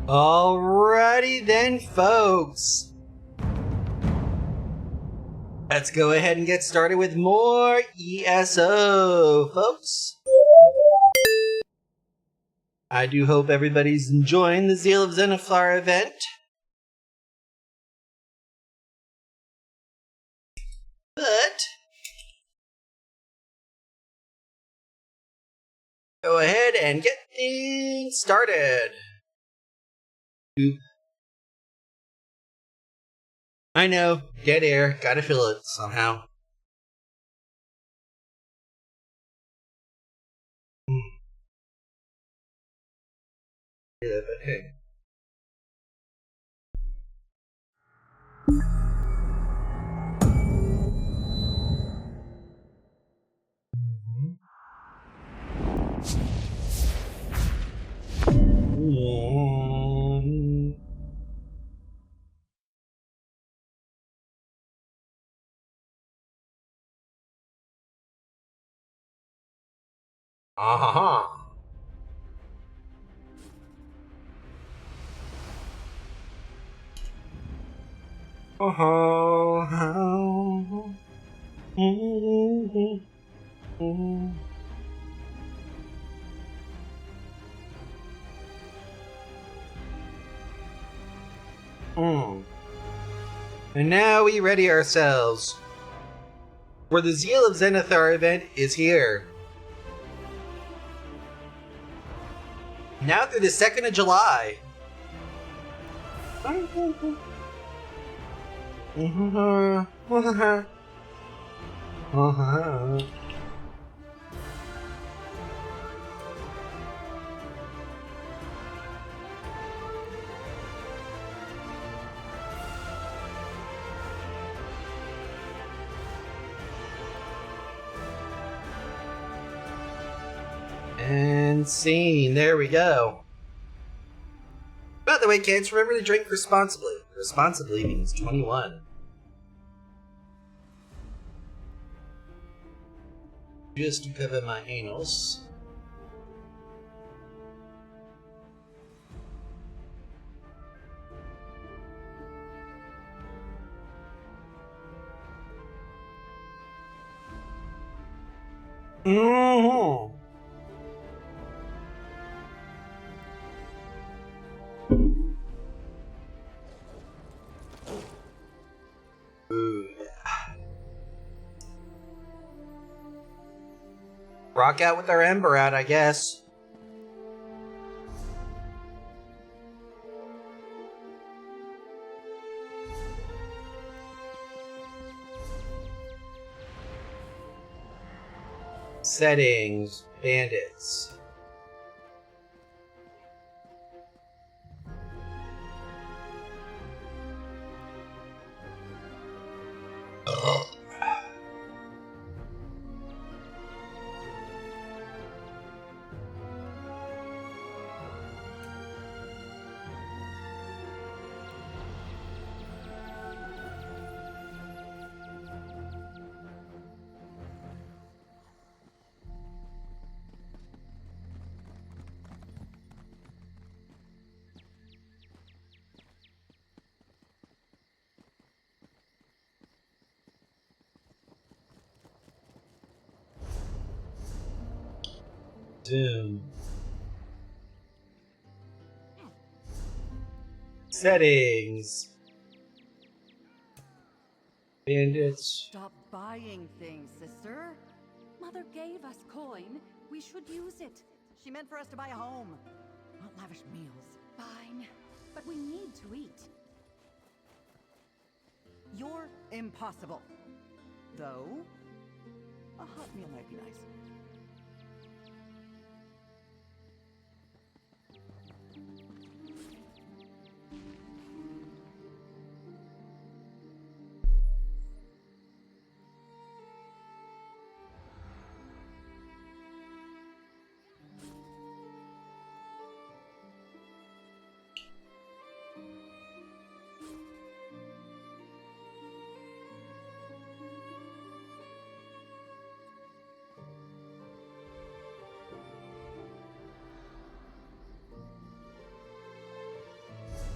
Alrighty then, folks. Let's go ahead and get started with more ESO, folks. I do hope everybody's enjoying the Zeal of Zenithar event. But go ahead and get things started. Oop. I know, dead air, gotta fill it somehow. Yeah, but hey. Uh-huh. And now we ready ourselves, for the Zeal of Zenithar event is here. Now through the 2nd of July. And scene, there we go. By the way, kids, remember to drink responsibly. Responsibly means 21. Just to cover my anals. Mm-hmm. Ooh, yeah. Rock out with our ember out, I guess. Settings, bandits. Zoom. Settings. Bandits. Stop buying things, sister. Mother gave us coin. We should use it. She meant for us to buy a home, not lavish meals. Fine, but we need to eat. You're impossible. Though, a hot meal might be nice.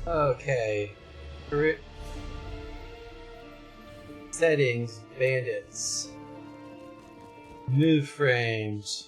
Okay. Settings, bandits. Move frames.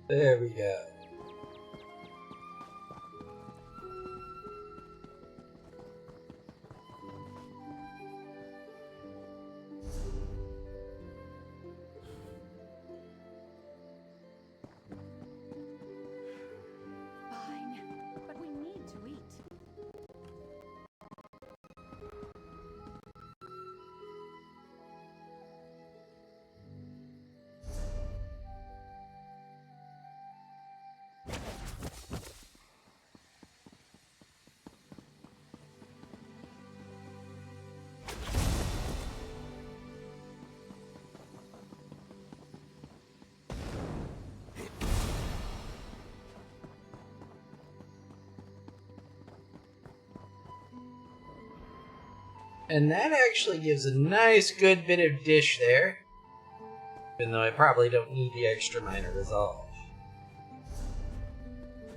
There we go. Fine, but we need to eat. And that actually gives a nice good bit of dish there. Even though I probably don't need the extra minor resolve.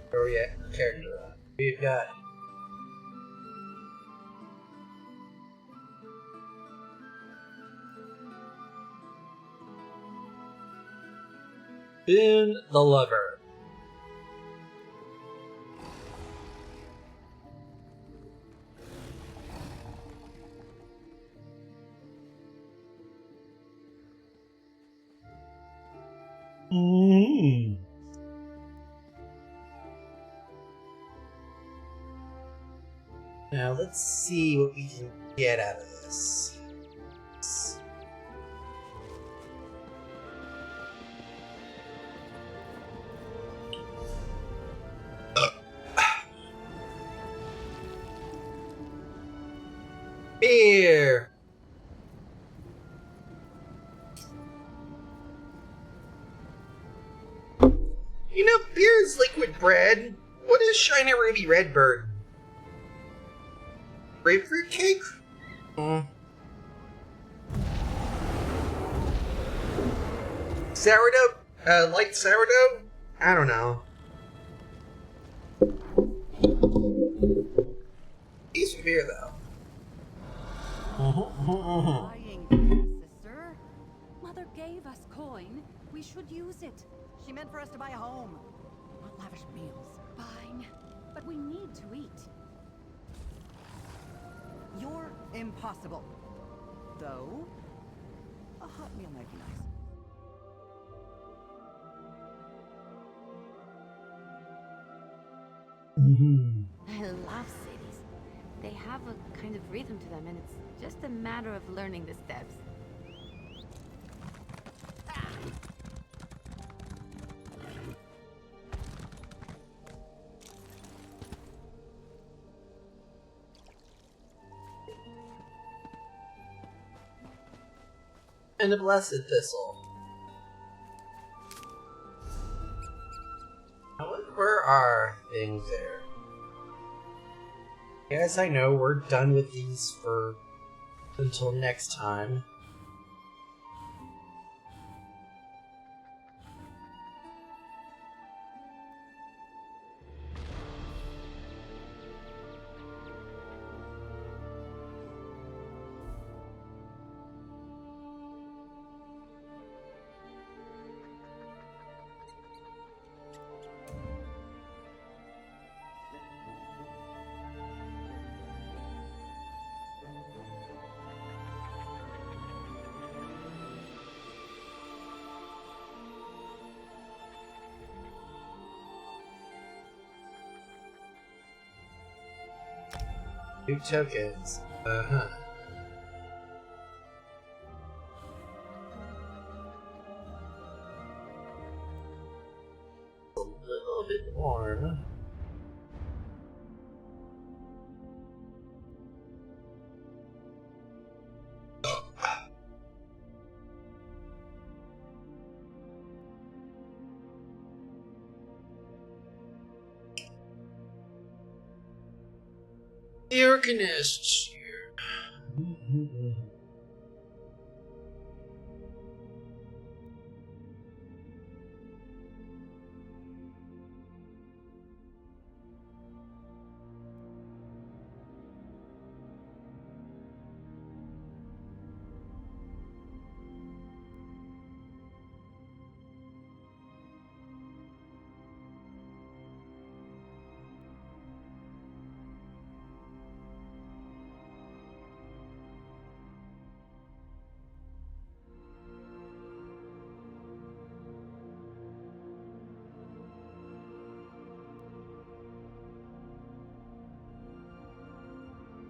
Where are we at? Character on. We've got Boone the Lover. Now let's see what we can get out of this. Beer! You know, beer is liquid bread. What is Shiny Ruby Redbird? Grapefruit cake? Sourdough? Light sourdough? I don't know. Decent beer, though. Lying to us, sister. Mother gave us coin. We should use it. She meant for us to buy a home. Not lavish meals. Fine, but we need to eat. You're impossible. Though, a hot meal might be nice. I love cities. They have a kind of rhythm to them, and it's just a matter of learning the steps. And a blessed thistle. Now, where are things there? Yes, I know we're done with these for until next time. New tokens. Uh-huh. A little bit warm. The organists here.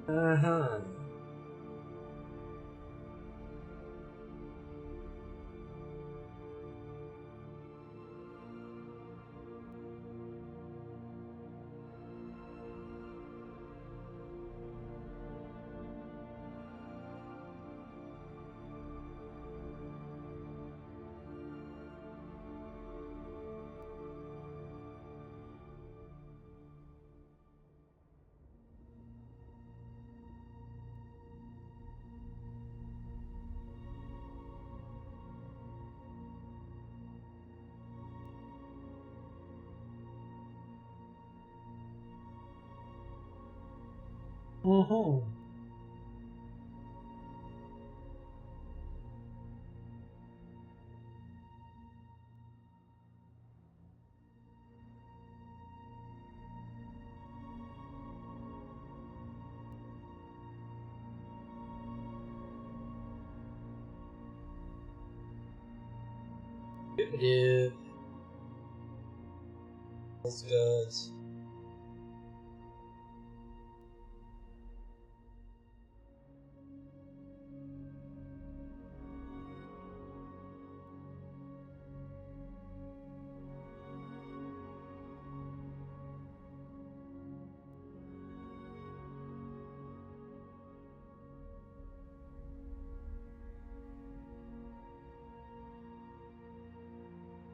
Uh-huh. Uh-huh. Doo-doo. Let's go.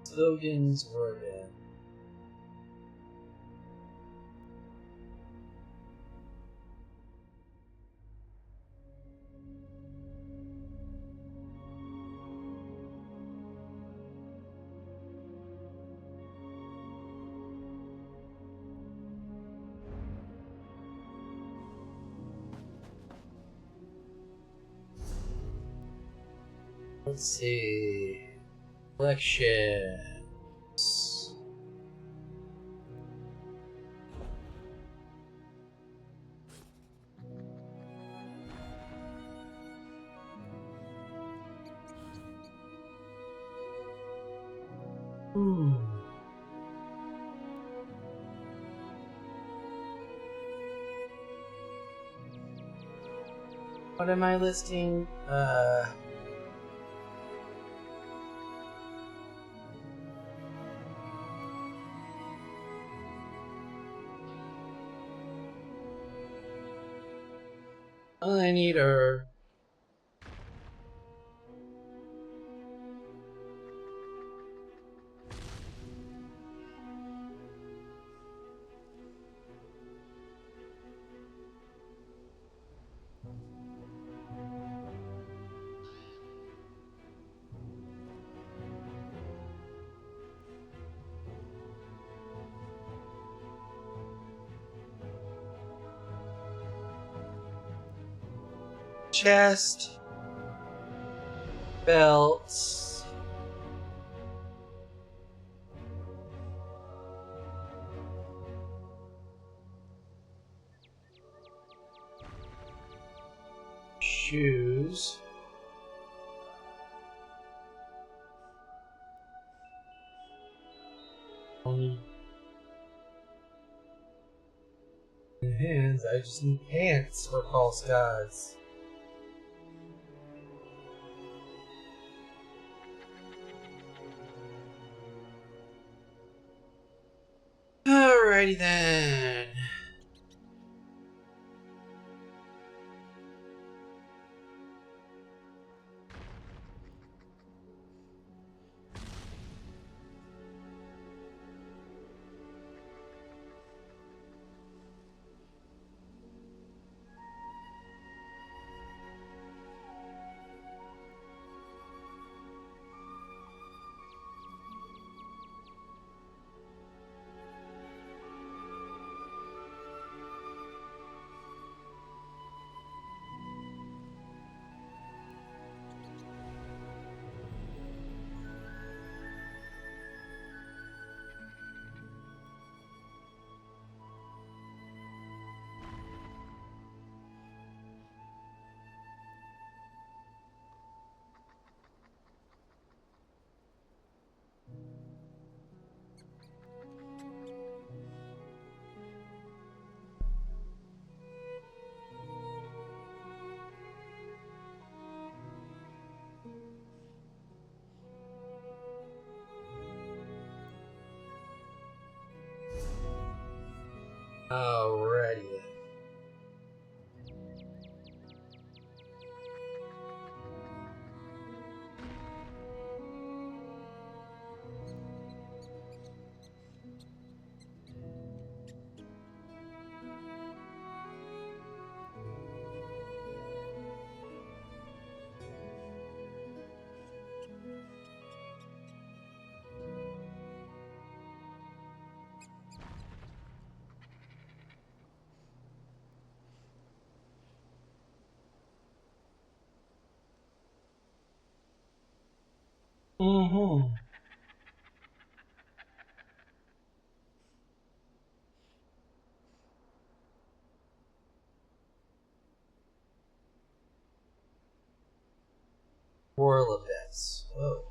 Slogans Oregon. Let's see. Collections. Ooh. What am I listing? All I need are chest, belts, shoes, hands, I just need pants for false gods. Alrighty then. Alrighty then. Mm-hmm. Royal events. Oh.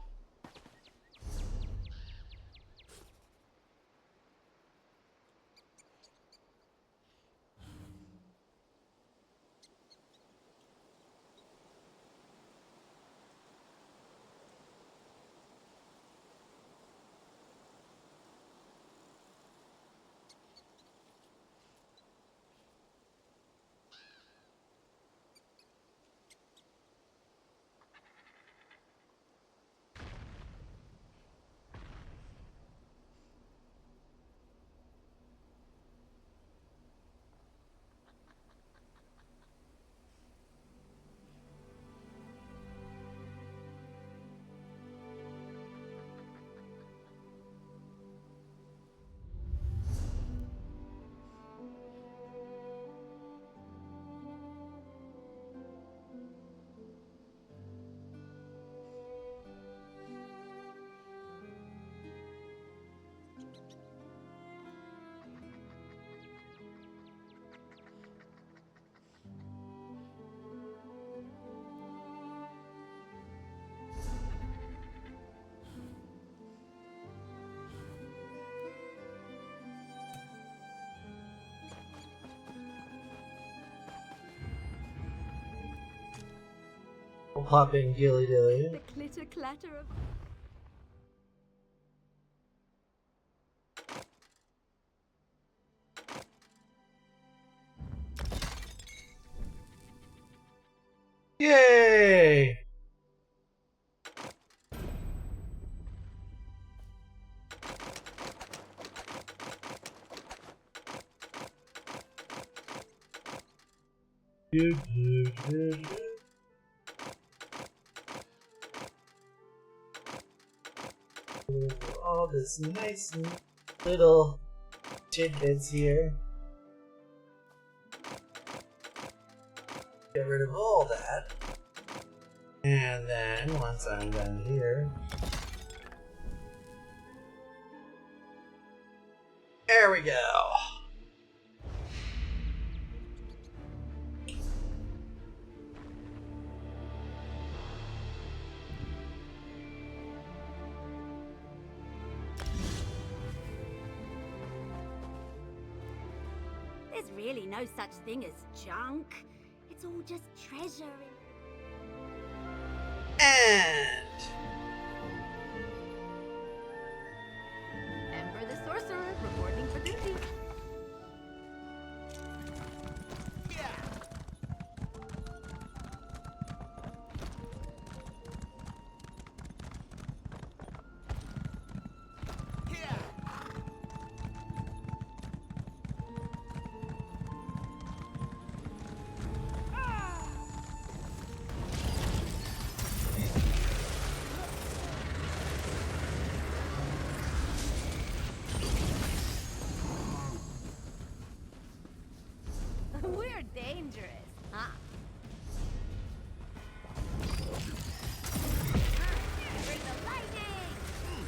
We'll pop in Gilly Dilly. The clitter clatter of... Yay! All this nice little tidbits here. Get rid of all that. And then, once I'm done here... There we go! There's really no such thing as junk. It's all just treasure. And Ember the Sorcerer reporting for duty. We're dangerous, huh? Bring the lightning!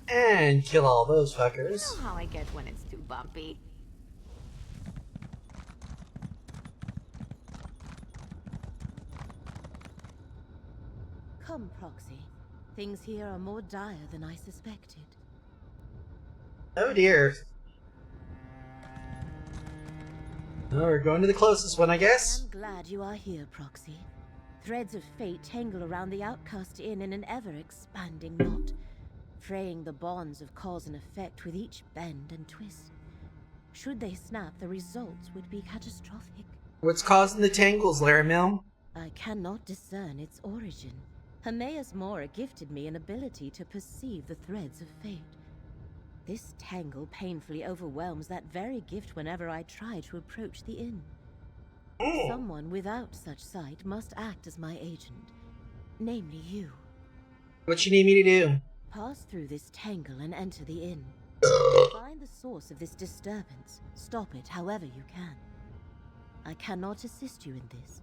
and kill all those You fuckers. know how I get when it's too bumpy. Come, Proxy. Things here are more dire than I suspected. Oh dear. Oh, we're going to the closest one, I guess. I'm glad you are here, Proxy. Threads of fate tangle around the Outcast Inn in an ever-expanding knot, fraying the bonds of cause and effect with each bend and twist. Should they snap, the results would be catastrophic. What's causing the tangles, Laramil? I cannot discern its origin. Hermaeus Mora gifted me an ability to perceive the threads of fate. This tangle painfully overwhelms that very gift whenever I try to approach the inn. Someone without such sight must act as my agent, namely you. What you need me to do? Pass through this tangle and enter the inn. Find the source of this disturbance. Stop it however you can. I cannot assist you in this.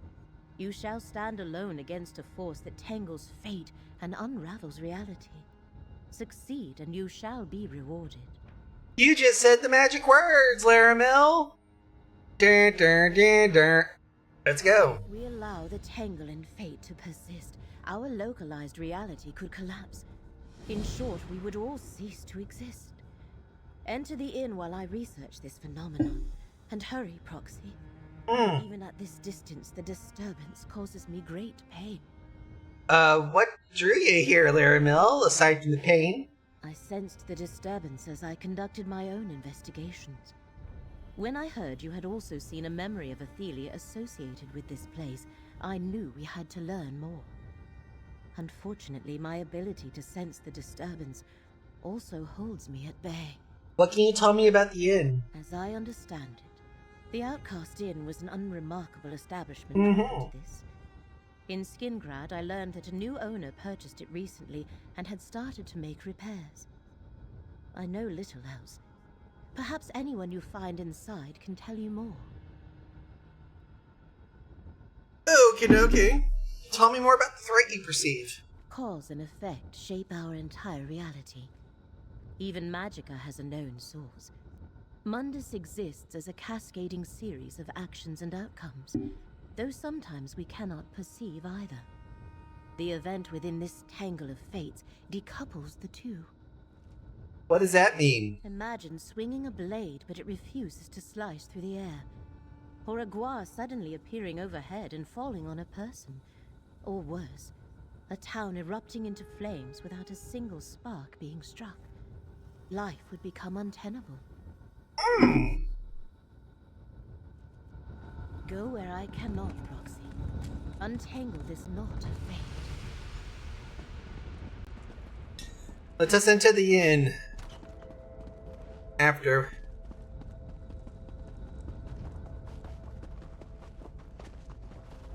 You shall stand alone against a force that tangles fate and unravels reality. Succeed and you shall be rewarded. You just said the magic words, Laramil. Dun, dun, dun, dun. Let's go. If we allow the tangle in fate to persist, our localized reality could collapse. In short, we would all cease to exist. Enter the inn while I research this phenomenon. And hurry, Proxy. Even at this distance, the disturbance causes me great pain. What drew you here, Laramil, aside from the pain? I sensed the disturbance as I conducted my own investigations. When I heard you had also seen a memory of Athelia associated with this place, I knew we had to learn more. Unfortunately, my ability to sense the disturbance also holds me at bay. What can you tell me about the inn? As I understand it, the Outcast Inn was an unremarkable establishment prior to this. In Skingrad, I learned that a new owner purchased it recently and had started to make repairs. I know little else. Perhaps anyone you find inside can tell you more. Okie dokie. Tell me more about the threat you perceive. Cause and effect shape our entire reality. Even Magicka has a known source. Mundus exists as a cascading series of actions and outcomes, though sometimes we cannot perceive either. The event within this tangle of fates decouples the two. What does that mean? Imagine swinging a blade, but it refuses to slice through the air. Or a guar suddenly appearing overhead and falling on a person. Or worse, a town erupting into flames without a single spark being struck. Life would become untenable. Go where I cannot, Proxy. Untangle this knot of fate. Let us enter the inn. After.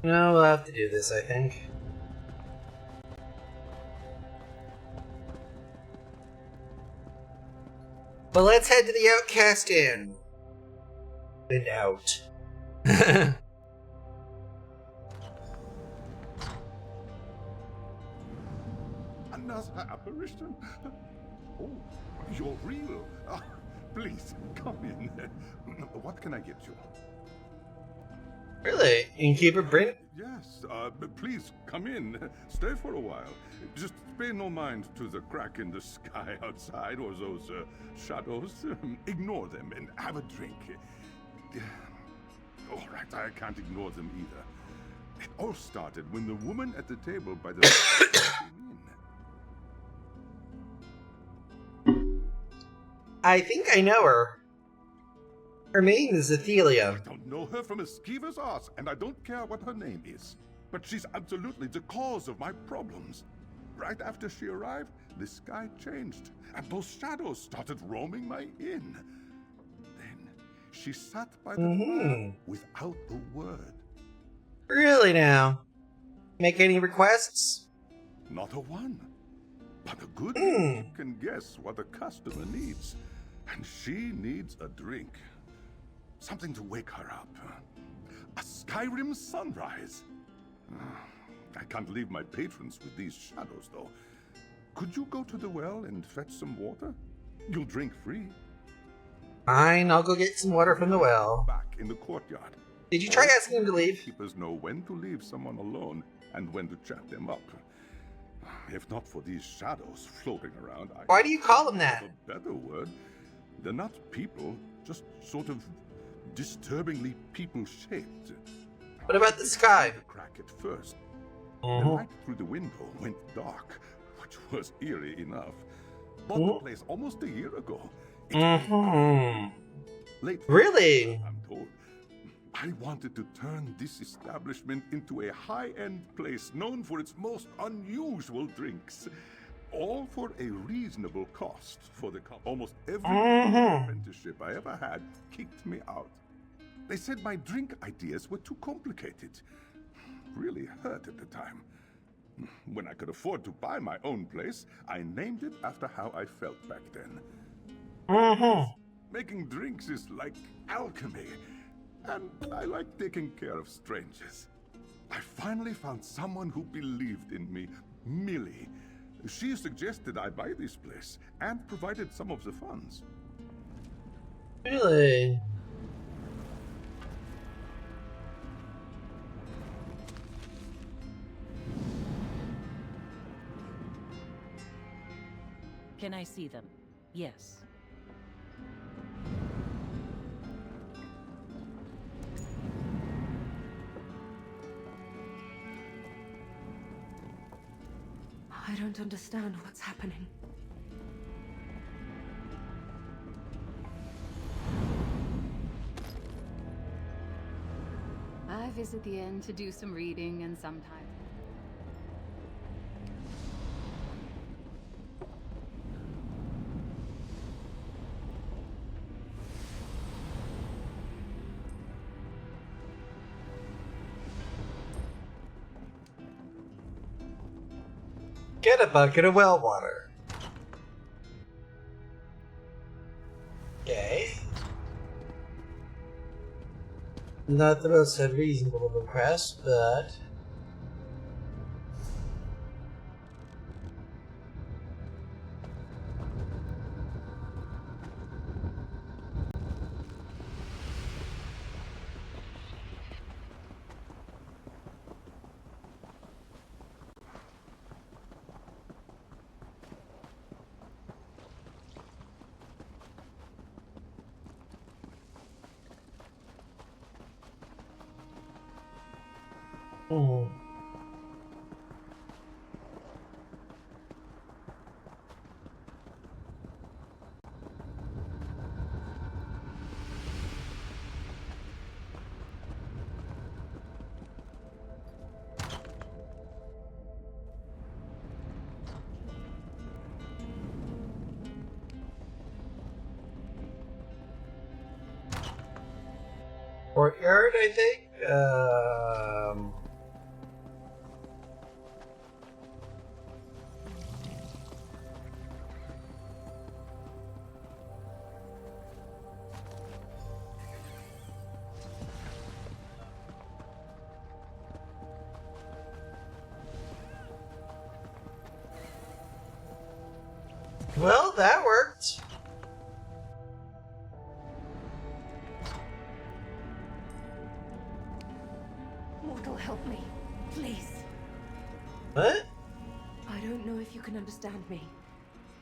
No, we'll have to do this, I think. But let's head to the Outcast Inn. And out. Another apparition? Oh, you're real. Please, come in. What can I get you? Really? Innkeeper Brent? Yes, please come in. Stay for a while. Just pay no mind to the crack in the sky outside or those shadows. Ignore them and have a drink. All right, I can't ignore them either. It all started when the woman at the table by the came in. I think I know her. Her name is Athelia. I don't know her from a skeever's ass, and I don't care what her name is. But she's absolutely the cause of my problems. Right after she arrived, the sky changed, and those shadows started roaming my inn. Then she sat by the fire without a word. Really now? Make any requests? Not a one. But a good innkeeper can guess what a customer needs. And she needs a drink. Something to wake her up. A Skyrim sunrise. I can't leave my patrons with these shadows, though. Could you go to the well and fetch some water? You'll drink free. Fine, I'll go get some water from the well. Back in the courtyard. Did you try asking him to leave? Keepers know when to leave someone alone and when to chat them up. If not for these shadows floating around, Why do you call them that? A better word. They're not people, just sort of disturbingly people-shaped. What about the sky? The crack at first. The light through the window went dark, which was eerie enough. Bought the place almost a year ago. Late. Really? I'm told. I wanted to turn this establishment into a high-end place known for its most unusual drinks. All for a reasonable cost for the company. Almost every apprenticeship I ever had kicked me out. They said my drink ideas were too complicated. Really hurt at the time. When I could afford to buy my own place, I named it after how I felt back then. Making drinks is like alchemy, and I like taking care of strangers. I finally found someone who believed in me, Millie. She suggested I buy this place and provided some of the funds. Really? Can I see them? Yes. I don't understand what's happening. I visit the inn to do some reading and sometimes... Get a bucket of well water. Okay. Not the most unreasonable request, but... Courtyard, I think? Well, that worked. What? I don't know if you can understand me.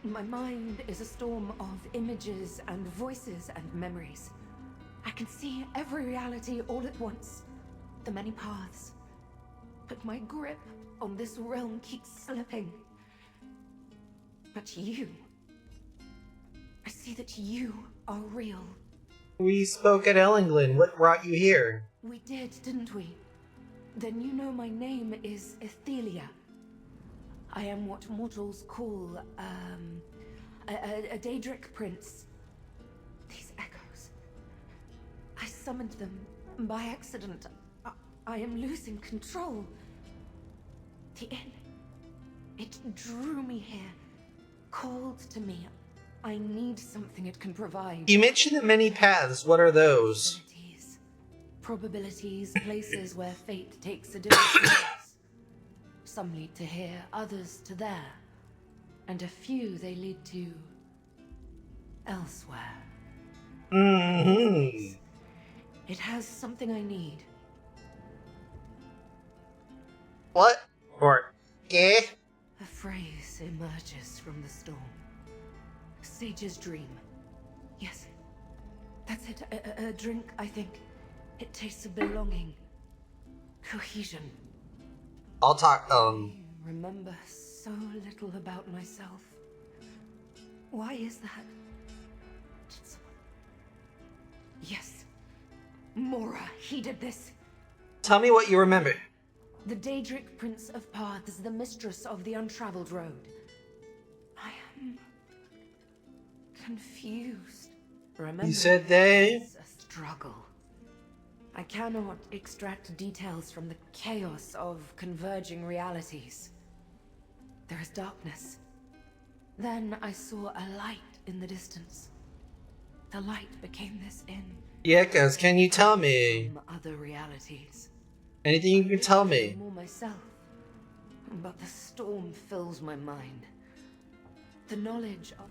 My mind is a storm of images and voices and memories. I can see every reality all at once, the many paths. But my grip on this realm keeps slipping. But you... I see that you are real. We spoke at Ellingland. What brought you here? We did, didn't we? Then you know my name is Ethelia. I am what mortals call, a Daedric prince. These echoes. I summoned them by accident. I am losing control. The inn. It drew me here. Called to me. I need something it can provide. You mentioned the many paths. What are those? Probabilities, places where fate takes a different course. Some lead to here, others to there. And a few they lead to... elsewhere. Mm-hmm. It has something I need. What? Or, eh? A phrase emerges from the storm. Sage's dream. Yes, that's it. A drink, I think. It tastes of belonging. Cohesion. I'll talk, I remember so little about myself. Why is that? Did someone... Yes. Mora, he did this. Tell me what you remember. The Daedric Prince of Paths, the mistress of the untraveled road. I am... confused. Remember, You said they? it's a struggle. I cannot extract details from the chaos of converging realities. There is darkness. Then I saw a light in the distance. The light became this inn. Yeah, cuz can you tell me? From other realities. Anything you can tell me? More myself. But the storm fills my mind. The knowledge of...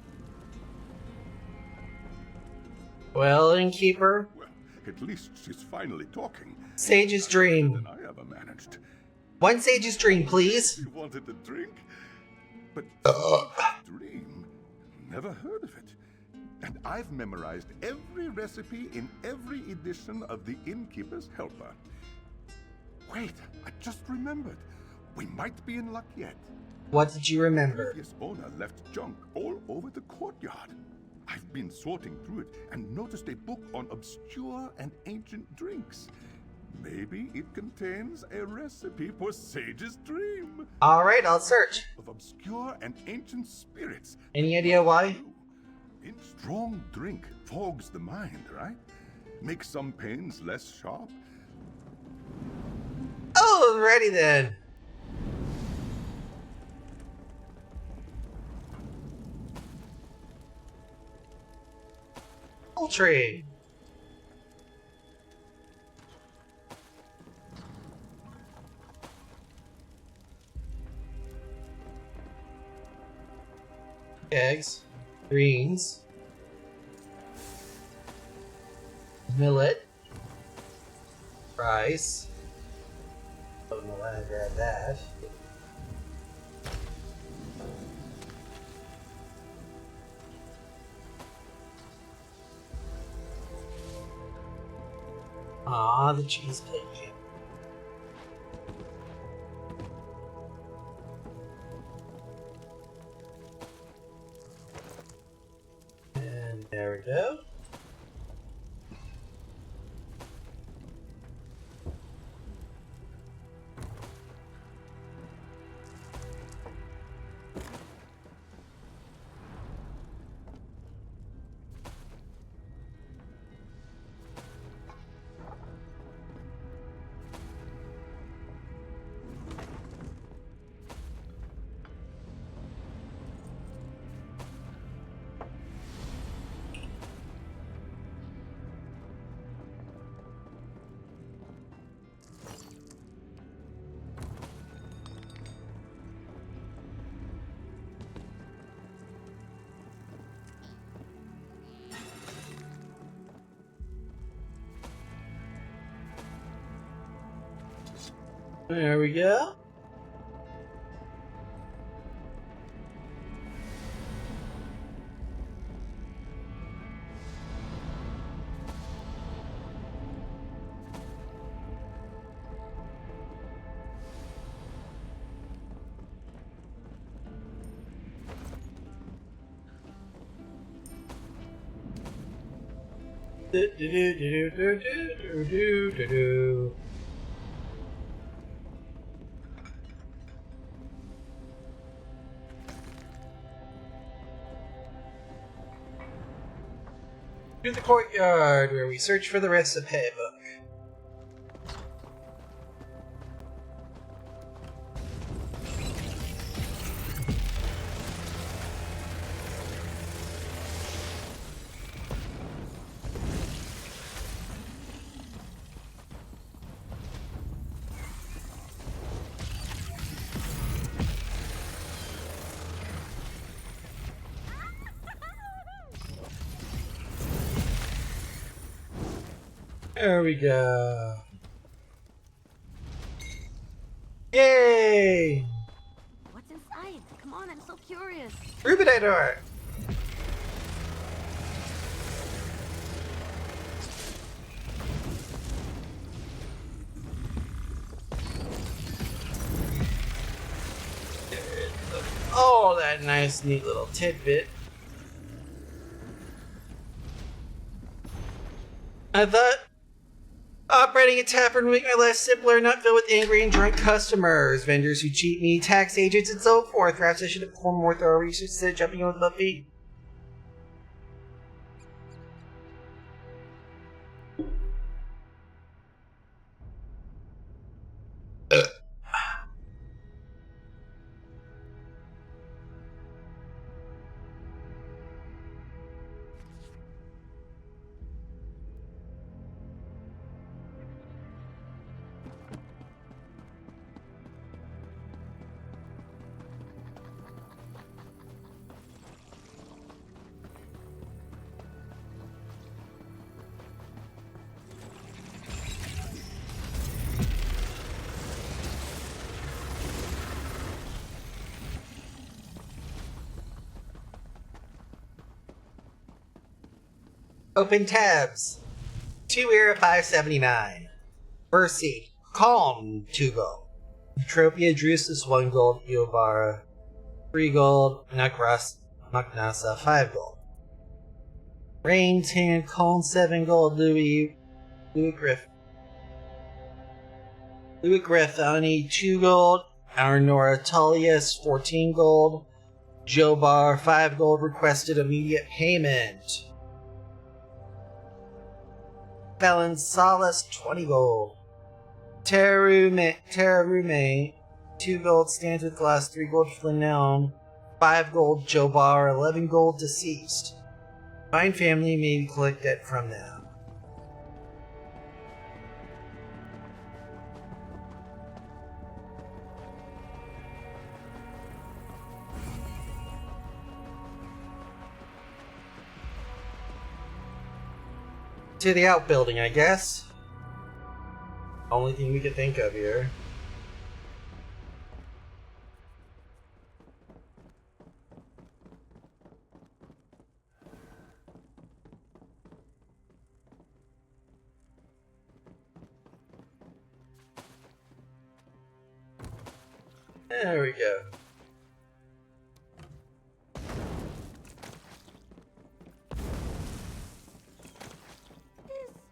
Well, innkeeper? Well, at least she's finally talking. Sage's dream. Than I ever managed. One Sage's dream, please. You wanted a drink? But Sage's dream? Never heard of it. And I've memorized every recipe in every edition of the Innkeeper's Helper. Wait, I just remembered. We might be in luck yet. What did you remember? The previous owner left junk all over the courtyard. I've been sorting through it and noticed a book on obscure and ancient drinks. Maybe it contains a recipe for Sage's dream. Alright, I'll search. Of obscure and ancient spirits. Any idea why? In strong drink fogs the mind, right? Makes some pains less sharp. Oh, alrighty then. Poultry. Eggs, greens, millet, rice. Don't know why I grabbed that. Ah, the cheese plate. And there we go. There we go. To the courtyard, where we search for the recipe book. There we go. Yay! What's inside? Come on, I'm so curious. Rubinator! Oh, that nice, neat little tidbit. I thought operating a tavern would make my life simpler, not filled with angry and drunk customers, vendors who cheat me, tax agents, and so forth. Perhaps I should have performed more thorough research instead of jumping in with both feet. Open tabs. 2 era 579. First seat. Calm, 2 gold. Eutropia Drusus, 1 gold. Eobara, 3 gold. Maknasa, 5 gold. Rain 10, Calm 7 gold. Louis Griffani, 2 gold. Arnora Tullius, 14 gold. Jobar, 5 gold. Requested immediate payment. Felon Solace, 20 gold. Terrarume, 2 gold. Stands with Glass, 3 gold. Flanelm, 5 gold. Jobar, 11 gold. Deceased. Find family, maybe collect debt from them. To the outbuilding, I guess. Only thing we could think of here. There we go.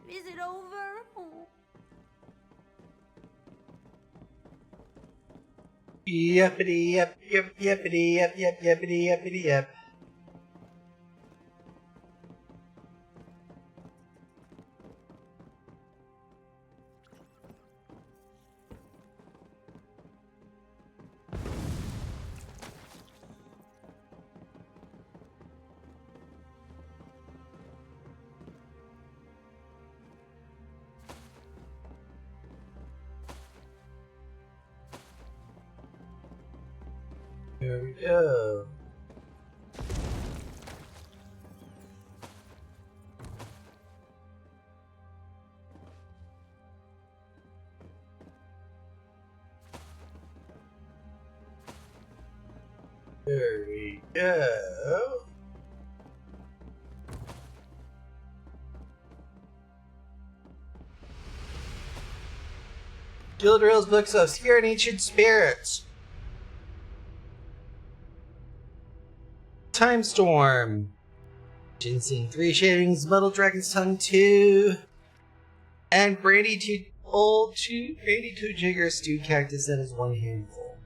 Is it over? Oh. Yepity yep, yepity yep, yepity yepity yep. There we go. There we go. Gildril's books of Obscure and Ancient Spirits. Time Storm. Ginseng 3 shavings, Metal Dragon's Tongue 2, and Brandy 2 Brandy 2 Jigger Stewed Cactus, that is 1 handful.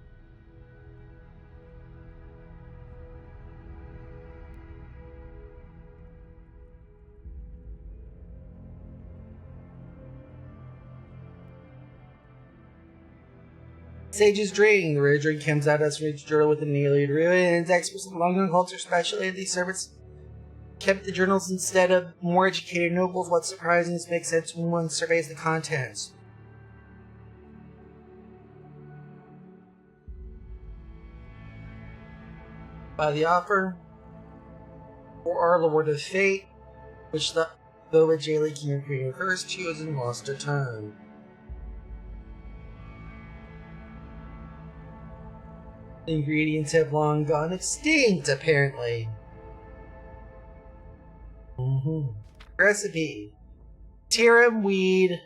Sage's Drink. The rare drink comes out as rich journal with an alien ruins. Experts in long culture specialty. These servants kept the journals instead of more educated nobles. What's surprising is makes sense when one surveys the contents. By the offer for our Lord of Fate, which the Boba Jaylee King Queen first chose and lost a turn. The ingredients have long gone extinct, apparently. Recipe: Tiram weed,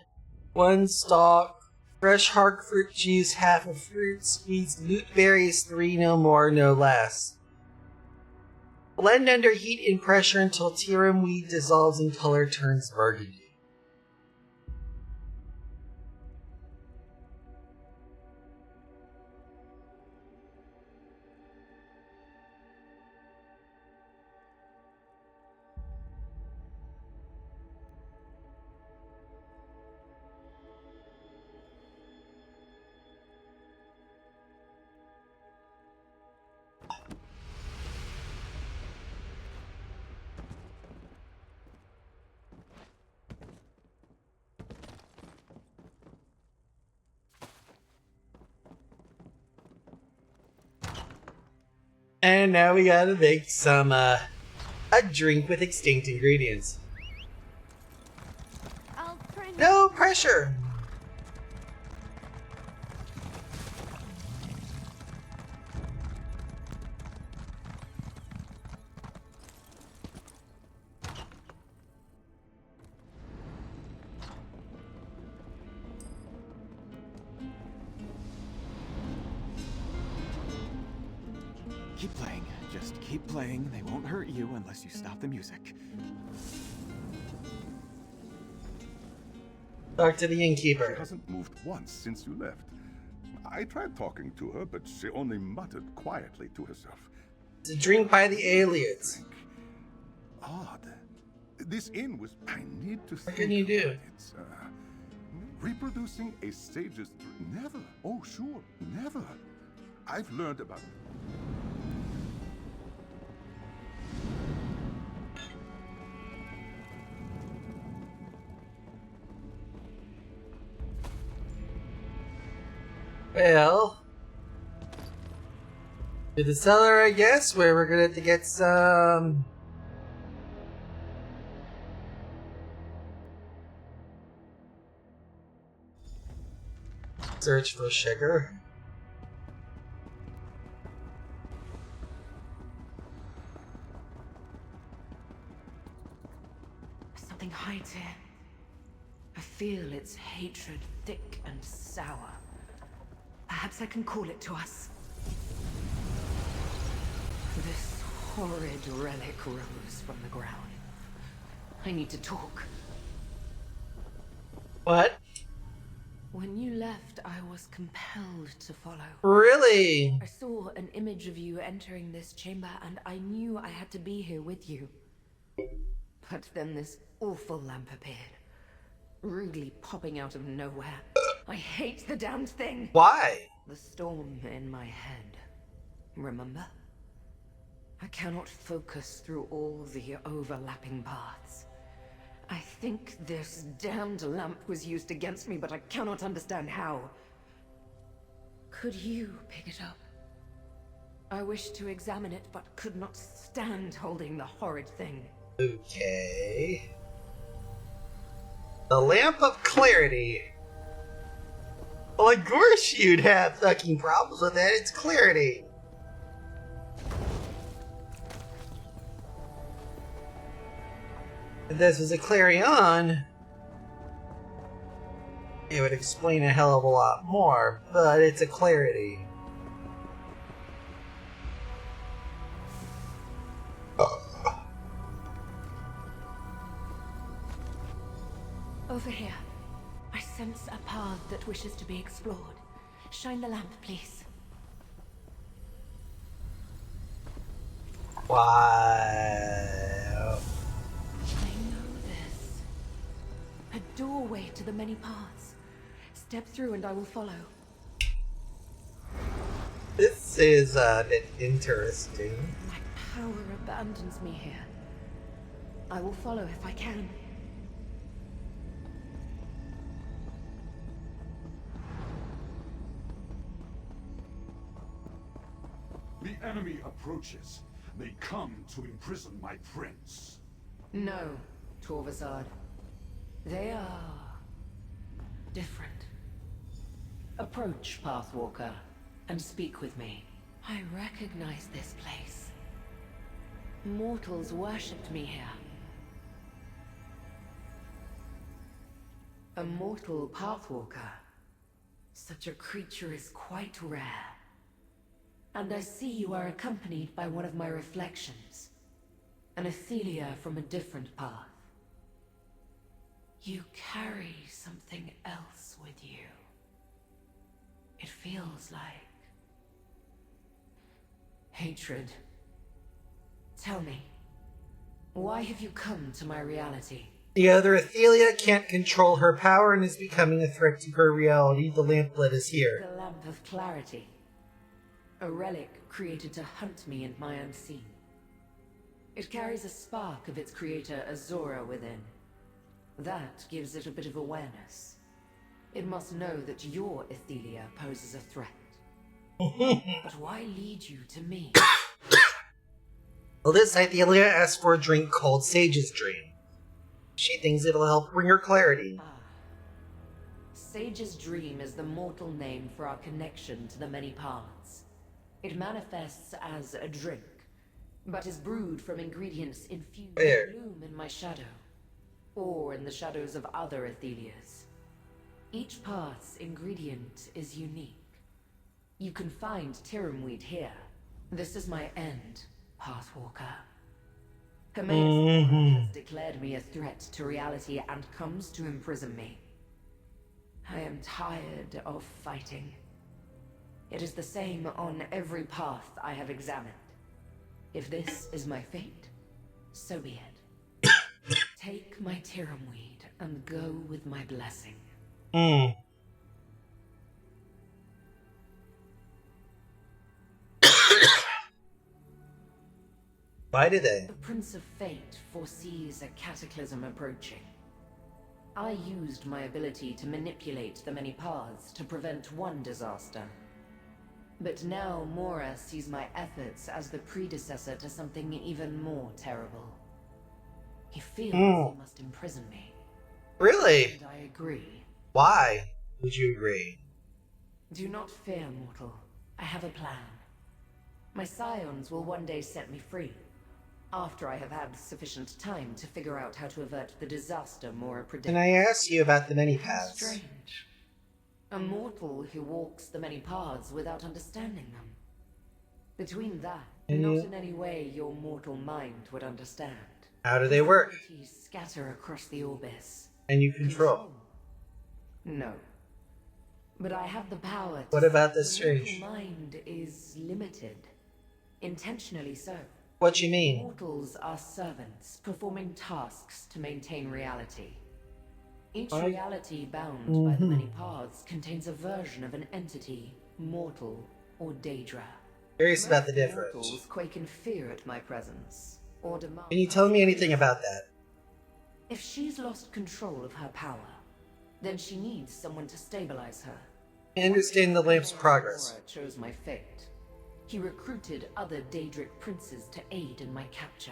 1 stalk, fresh hard fruit juice, half a fruit, squeezed loot berries, 3, no more, no less. Blend under heat and pressure until tiram weed dissolves and color turns burgundy. And now we gotta make some, a drink with extinct ingredients. I'll turn. No pressure! Keep playing. Just keep playing. They won't hurt you unless you stop the music. Talk to the She innkeeper. hasn't moved once since you left. I tried talking to her, but she only muttered quietly to herself. It's a drink by the aliens. Drink. Odd. This inn was... I need to think. What can you do? about it. Reproducing a sage's... Never. Oh, sure. Never. I've learned about... Well, to the cellar, I guess, where we're gonna have to get some... Search for sugar. Something hides here. I feel its hatred thick and sour. Perhaps I can call it to us. This horrid relic rose from the ground. I need to talk. What? When you left, I was compelled to follow. Really? I saw an image of you entering this chamber, and I knew I had to be here with you. But then this awful lamp appeared, rudely popping out of nowhere. I hate the damned thing! Why? The storm in my head. Remember? I cannot focus through all the overlapping paths. I think this damned lamp was used against me, but I cannot understand how. Could you pick it up? I wished to examine it, but could not stand holding the horrid thing. Okay. The Lamp of Clarity. Well, of course you'd have fucking problems with that. It's clarity. If this was a Clarion, it would explain a hell of a lot more, but it's a clarity. Over here. I sense a path that wishes to be explored. Shine the lamp, please. Wow. I know this. A doorway to the many paths. Step through and I will follow. This is a bit interesting. My power abandons me here. I will follow if I can. The enemy approaches. They come to imprison my prince. No, Torvazard. They are different. Approach, Pathwalker, and speak with me. I recognize this place. Mortals worshipped me here. A mortal Pathwalker. Such a creature is quite rare. And I see you are accompanied by one of my reflections. An Athelia from a different path. You carry something else with you. It feels like hatred. Tell me, why have you come to my reality? The other Athelia can't control her power and is becoming a threat to her reality. The lamplet is here. The Lamp of Clarity. A relic created to hunt me and my unseen. It carries a spark of its creator Azora within. That gives it a bit of awareness. It must know that your Athelia poses a threat. But why lead you to me? Well, this Athelia asked for a drink called Sage's Dream. She thinks it'll help bring her clarity. Sage's Dream is the mortal name for our connection to the many paths. It manifests as a drink, but is brewed from ingredients infused with bloom in my shadow, or in the shadows of other Athelias. Each path's ingredient is unique. You can find Tirumweed here. This is my end, Pathwalker. Hermaeus has declared me a threat to reality and comes to imprison me. I am tired of fighting. It is the same on every path I have examined. If this is my fate, so be it. Take my Tirumweed and go with my blessing. Why do they? The Prince of Fate foresees a cataclysm approaching. I used my ability to manipulate the many paths to prevent one disaster. But now Mora sees my efforts as the predecessor to something even more terrible. He feels he must imprison me. Really? And I agree. Why would you agree? Do not fear, mortal. I have a plan. My scions will one day set me free, after I have had sufficient time to figure out how to avert the disaster Mora predicts. And I asked you about the many paths. Strange. A mortal who walks the many paths without understanding them. Between that, not in any way your mortal mind would understand. How do they work? Possibilities scatter across the Orbis. And you control. No. But I have the power to... What about the The strange? mortal mind is limited. Intentionally so. What you mean? Mortals are servants, performing tasks to maintain reality. Each I- reality bound by the many paths contains a version of an entity, mortal or Daedra. Curious about the Most difference. mortals quake in fear at my presence, or demand... Can you tell me anything about that? If she's lost control of her power, then she needs someone to stabilize her. I understand the lamp's progress. Azora chose my fate. He recruited other Daedric princes to aid in my capture.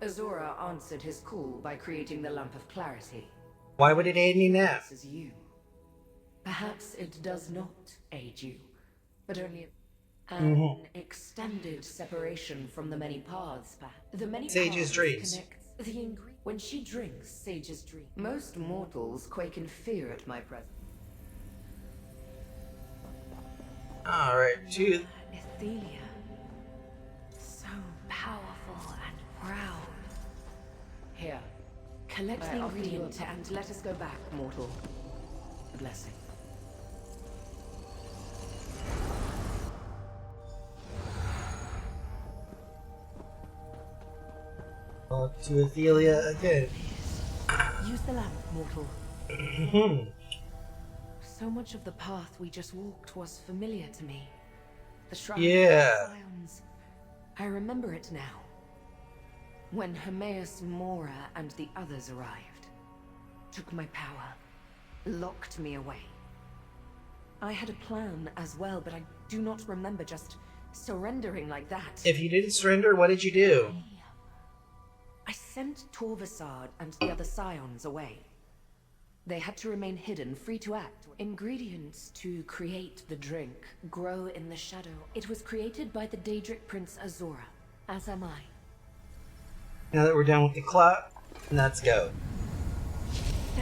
Azora answered his call by creating the Lamp of Clarity. Why would it aid me now? This is you. Perhaps it does not aid you, but only an extended separation from the many paths. The many Sage's paths dreams. connects the when she drinks Sage's dream. Most mortals quake in fear at my presence. Alright, to Athelia, so powerful and proud. Here, Collect the ingredient and let us go back, mortal. A blessing. Talk to Athelia again. Use the lamp, mortal. So much of the path we just walked was familiar to me. The shrine, Yeah. the scions. I remember it now. When Hermaeus Mora and the others arrived, took my power, locked me away. I had a plan as well, but I do not remember just surrendering like that. If you didn't surrender, what did you do? I sent Torvasard and the other scions away. They had to remain hidden, free to act. Ingredients to create the drink grow in the shadow. It was created by the Daedric Prince Azora, as am I. Now that we're done with the clock, let's go.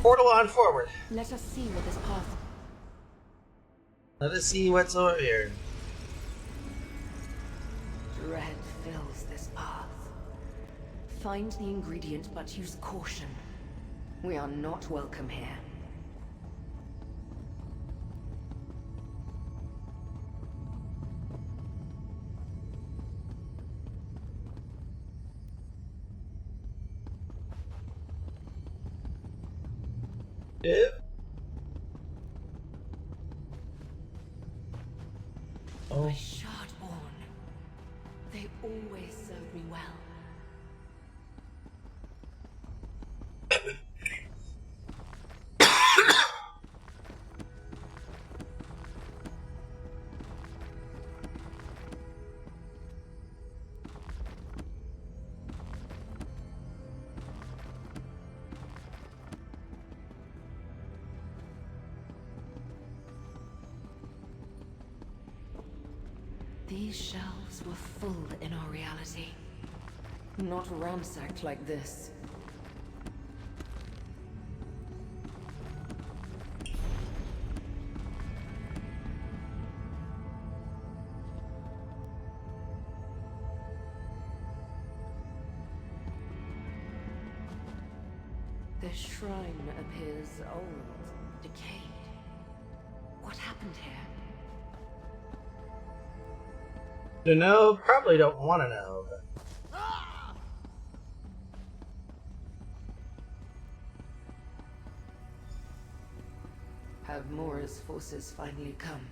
Portal on forward. Let us see what this path... Let us see what's over here. Dread fills this path. Find the ingredient, but use caution. We are not welcome here. Yep. Oh. My Shardborn. They always served me well. These shelves were full in our reality. Not ransacked like this. The shrine appears old, decayed. What happened here? To know, probably don't want to know. But... Have Mora's forces finally come?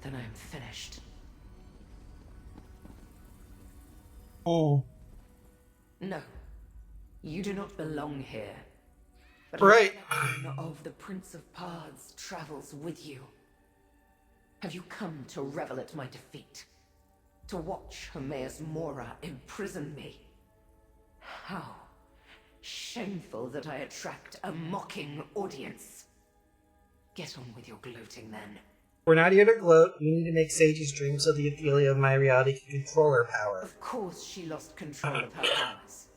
Then I am finished. Oh. No. You do not belong here. But Right. a reflection of the Prince of Paths travels with you. Have you come to revel at my defeat? To watch Hermaeus Mora imprison me? How shameful that I attract a mocking audience. Get on with your gloating then. We're not here to gloat. We need to make Sage's dream so the Athelia of my reality can control her power. Of course she lost control of her powers.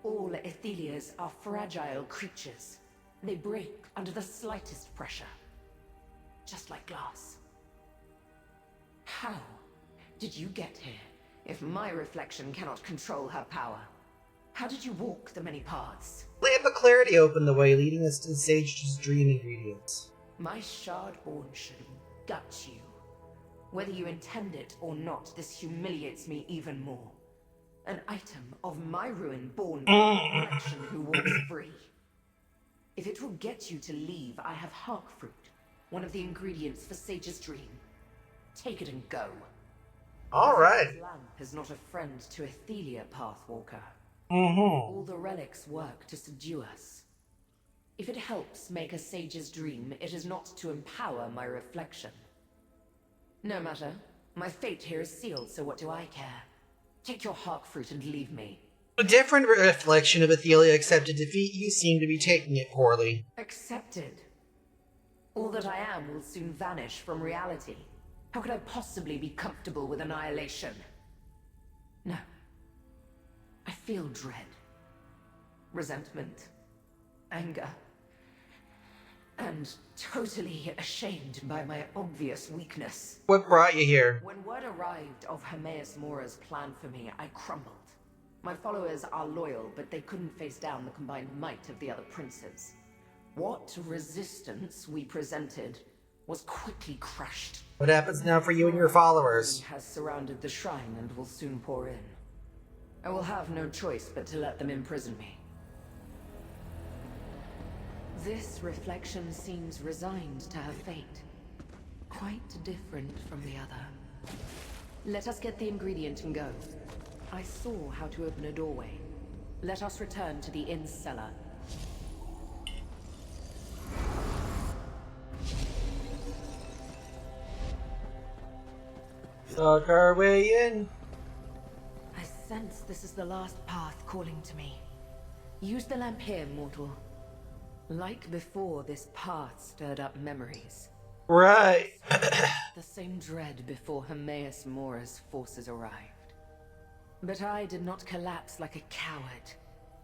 All Athelias are fragile creatures. They break under the slightest pressure. Just like glass. How did you get here if my reflection cannot control her power? How did you walk the many paths? Lamp of Clarity opened the way, leading us to Sage's dream ingredients. My Shardborn should gut you. Whether you intend it or not, this humiliates me even more. An item of my ruin born by a reflection who walks free. If it will get you to leave, I have Hark Fruit, one of the ingredients for Sage's dream. Take it and go. Alright. This lamp is not a friend to Athelia, Pathwalker. Mm-hmm. All the relics work to subdue us. If it helps make a sage's dream, it is not to empower my reflection. No matter. My fate here is sealed, so what do I care? Take your Hark Fruit and leave me. A different reflection of Athelia accepted defeat. You seem to be taking it poorly. Accepted. All that I am will soon vanish from reality. How could I possibly be comfortable with annihilation? No. I feel dread. Resentment. Anger. And totally ashamed by my obvious weakness. What brought you here? When word arrived of Hermaeus Mora's plan for me, I crumbled. My followers are loyal, but they couldn't face down the combined might of the other princes. What resistance we presented was quickly crushed. What happens now for you and your followers? Has surrounded the shrine and will soon pour in. I will have no choice but to let them imprison me. This reflection seems resigned to her fate. Quite different from the other. Let us get the ingredient and go. I saw how to open a doorway. Let us return to the inn's cellar. Dug our way in. I sense this is the last path calling to me. Use the lamp here, mortal. Like before, this path stirred up memories. Right. The same dread before Hermaeus Mora's forces arrived. But I did not collapse like a coward.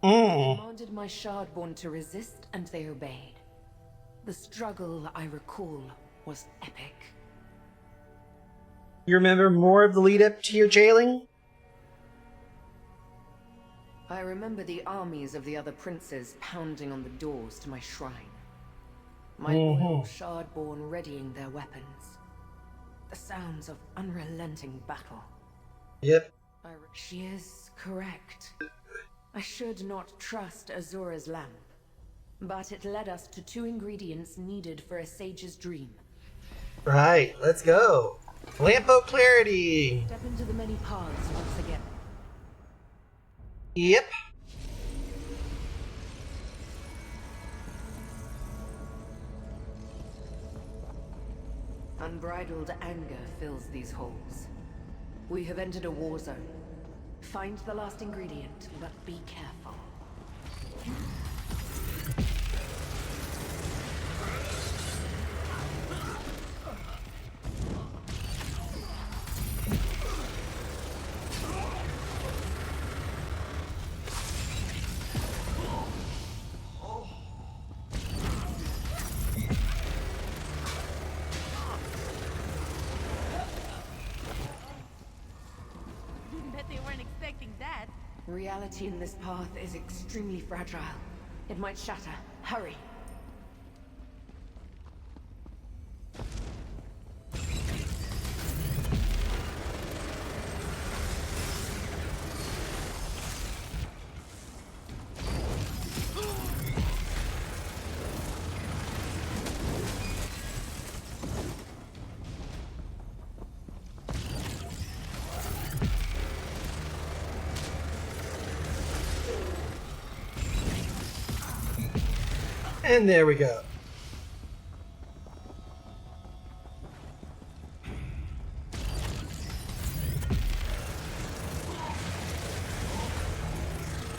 I commanded my Shardborn to resist, and they obeyed. The struggle I recall was epic. You remember more of the lead up to your jailing? I remember the armies of the other princes pounding on the doors to my shrine. My loyal Shardborn readying their weapons. The sounds of unrelenting battle. Yep. She is correct. I should not trust Azura's lamp. But it led us to 2 ingredients needed for a sage's dream. Right, let's go. Lamp of Clarity. Step into the many paths once again. Yep. Unbridled anger fills these halls. We have entered a war zone. Find the last ingredient, but be careful. Bet they weren't expecting that. Reality in this path is extremely fragile. It might shatter. Hurry. And there we go.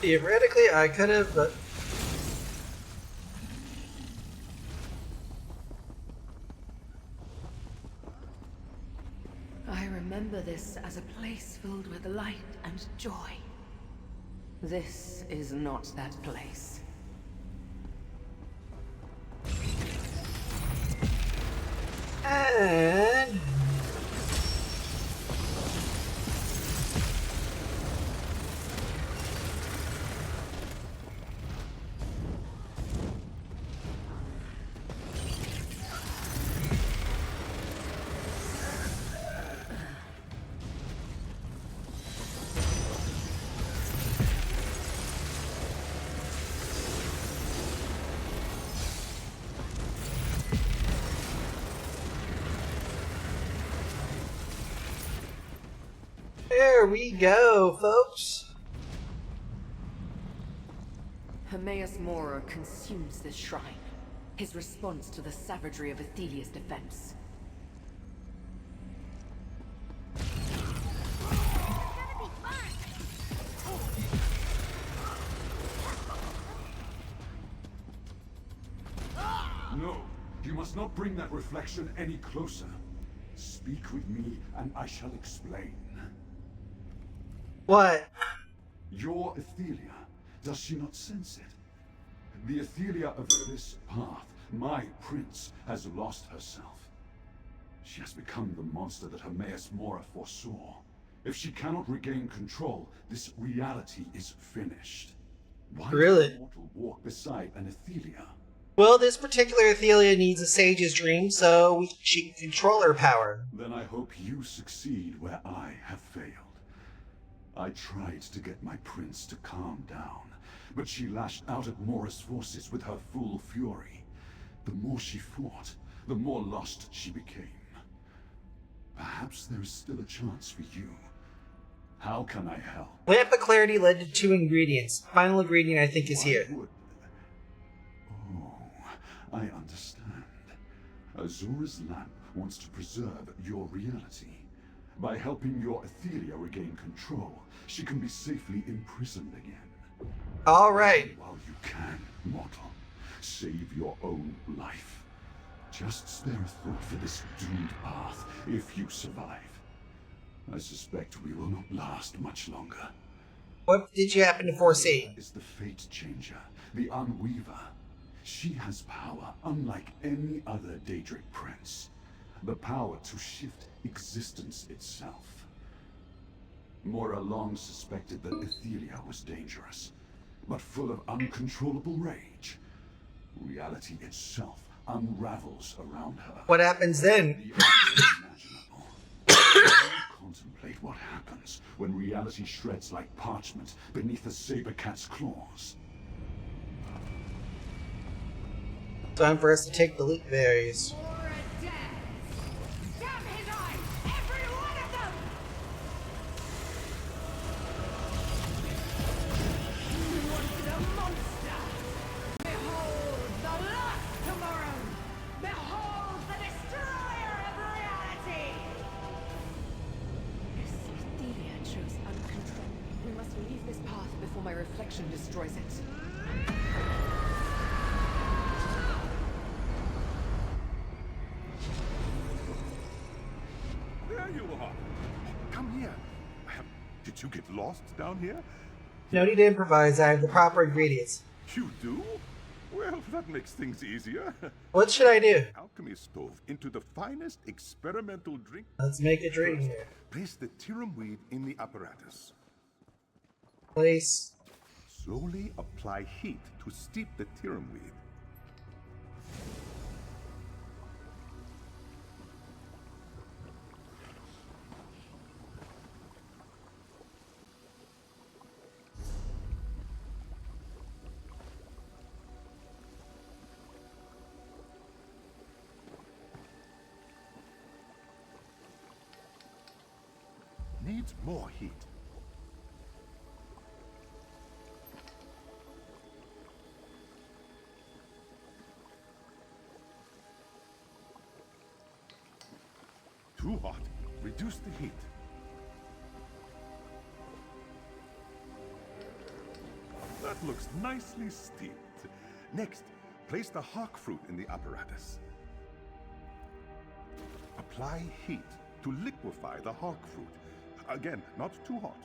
Theoretically, I could have, but... I remember this as a place filled with light and joy. This is not that place. And... there we go, folks. Hermaeus Mora consumes this shrine. His response to the savagery of Athelia's defense. No, you must not bring that reflection any closer. Speak with me, and I shall explain. What? Your Athelia, does she not sense it? The Athelia of this path, my prince, has lost herself. She has become the monster that Hermaeus Mora foresaw. If she cannot regain control, this reality is finished. Why Really? does a mortal walk beside an Athelia? Well, this particular Athelia needs a sage's dream, so she can control her power. Then I hope you succeed where I have failed. I tried to get my prince to calm down, but she lashed out at Mora's forces with her full fury. The more she fought, the more lost she became. Perhaps there is still a chance for you. How can I help? Lamp of Clarity led to 2 ingredients. Final ingredient, I think, is here. Oh, I understand. Azora's lamp wants to preserve your reality. By helping your Athelia regain control, she can be safely imprisoned again. Alright. While you can, mortal, save your own life. Just spare a thought for this doomed path if you survive. I suspect we will not last much longer. What did you happen to foresee? Is the Fate Changer, the Unweaver. She has power unlike any other Daedric prince. The power to shift existence itself. Mora long suspected that Athelia was dangerous, but full of uncontrollable rage. Reality itself unravels around her. What happens then? The unimaginable. Contemplate what happens when reality shreds like parchment beneath a saber cat's claws. Time for us to take the loot berries. My reflection destroys it. There you are. Come here. Did you get lost down here? No need to improvise, I have the proper ingredients. You do? Well, that makes things easier. What should I do? Alchemy stove into the finest experimental drink. Let's make a drink First, here. place the tirum weed in the apparatus. Place. Slowly apply heat to steep the tirum weed. Needs more heat. Too hot. Reduce the heat. That looks nicely steeped. Next, place the hawk fruit in the apparatus. Apply heat to liquefy the hawk fruit. Again, not too hot.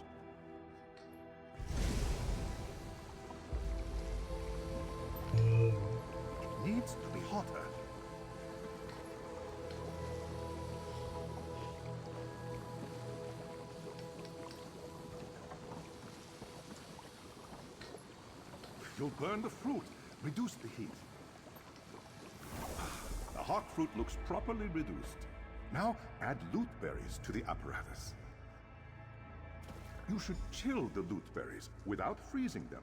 It needs to be hotter. You'll burn the fruit. Reduce the heat. The hawk fruit looks properly reduced. Now add loot berries to the apparatus. You should chill the loot berries without freezing them.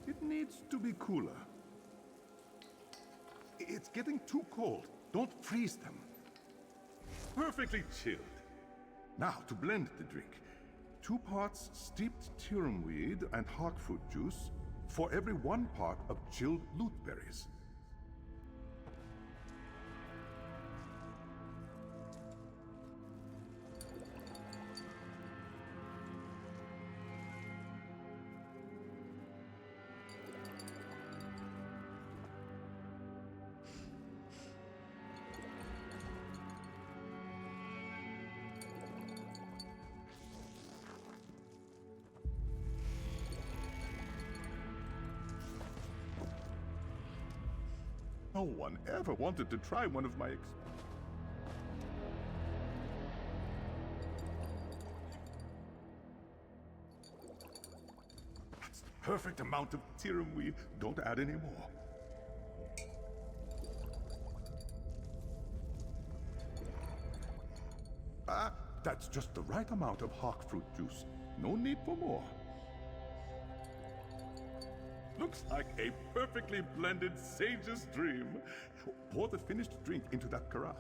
It needs to be cooler. It's getting too cold. Don't freeze them. Perfectly chilled. Now, to blend the drink. 2 parts steeped tirum weed and hawk fruit juice for every 1 part of chilled loot berries. No one ever wanted to try one of my That's the perfect amount of serum. We don't add any more. That's just the right amount of hawk fruit juice. No need for more. Looks like a perfectly blended sage's dream. Pour the finished drink into that carafe.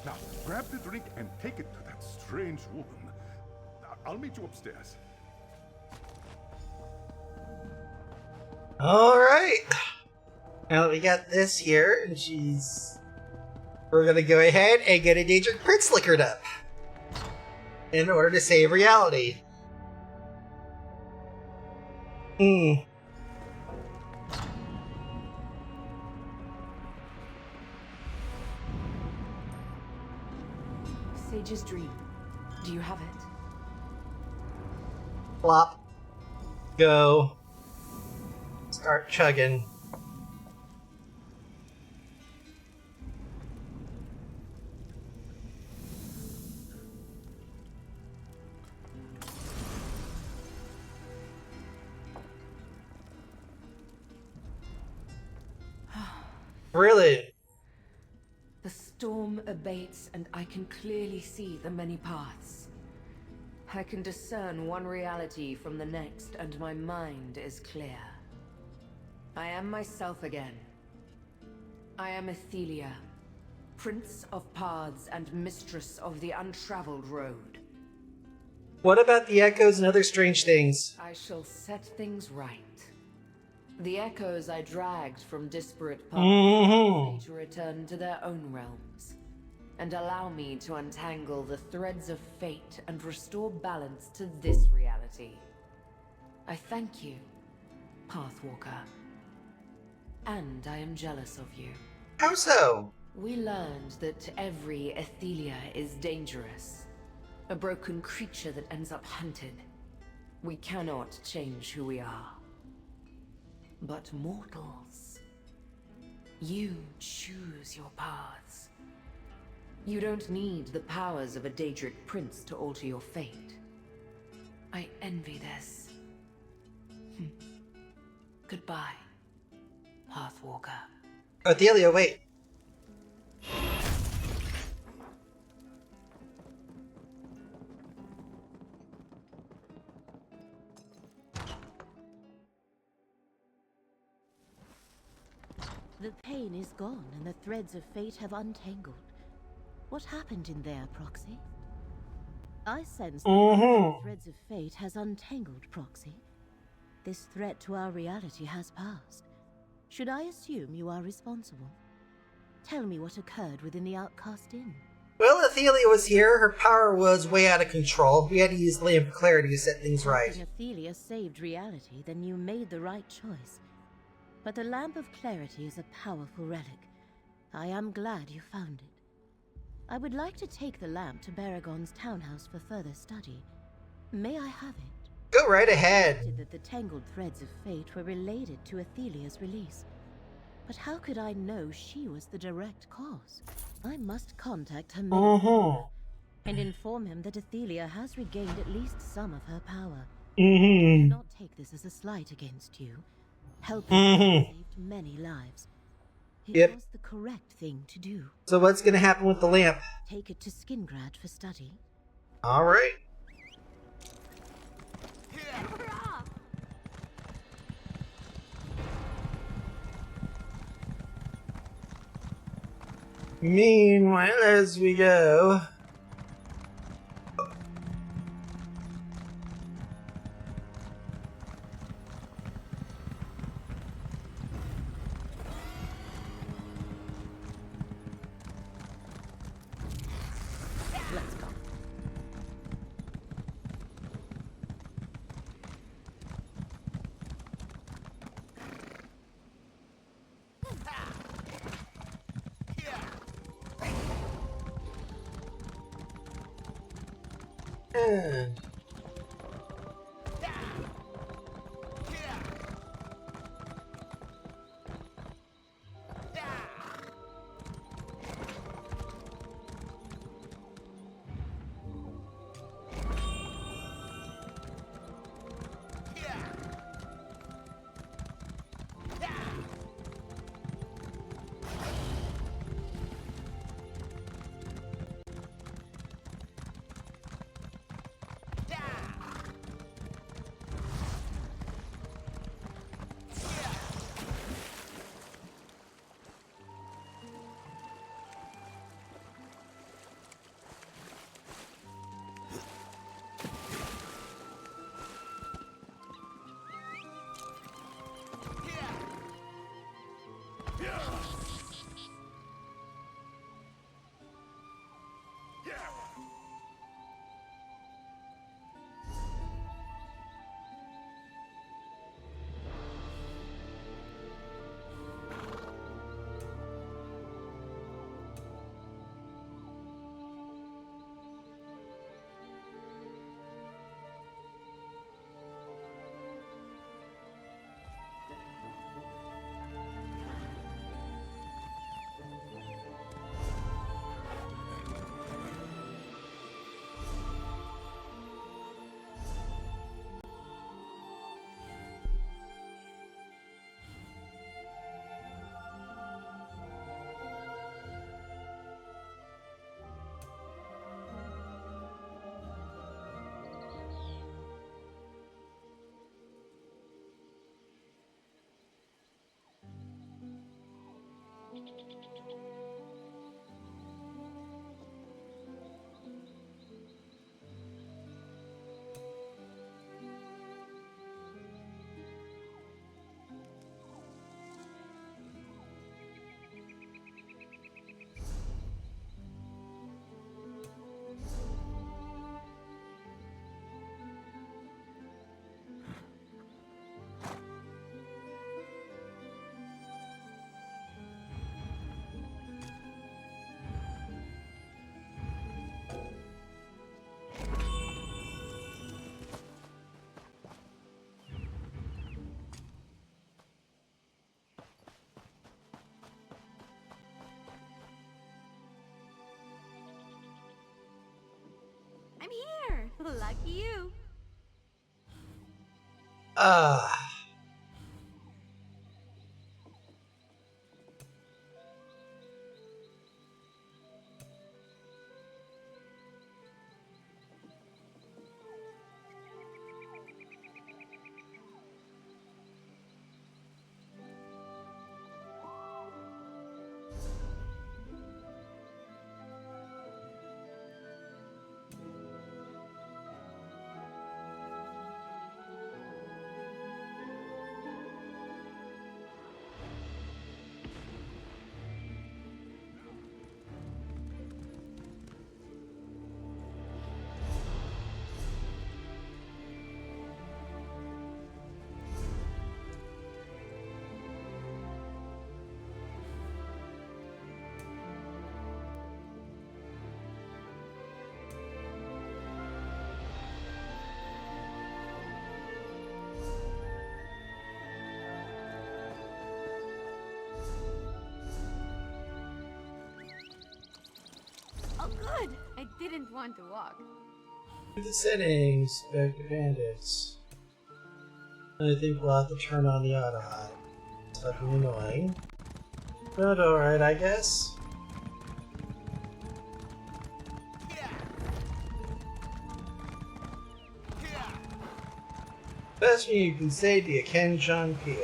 Now, grab the drink and take it to that strange woman. I'll meet you upstairs. Alright. Now we got this here, and we're gonna go ahead and get a Daedric Prince liquored up. In order to save reality. Sage's dream. Do you have it? Plop. Go. Start chugging. Really? The storm abates, and I can clearly see the many paths. I can discern one reality from the next, and my mind is clear. I am myself again. I am Athelia, Prince of Paths and Mistress of the Untraveled Road. What about the echoes and other strange things? I shall set things right. The echoes I dragged from disparate paths are free to return to their own realms, and allow me to untangle the threads of fate and restore balance to this reality. I thank you, Pathwalker. And I am jealous of you. How so? We learned that every Athelia is dangerous. A broken creature that ends up hunted. We cannot change who we are. But mortals, you choose your paths. You don't need the powers of a Daedric Prince to alter your fate. I envy this. Goodbye, Pathwalker. Athelia, wait. The pain is gone and the threads of fate have untangled. What happened in there, Proxy? I sense that the threads of fate has untangled, Proxy. This threat to our reality has passed. Should I assume you are responsible? Tell me what occurred within the Outcast Inn. Well, Athelia was here. Her power was way out of control. We had to use Lamp of Clarity to set things right. If Athelia saved reality, then you made the right choice. But the Lamp of Clarity is a powerful relic. I am glad you found it. I would like to take the lamp to Baragon's townhouse for further study. May I have it? Go right ahead. I suspected that the tangled threads of fate were related to Athelia's release. But how could I know she was the direct cause? I must contact her and inform him that Athelia has regained at least some of her power. Do not take this as a slight against you. Helping saved many lives. It was the correct thing to do. So what's gonna happen with the lamp? Take it to Skingrad for study. Alright. Meanwhile, as we go... Let's go. I'm here. Lucky you. Ah. Oh, good. I didn't want to walk. The settings, back to bandits. I think we'll have to turn on the auto hide. It's fucking annoying. But alright, I guess. Best thing you can say to you, Ken John Peel.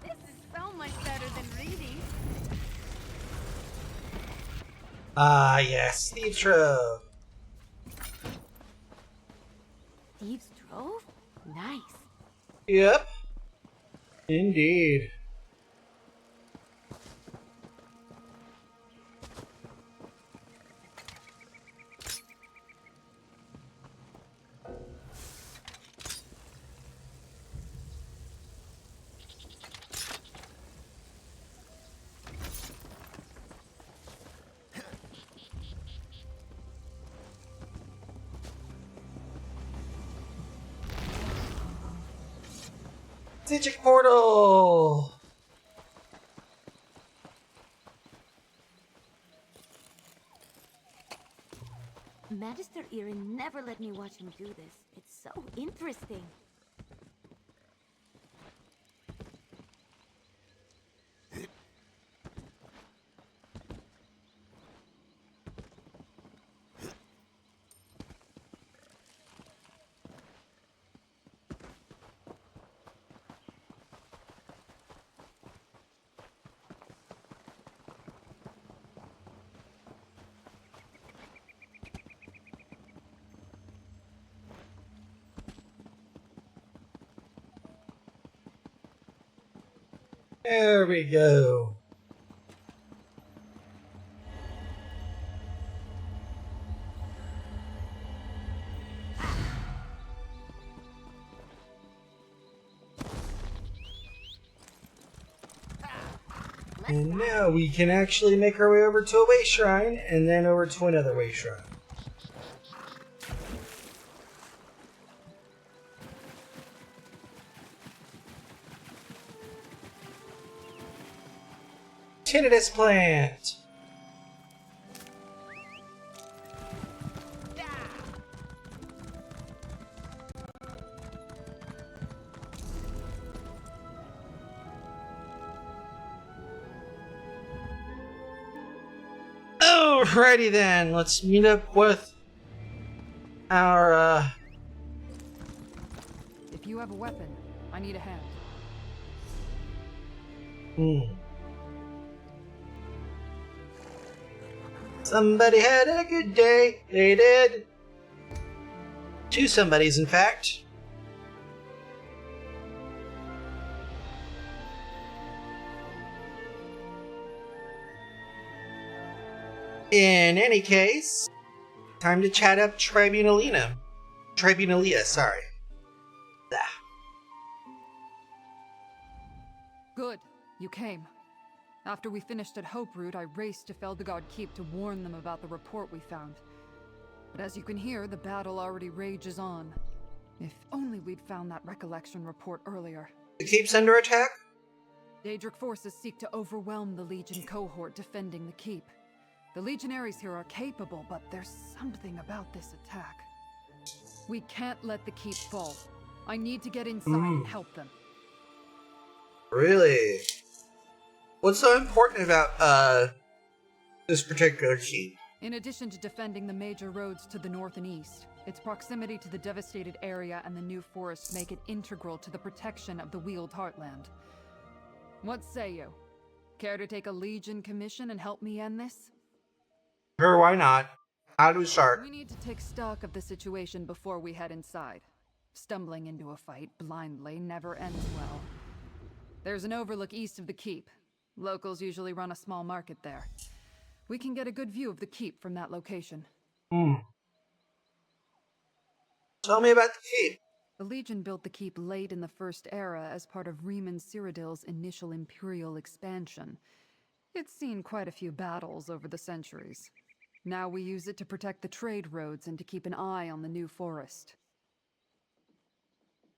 This is so much better than reading. Ah, yes, Thieves Trove. Thieves Trove? Nice. Yep. Indeed. Digic Portal! Magister Erin never let me watch him do this. It's so interesting. There we go. And now we can actually make our way over to a way shrine and then over to another way shrine. Tinnitus plant. Alrighty then, let's meet up with our If you have a weapon, I need a hand. Somebody had a good day, they did. Two somebodies, in fact. In any case, time to chat up Tribunalia, sorry. Ah. Good, you came. After we finished at Hope Root, I raced to Feldegard Keep to warn them about the report we found. But as you can hear, the battle already rages on. If only we'd found that recollection report earlier. The keep's under attack? Daedric forces seek to overwhelm the Legion cohort defending the keep. The legionaries here are capable, but there's something about this attack. We can't let the keep fall. I need to get inside and help them. Really? What's so important about this particular keep? In addition to defending the major roads to the north and east, its proximity to the devastated area and the new forest make it integral to the protection of the Wheeled Heartland. What say you? Care to take a Legion commission and help me end this? Sure, why not? How do we start? We need to take stock of the situation before we head inside. Stumbling into a fight blindly never ends well. There's an overlook east of the keep. Locals usually run a small market there. We can get a good view of the keep from that location. Tell me about the keep. The Legion built the keep late in the First Era as part of Riemann Cyrodiil's initial Imperial expansion. It's seen quite a few battles over the centuries. Now we use it to protect the trade roads and to keep an eye on the new forest.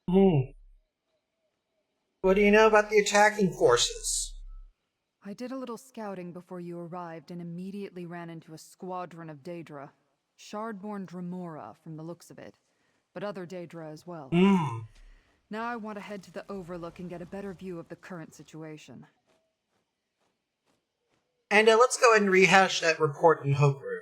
What do you know about the attacking forces? I did a little scouting before you arrived and immediately ran into a squadron of Daedra. Shardborn Dremora from the looks of it, but other Daedra as well. Now I want to head to the Overlook and get a better view of the current situation. And let's go ahead and rehash that report in Hope Room.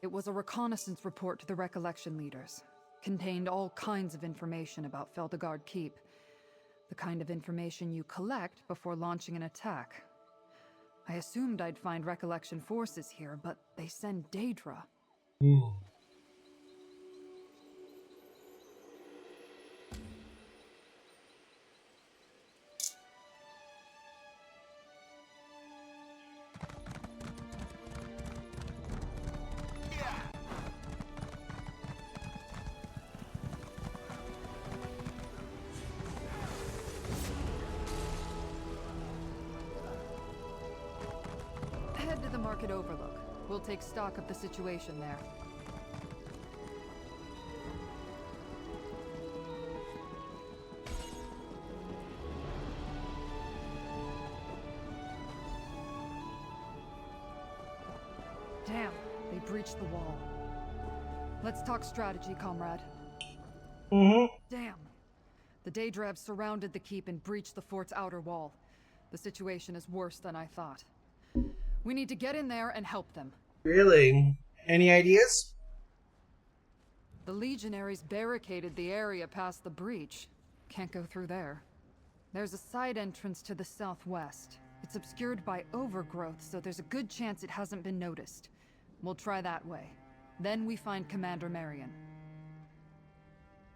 It was a reconnaissance report to the Recollection leaders. Contained all kinds of information about Feldegard Keep. The kind of information you collect before launching an attack. I assumed I'd find Recollection forces here, but they send Daedra. Head to the Market Overlook. We'll take stock of the situation there. Damn, they breached the wall. Let's talk strategy, comrade. Damn. The Daedra have surrounded the keep and breached the fort's outer wall. The situation is worse than I thought. We need to get in there and help them. Really? Any ideas? The legionaries barricaded the area past the breach. Can't go through there. There's a side entrance to the southwest. It's obscured by overgrowth, so there's a good chance it hasn't been noticed. We'll try that way. Then we find Commander Marion.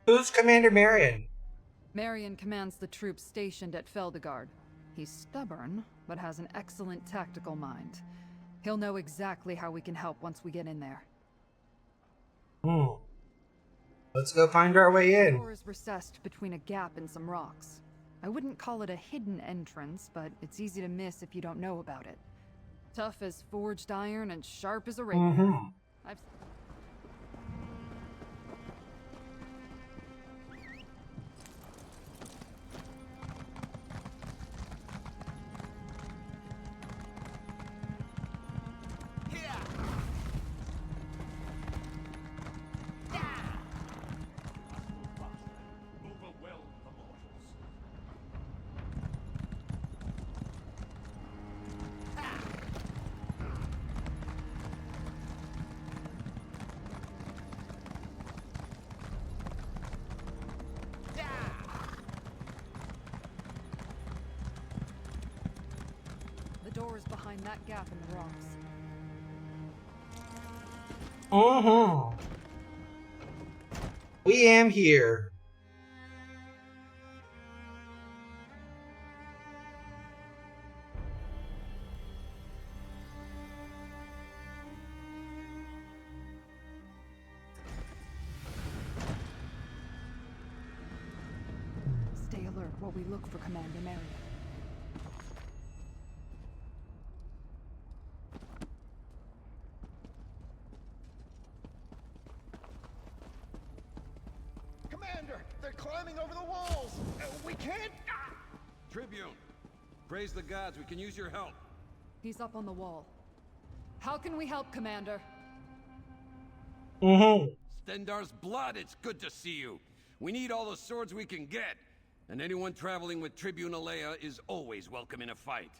Who's Commander Marion? Marion commands the troops stationed at Feldegard. He's stubborn, but has an excellent tactical mind. He'll know exactly how we can help once we get in there. Let's go find our way The in. door is recessed between a gap and some rocks. I wouldn't call it a hidden entrance, but it's easy to miss if you don't know about it. Tough as forged iron and sharp as a rapier. I've The door is behind that gap in the rocks. We am here. we look for Commander Marion. Commander, they're climbing over the walls. We can't. Tribune, praise the gods. We can use your help. He's up on the wall. How can we help, Commander? Stendar's blood, it's good to see you. We need all the swords we can get. And anyone traveling with Tribune Alea is always welcome in a fight.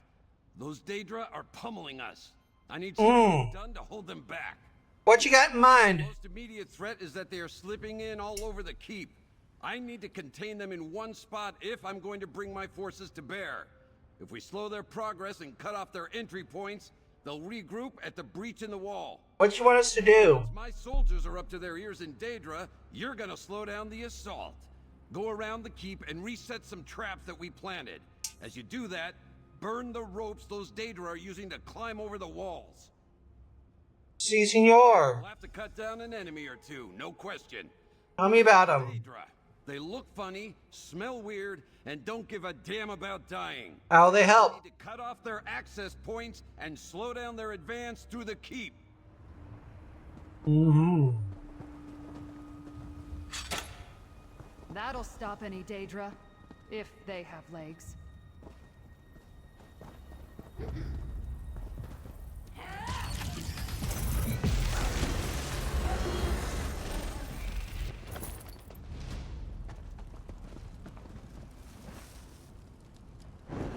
Those Daedra are pummeling us. I need something done to hold them back. What you got in mind? The most immediate threat is that they are slipping in all over the keep. I need to contain them in one spot if I'm going to bring my forces to bear. If we slow their progress and cut off their entry points, they'll regroup at the breach in the wall. What you want us to do? Once my soldiers are up to their ears in Daedra, you're gonna slow down the assault. Go around the keep and reset some traps that we planted. As you do that, burn the ropes those Daedra are using to climb over the walls. Si, senor. We'll have to cut down an enemy or two, no question. Tell me about them. Daedra. They look funny, smell weird, and don't give a damn about dying. How they help? We need to cut off their access points and slow down their advance through the keep. That'll stop any Daedra, if they have legs.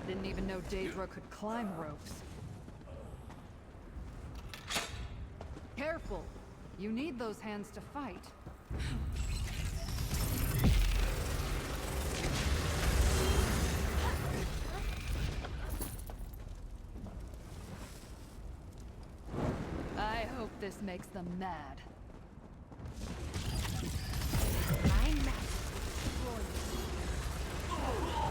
Didn't even know Daedra could climb ropes. Careful! You need those hands to fight. I hope this makes them mad. My master will destroy you.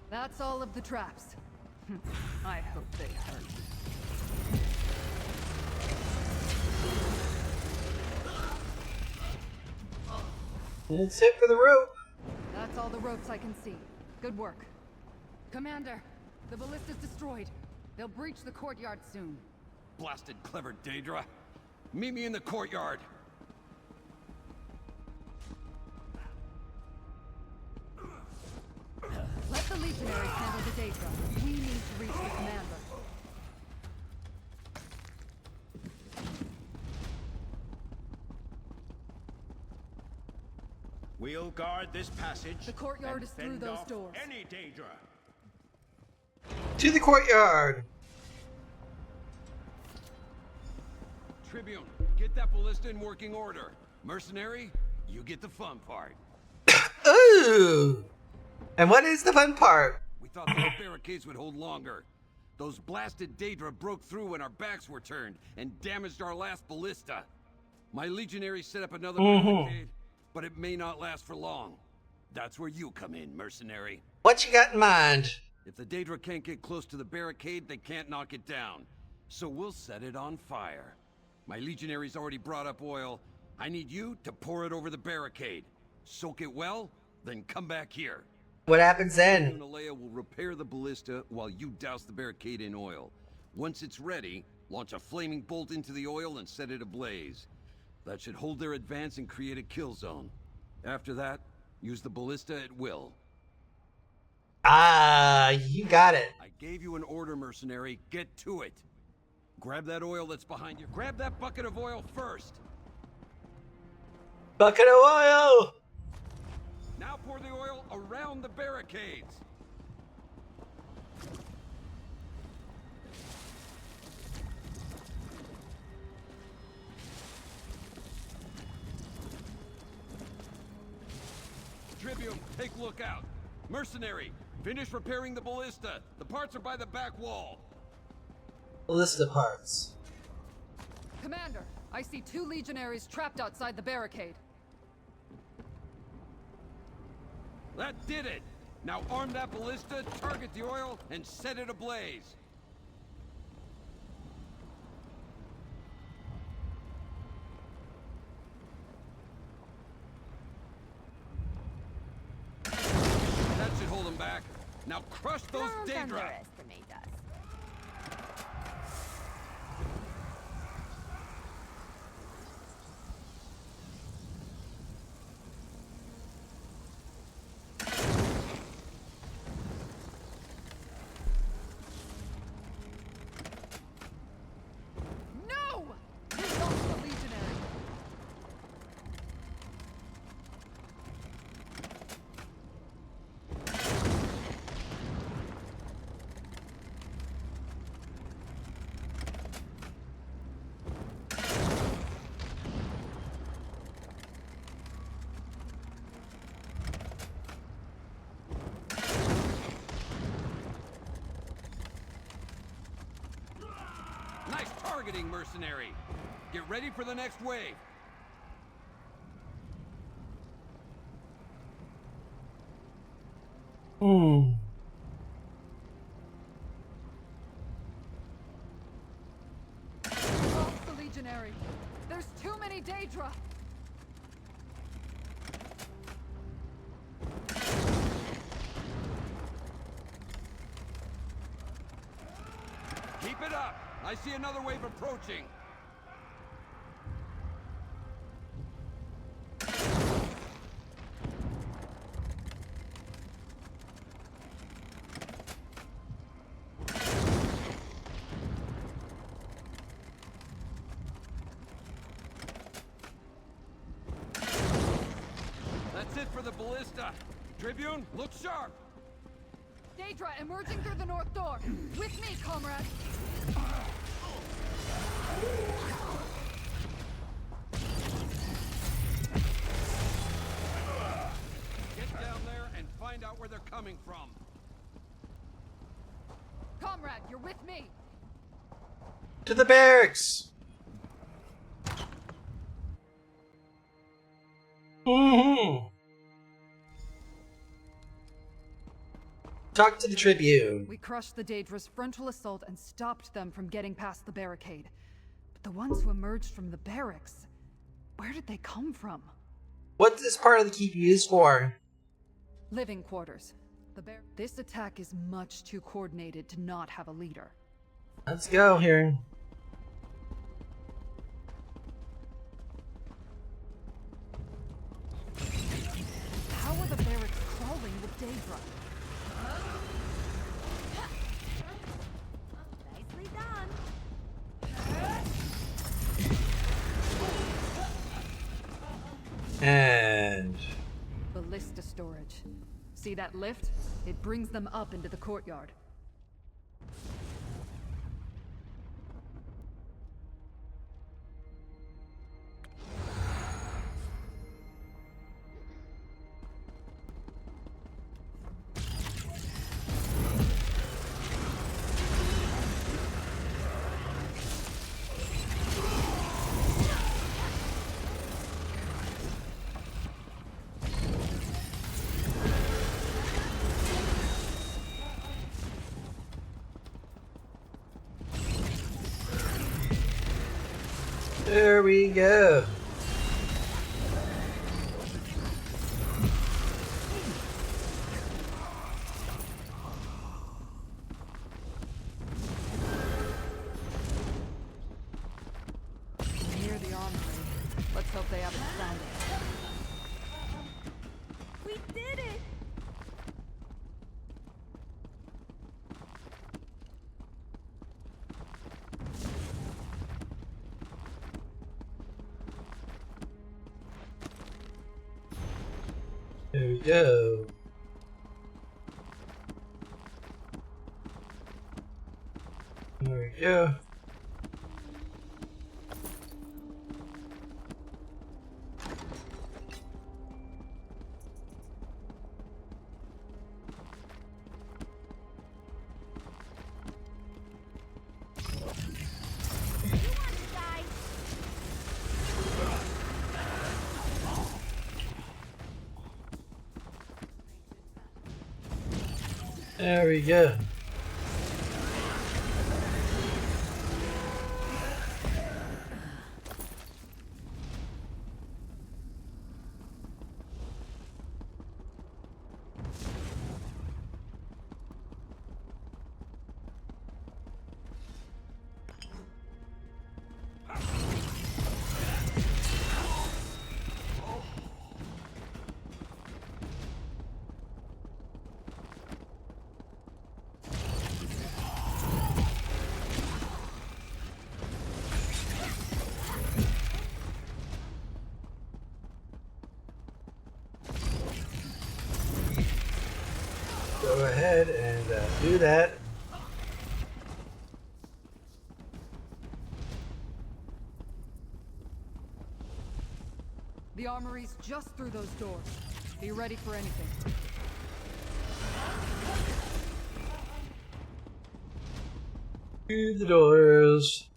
That's all of the traps. I hope they hurt. That's it for the rope. That's all the ropes I can see. Good work. Commander, the ballista's destroyed. They'll breach the courtyard soon. Blasted clever Daedra. Meet me in the courtyard. Let the legionaries handle the Daedra. We need to reach the commander. We'll guard this passage. The courtyard and is through fend those off doors. Any Daedra. To the courtyard. Tribune, get that ballista in working order. Mercenary, you get the fun part. Ooh. And what is the fun part? We thought those barricades would hold longer. Those blasted Daedra broke through when our backs were turned and damaged our last ballista. My legionaries set up another barricade, but it may not last for long. That's where you come in, mercenary. What you got in mind? If the Daedra can't get close to the barricade, they can't knock it down. So we'll set it on fire. My legionaries already brought up oil. I need you to pour it over the barricade. Soak it well, then come back here. What happens then? Alea will repair the ballista while you douse the barricade in oil. Once it's ready, launch a flaming bolt into the oil and set it ablaze. That should hold their advance and create a kill zone. After that, use the ballista at will. Ah, you got it. I gave you an order, mercenary. Get to it. Grab that oil that's behind you. Grab that bucket of oil first. Bucket of oil! Now pour the oil around the barricades. Tribune, take a look out. Mercenary, Finish repairing the ballista. The parts are by the back wall. Ballista parts. Commander, I see 2 legionaries trapped outside the barricade. That did it! Now arm that ballista, target the oil, and set it ablaze. That should hold them back. Now crush those Don't Daedra! underestimate us. No! We lost the legionary. Nice targeting, mercenary. Get ready for the next wave. We lost the legionary. There's too many Daedra. Keep it up. I see another wave approaching. That's it for the ballista. Tribune, look sharp. Daedra emerging through the north door. With me, comrade. Get down there and find out where they're coming from. Comrade, you're with me. To the barracks! Talk to the Tribune. We crushed the Daedra's frontal assault and stopped them from getting past the barricade. But the ones who emerged from the barracks, where did they come from? What's this part of the keep used for? Living quarters. This attack is much too coordinated to not have a leader. Let's go here. How are the barracks crawling with Daedra? Nicely done. And Ballista storage. See that lift? It brings them up into the courtyard. there we go. Near the armory. Let's hope they haven't found it. We did it! There we go. There we go. There we go. Go ahead and do that. The armory's just through those doors. Be ready for anything. To the doors.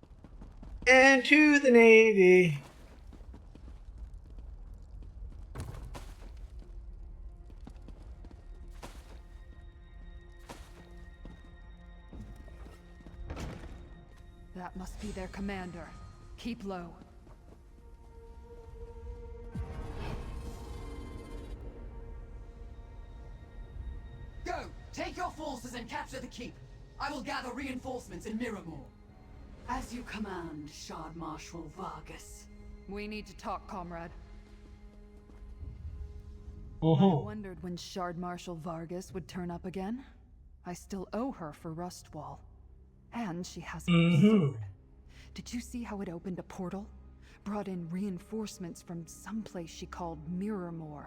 And to the Navy. That must be their commander. Keep low. Go! Take your forces and capture the keep. I will gather reinforcements in Miramore. As you command, Shard Marshal Vargas. We need to talk, comrade. I Mm-hmm. wondered when Shard Marshal Vargas would turn up again. I still owe her for Rustwall. And she has a new sword. Did you see how it opened a portal? Brought in reinforcements from someplace she called Miramore.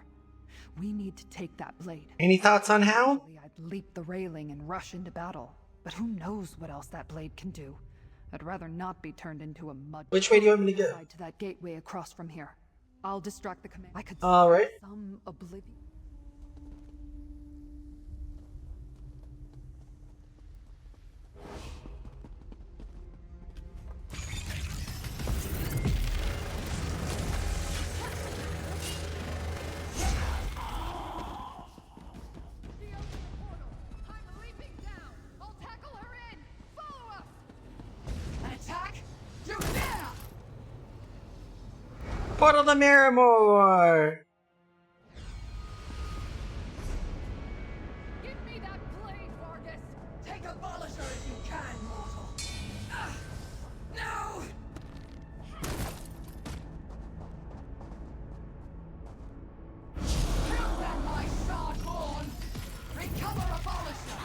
We need to take that blade. Any thoughts on how? Usually I'd leap the railing and rush into battle. But who knows what else that blade can do? I'd rather not be turned into a mud. Which way do you want me to go? To that gateway across from here. I'll distract the command. I could All right. some oblivion. Portal to Miramore! Give me that blade, Vargas! Take Abolisher if you can, mortal! No! Kill them, my Shardborn! Recover Abolisher!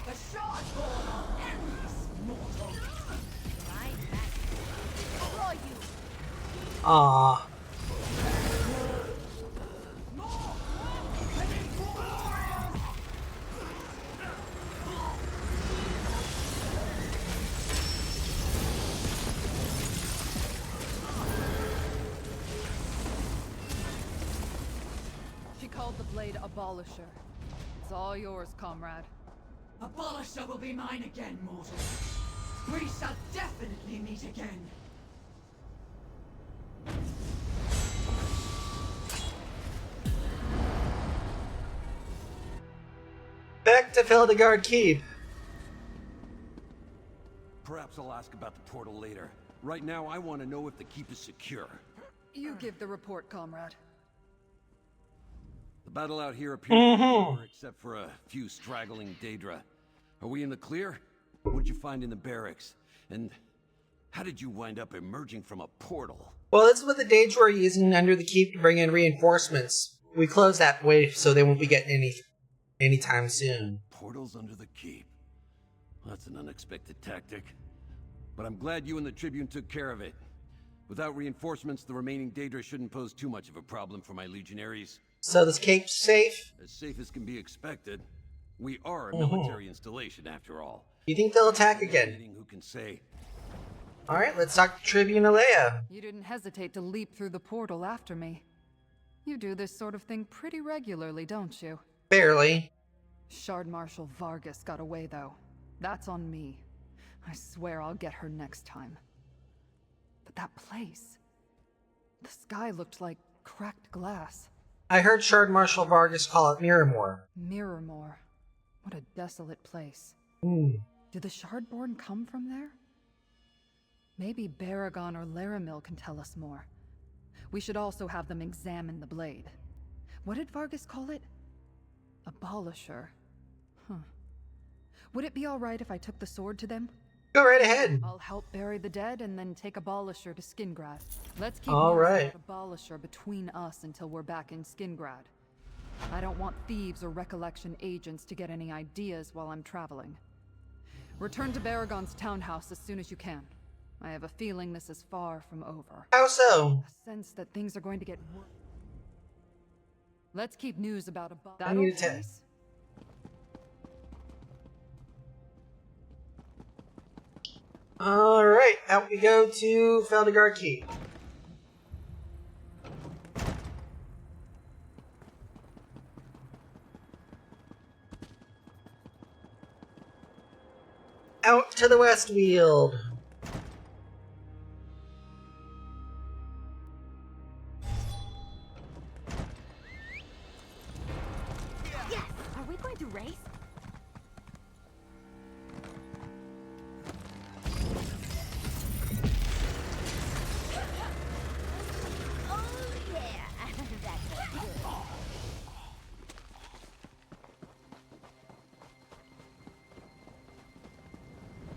The Shardborn are endless, mortal! Aww. She called the blade Abolisher. It's all yours, comrade. Abolisher will be mine again, mortal. We shall definitely meet again. Back to Feldeguard Keep. Perhaps I'll ask about the portal later. Right now, I want to know if the keep is secure. You give the report, comrade. The battle out here appears over, except for a few straggling Daedra. Are we in the clear? What did you find in the barracks? And how did you wind up emerging from a portal? Well, this is what the Daedra are using under the keep to bring in reinforcements. We closed that way so they won't be getting anytime soon. Portals under the keep. That's an unexpected tactic. But I'm glad you and the Tribune took care of it. Without reinforcements, the remaining Daedra shouldn't pose too much of a problem for my legionaries. So this cape's safe? As safe as can be expected. We are a military installation, after all. You think they'll attack again? Who can say? Alright, let's talk to Tribune Alea. You didn't hesitate to leap through the portal after me. You do this sort of thing pretty regularly, don't you? Barely. Shard Marshal Vargas got away, though. That's on me. I swear I'll get her next time. But that place... The sky looked like cracked glass. I heard Shard Marshal Vargas call it Miramore. Miramore. What a desolate place. Hmm. Do the Shardborn come from there? Maybe Baragon or Laramil can tell us more. We should also have them examine the blade. What did Vargas call it? Abolisher. Huh. Would it be alright if I took the sword to them? Go right ahead. I'll help bury the dead and then take Abolisher to Skingrad. Let's keep All news right. about Abolisher between us until we're back in Skingrad. I don't want thieves or recollection agents to get any ideas while I'm traveling. Return to Baragon's townhouse as soon as you can. I have a feeling this is far from over. How so? A sense that things are going to get worse. Let's keep news about I that need old a 10. place. Alright, out we go to Feldegar Keep. Out to the Westweald. Yes! Are we going to race? Oh yeah! That's good.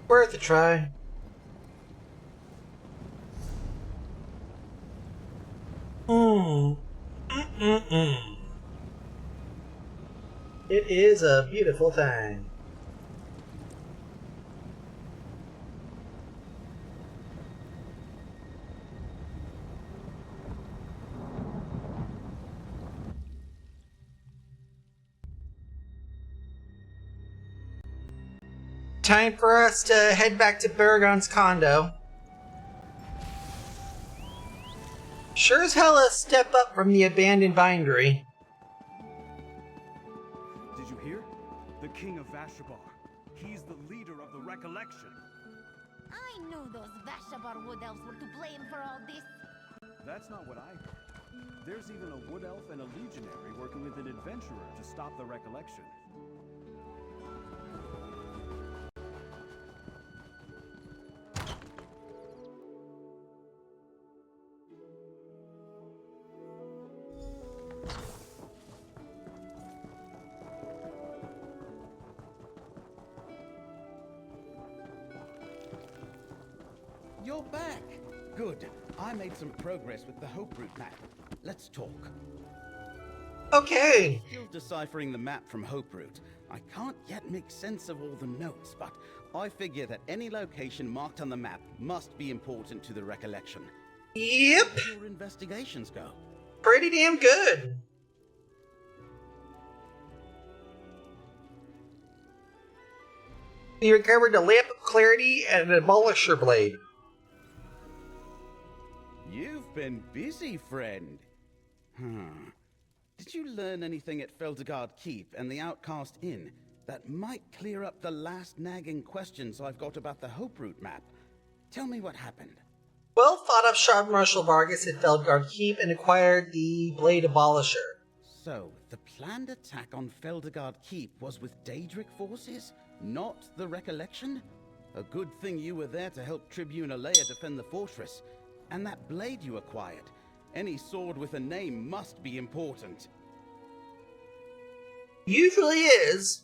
Worth a try. It is a beautiful thing. Time for us to head back to Baragon's condo. Sure as hell a step up from the abandoned bindery. Did you hear? The king of Vashabar. He's the leader of the recollection. I knew those Vashabar wood elves were to blame for all this. That's not what I heard. There's even a wood elf and a legionary working with an adventurer to stop the recollection. You're back! Good. I made some progress with the Hope Route map. Let's talk. Okay. Still deciphering the map from Hope Route. I can't yet make sense of all the notes, but I figure that any location marked on the map must be important to the recollection. Yep. How did your investigations go? Pretty damn good. We recovered a Lamp of Clarity and an Abolisher Blade. You've been busy, friend. Did you learn anything at Feldegar Keep and the Outcast Inn that might clear up the last nagging questions I've got about the Hope Route map? Tell me what happened. Well fought up Shard Marshal Vargas at Feldegar Keep and acquired the Blade Abolisher. So, the planned attack on Feldegar Keep was with Daedric forces, not the Recollection? A good thing you were there to help Tribune Alea defend the fortress. And that blade you acquired. Any sword with a name must be important. Usually is.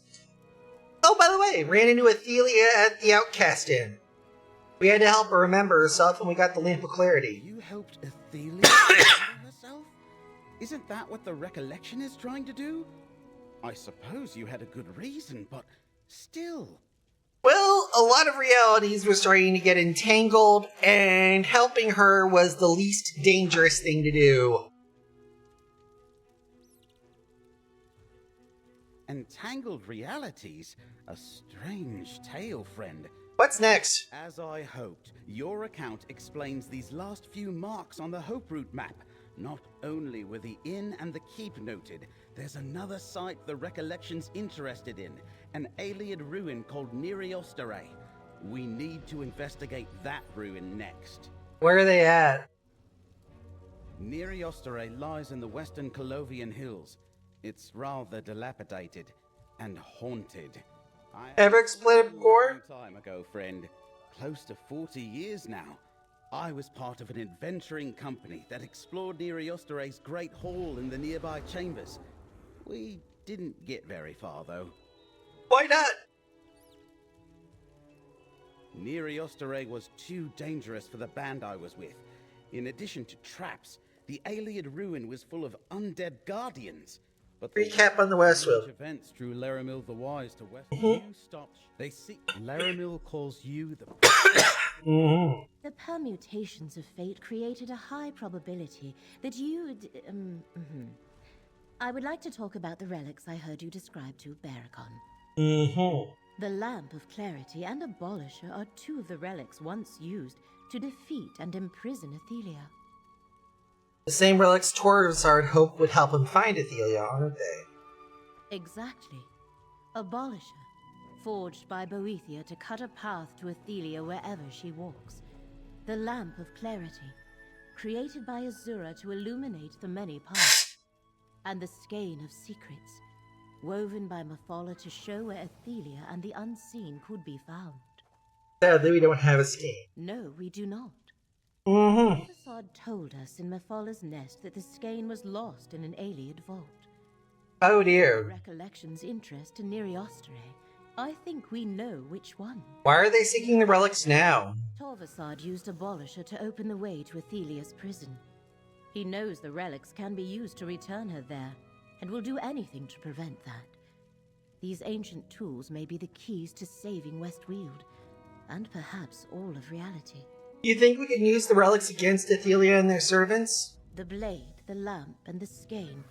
Oh, by the way, ran into Athelia at the Outcast Inn. We had to help her remember herself and we got the Lamp of Clarity. You helped Athelia remember herself? Isn't that what the Recollection is trying to do? I suppose you had a good reason, but still. Well, a lot of realities were starting to get entangled, and helping her was the least dangerous thing to do. Entangled realities? A strange tale, friend. What's next? As I hoped, your account explains these last few marks on the Hope Route map. Not only were the inn and the keep noted, there's another site the Recollection's interested in, an Aeliad ruin called Neriostare. We need to investigate that ruin next. Where are they at? Neriostere lies in the western Colovian hills. It's rather dilapidated and haunted. Ever explained it before? A long time ago, friend. Close to 40 years now. I was part of an adventuring company that explored Neriostere's great hall in the nearby chambers. We didn't get very far, though. Why not? Neriostere was too dangerous for the band I was with. In addition to traps, the Alien ruin was full of undead guardians. But recap on the Westwood. Events drew Laramil the Wise to Westwood. You stopped. They see Laramil calls you the. The permutations of fate created a high probability that you'd. I would like to talk about the relics I heard you describe to Barracon. The Lamp of Clarity and Abolisher are two of the relics once used to defeat and imprison Athelia. The same relics Torvsard hoped would help him find Athelia, aren't they? Exactly. Abolisher, forged by Boethia to cut a path to Athelia wherever she walks. The Lamp of Clarity, created by Azura to illuminate the many paths. And the Skein of Secrets, woven by Mephala to show where Athelia and the Unseen could be found. Sadly, we don't have a skein. No, we do not. Torvsard told us in Mephala's nest that the skein was lost in an Ayleid vault. Oh dear. Recollection's interest in Neriostere. I think we know which one. Why are they seeking the relics now? Torvsard used Abolisher to open the way to Athelia's prison. He knows the relics can be used to return her there, and will do anything to prevent that. These ancient tools may be the keys to saving Westweald, and perhaps all of reality. You think we can use the relics against Athelia and their servants? The blade, the lamp, and the skein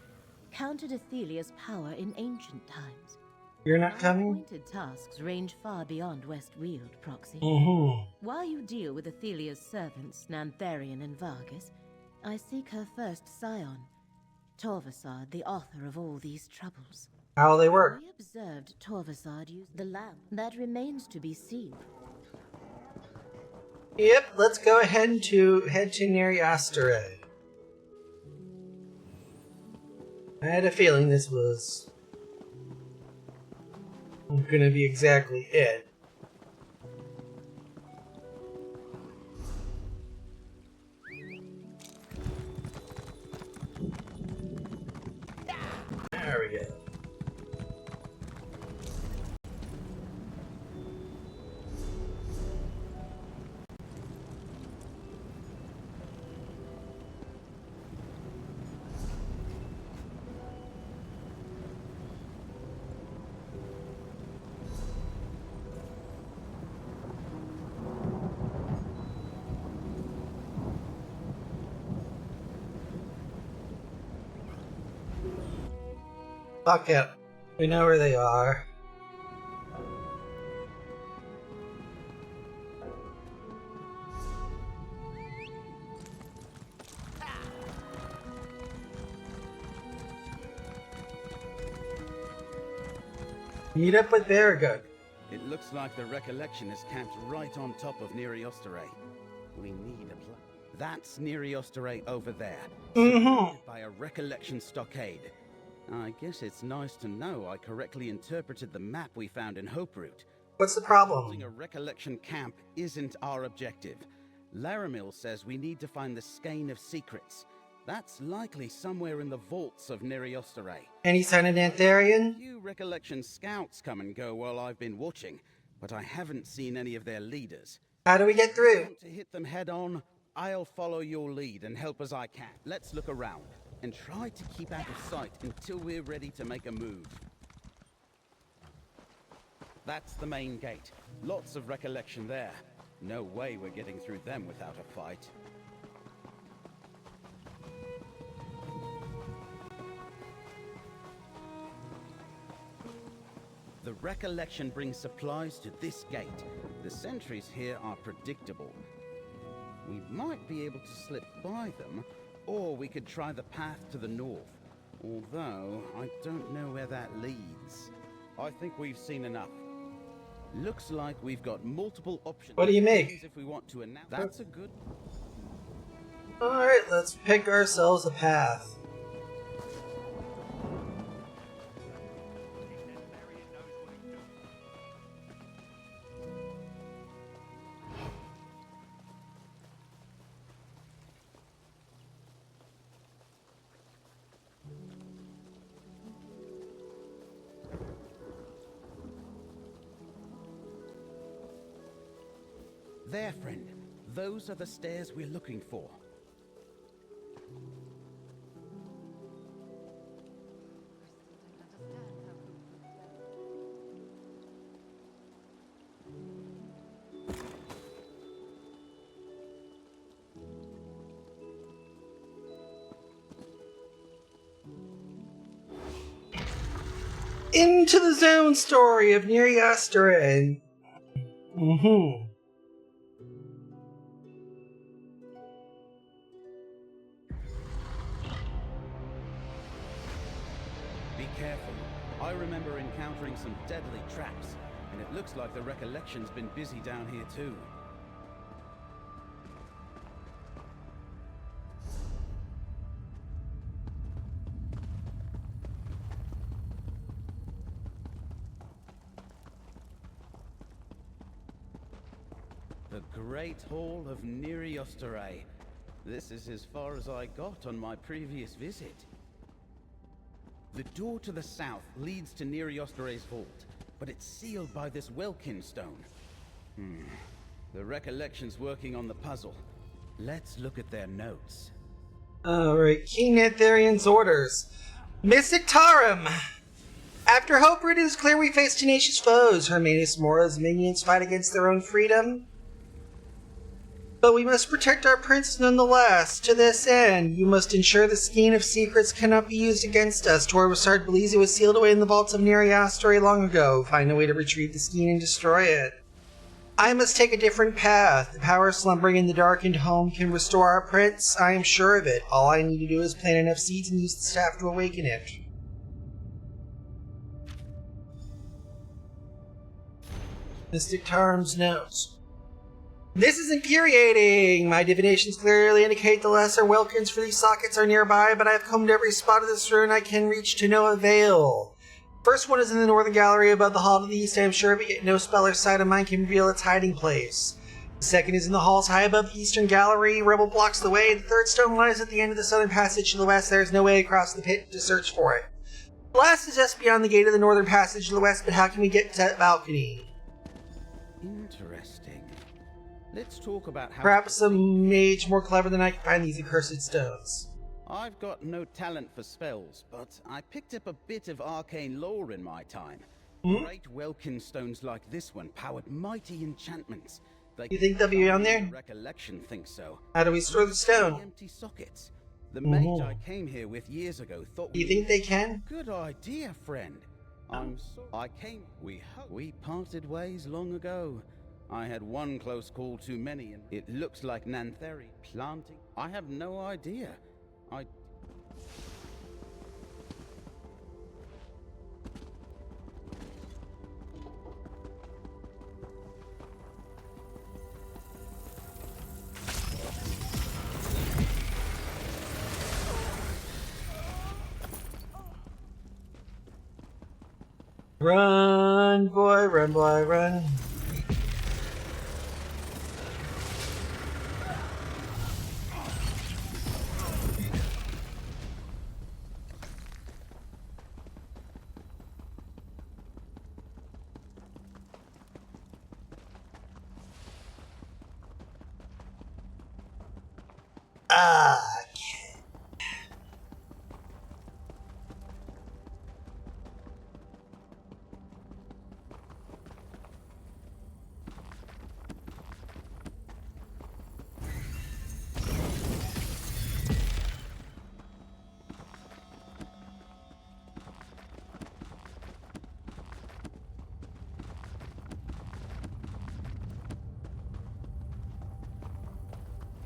countered Athelia's power in ancient times. You're not coming? Appointed tasks range far beyond Westweald, Proxy. While you deal with Athelia's servants, Nantharian and Vargas, I seek her first scion, Torvsard, the author of all these troubles. How will they work? We observed Torvsard use the lamp. That remains to be seen. Yep, let's go ahead and head to Neriostere. I had a feeling this was gonna be exactly it. There we go. Fuck it. We know where they are. Meet up with Barracon. It looks like the Recollection is camped right on top of Neriostere. We need a plan. That's Neriostere over there. Surrounded by a Recollection stockade. I guess it's nice to know I correctly interpreted the map we found in Hoperoot. What's the problem? Building a Recollection camp isn't our objective. Laramil says we need to find the Skein of Secrets. That's likely somewhere in the vaults of Neriostere. Any sign of Nantharian? Few Recollection scouts come and go while I've been watching, but I haven't seen any of their leaders. How do we get through? To hit them head on, I'll follow your lead and help as I can. Let's look around and try to keep out of sight until we're ready to make a move. That's the main gate. Lots of Recollection there. No way we're getting through them without a fight. The Recollection brings supplies to this gate. The sentries here are predictable. We might be able to slip by them, or we could try the path to the north. Although, I don't know where that leads. I think we've seen enough. Looks like we've got multiple options. What do you make? If we want to announce, that's a good. Alright, let's pick ourselves a path. There, friend. Those are the stairs we're looking for. Into the Zone story of Neriastra. Be careful. I remember encountering some deadly traps, and it looks like the Recollection's been busy down here too. The Great Hall of Neriostare. This is as far as I got on my previous visit. The door to the south leads to Neriostare's vault, but it's sealed by this Welkin stone. The Recollection's working on the puzzle. Let's look at their notes. Alright, King Netherian's orders. Mystic Tarum! After Hope it is clear we face tenacious foes. Hermanus Mora's minions fight against their own freedom. But we must protect our prince nonetheless. To this end, you must ensure the skein of secrets cannot be used against us. Torbasard believes it was sealed away in the vaults of Neriastare long ago. Find a way to retrieve the skein and destroy it. I must take a different path. The power slumbering in the darkened home can restore our prince. I am sure of it. All I need to do is plant enough seeds and use the staff to awaken it. Mystic Tarum's notes. This is infuriating! My divinations clearly indicate the lesser Welkins for these sockets are nearby, but I have combed every spot of this rune I can reach to no avail. First one is in the northern gallery above the hall to the east, I am sure of it, yet no spell or sight of mine can reveal its hiding place. The second is in the halls high above the eastern gallery, rubble blocks the way. The third stone lies at the end of the southern passage to the west, there is no way across the pit to search for it. The last is just beyond the gate of the northern passage to the west, but how can we get to that balcony? Interesting. Let's talk about how... Perhaps some mage more clever than I can find these accursed stones. I've got no talent for spells, but I picked up a bit of arcane lore in my time. Great Welkin stones like this one powered mighty enchantments. You think they'll be on there? Recollection thinks so. How do we store the stone? Empty sockets. The mage I came here with years ago thought... Do you think they can? Good idea, friend. I'm sorry. I came... We parted ways long ago. I had one close call too many, and it looks like Nantheri planting. I have no idea. Run, boy, run.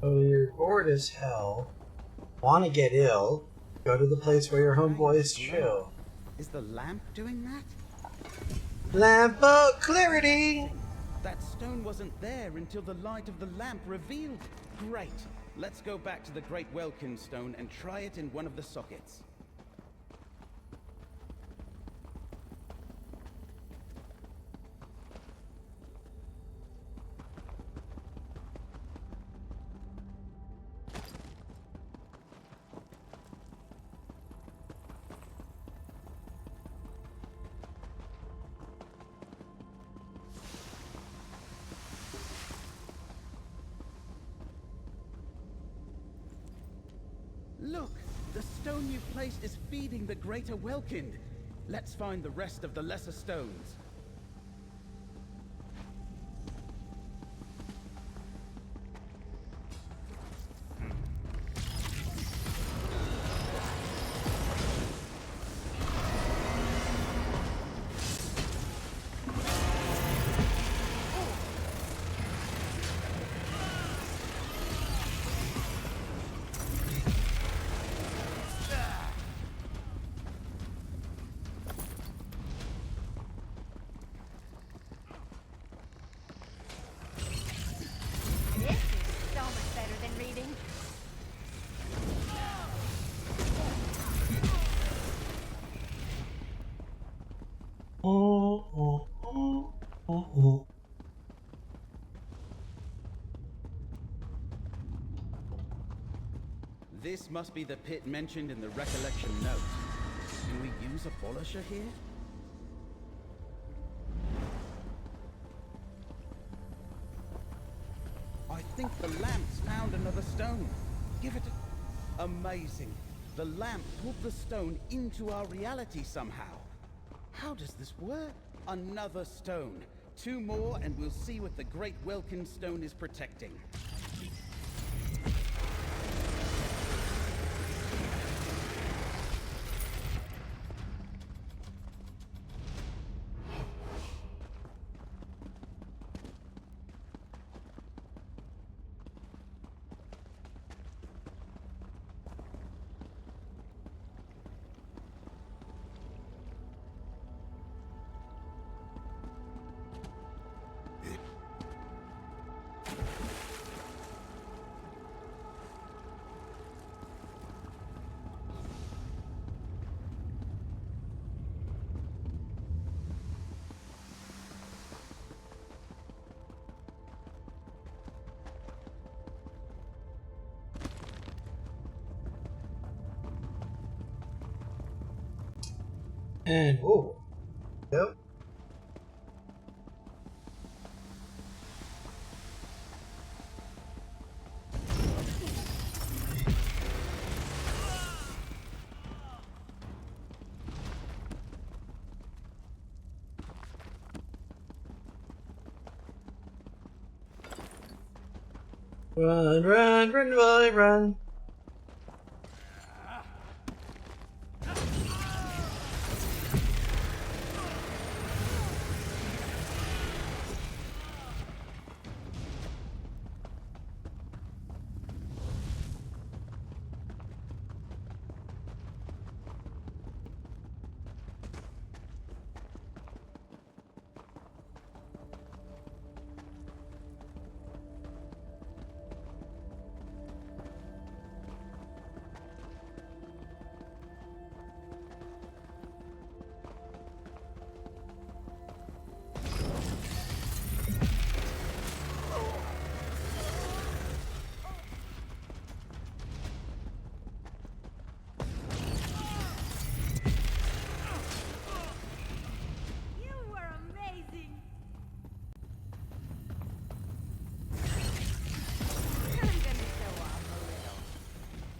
Oh, you're bored as hell. Want to get ill? Go to the place where your homeboys chill. Is the lamp doing that? Lamp of clarity! That stone wasn't there until the light of the lamp revealed. Great. Let's go back to the Great Welkin Stone and try it in one of the sockets. Look! The stone you placed is feeding the Greater Welkin. Let's find the rest of the lesser stones. This is so much better than reading. This must be the pit mentioned in the recollection note. Can we use a polisher here? I think the lamp's found another stone. Give it a... Amazing. The lamp pulled the stone into our reality somehow. How does this work? Another stone. 2 more and we'll see what the Great Welkin Stone is protecting. And oh, yep. Run, run, run, boy, run.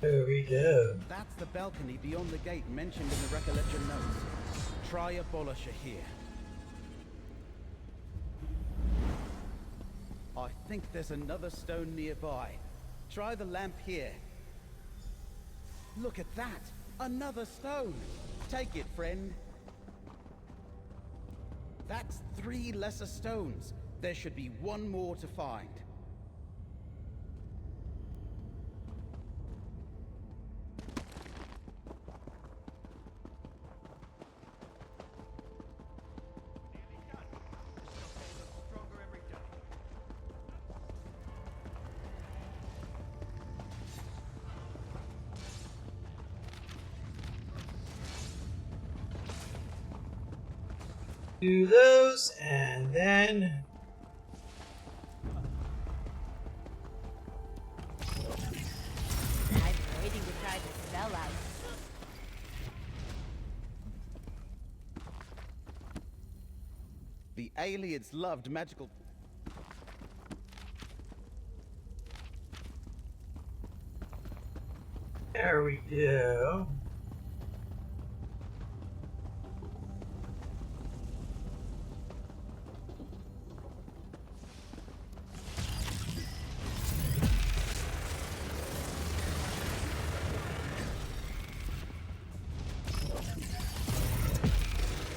There we go. That's the balcony beyond the gate mentioned in the recollection notes. Try a polisher here. I think there's another stone nearby. Try the lamp here. Look at that! Another stone! Take it, friend. That's 3 lesser stones. There should be 1 more to find. Do those, and then I've been waiting to try this spell out. The aliens loved magical... there we go.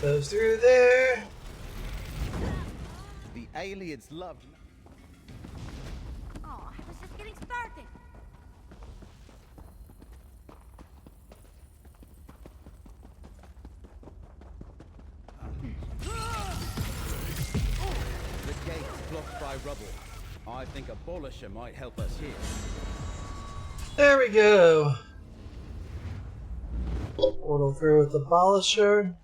Goes through there. The aliens loved... Oh, I was just getting started. The gate's blocked by rubble. I think Abolisher might help us here. There we go. Portal through with Abolisher.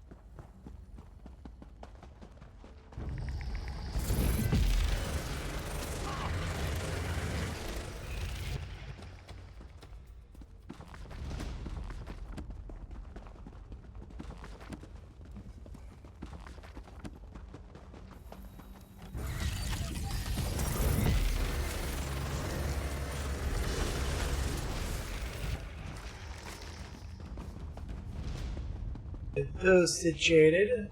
Get those situated.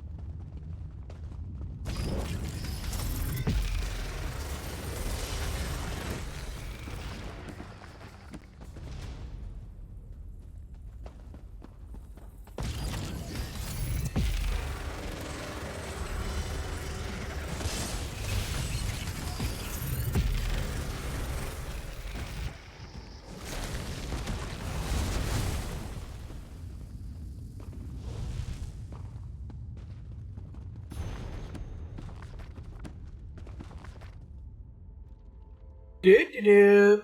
Do.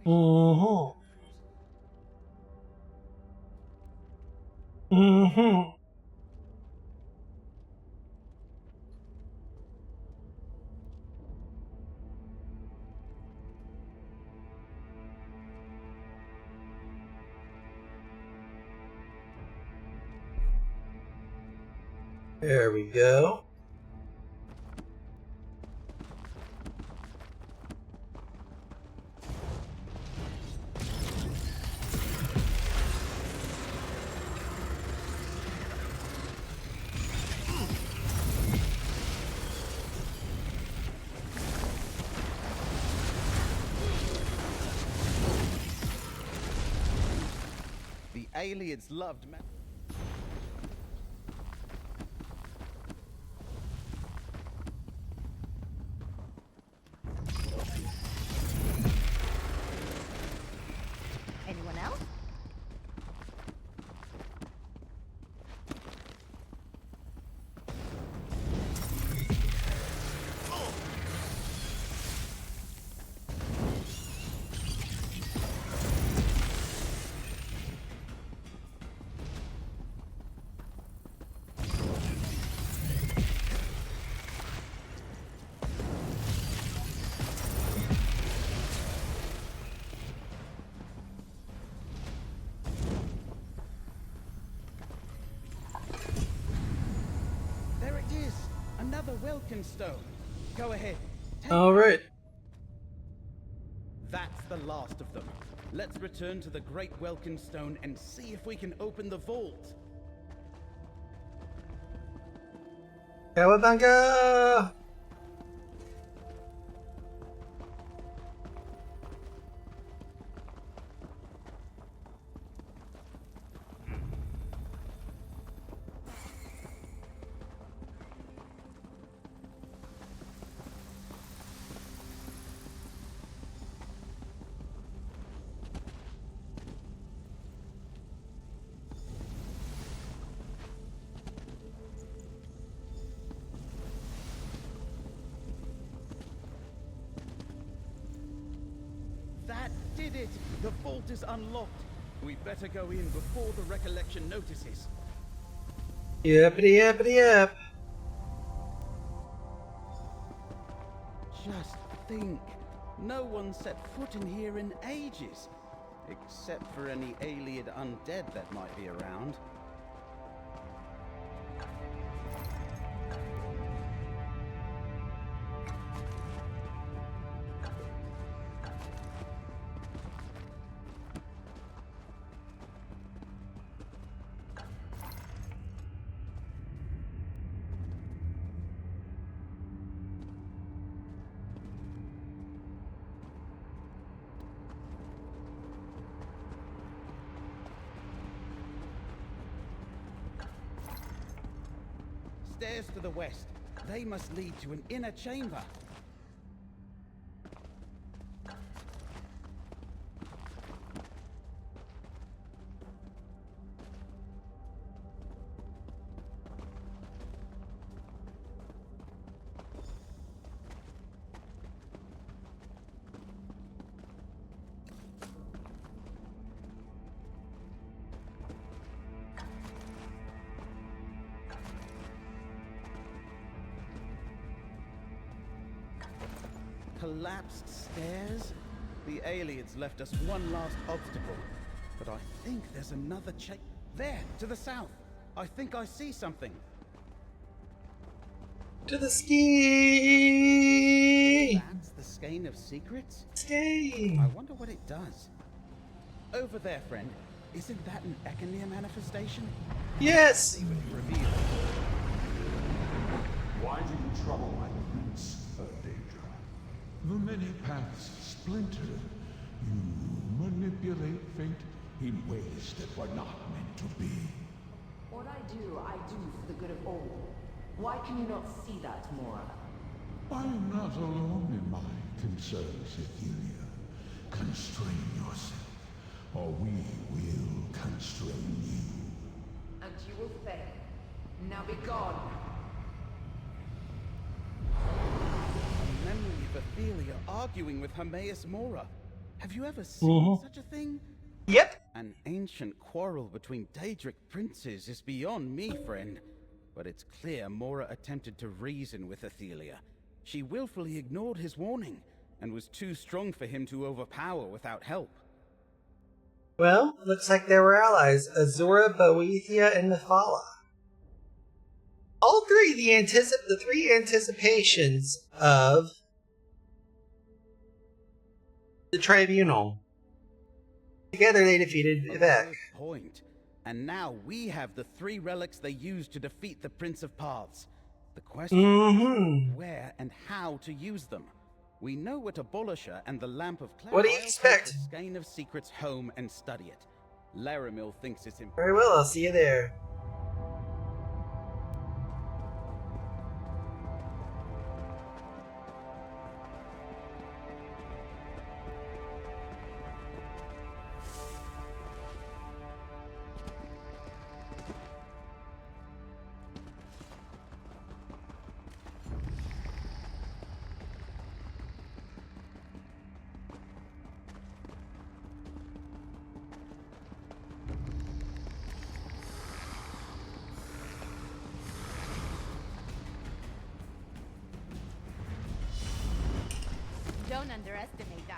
Mm-hmm. Mm-hmm. There we go. The aliens loved... Anyone else? There it is! Another Welkin stone. Go ahead. All right. That's the last of them. Let's return to the Great Welkin Stone and see if we can open the vault. Cowabunga! did it! The vault is unlocked. We better go in before the recollection notices. Yippity yippity yip. Just think. No one set foot in here in ages. Except for any alien undead that might be around. Stairs to the west. They must lead to an inner chamber. Collapsed stairs? The aliens left us one last obstacle. But I think there's another there, to the south. I think I see something. To the ski! That's the skein of secrets? Skein! I wonder what it does. Over there, friend. Isn't that an Echoneer manifestation? Yes! See what it reveals. Why do you trouble my prince, Daedra? The many paths splinter. You manipulate fate in ways that were not meant to be. What I do for the good of all. Why can you not see that, Mora? I'm not alone in my concerns, Ethelia. Constrain yourself, or we will constrain you. And you will fail. Now be gone. Memory of Ethelia arguing with Hermaeus Mora. Have you ever seen such a thing? Yep. An ancient quarrel between Daedric princes is beyond me, friend. But it's clear Mora attempted to reason with Ethelia. She willfully ignored his warning, and was too strong for him to overpower without help. Well, looks like there were allies. Azura, Boethia, and Nephala. All three, the three anticipations of the Tribunal. Together they defeated Vivek. Good point. And now we have the three relics they used to defeat the Prince of Paths. The question is where and how to use them. We know what Abolisher and the Lamp of Clarity. What do you expect? The Skein of Secrets home and study it. Laramil thinks it's important. Very well, I'll see you there. Don't underestimate us.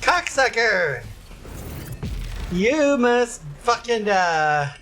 Cocksucker! You must fucking die.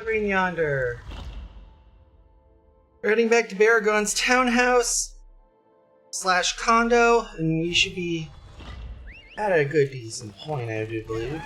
green yonder. We're heading back to Baragon's townhouse / condo, and we should be at a good decent point, I do believe.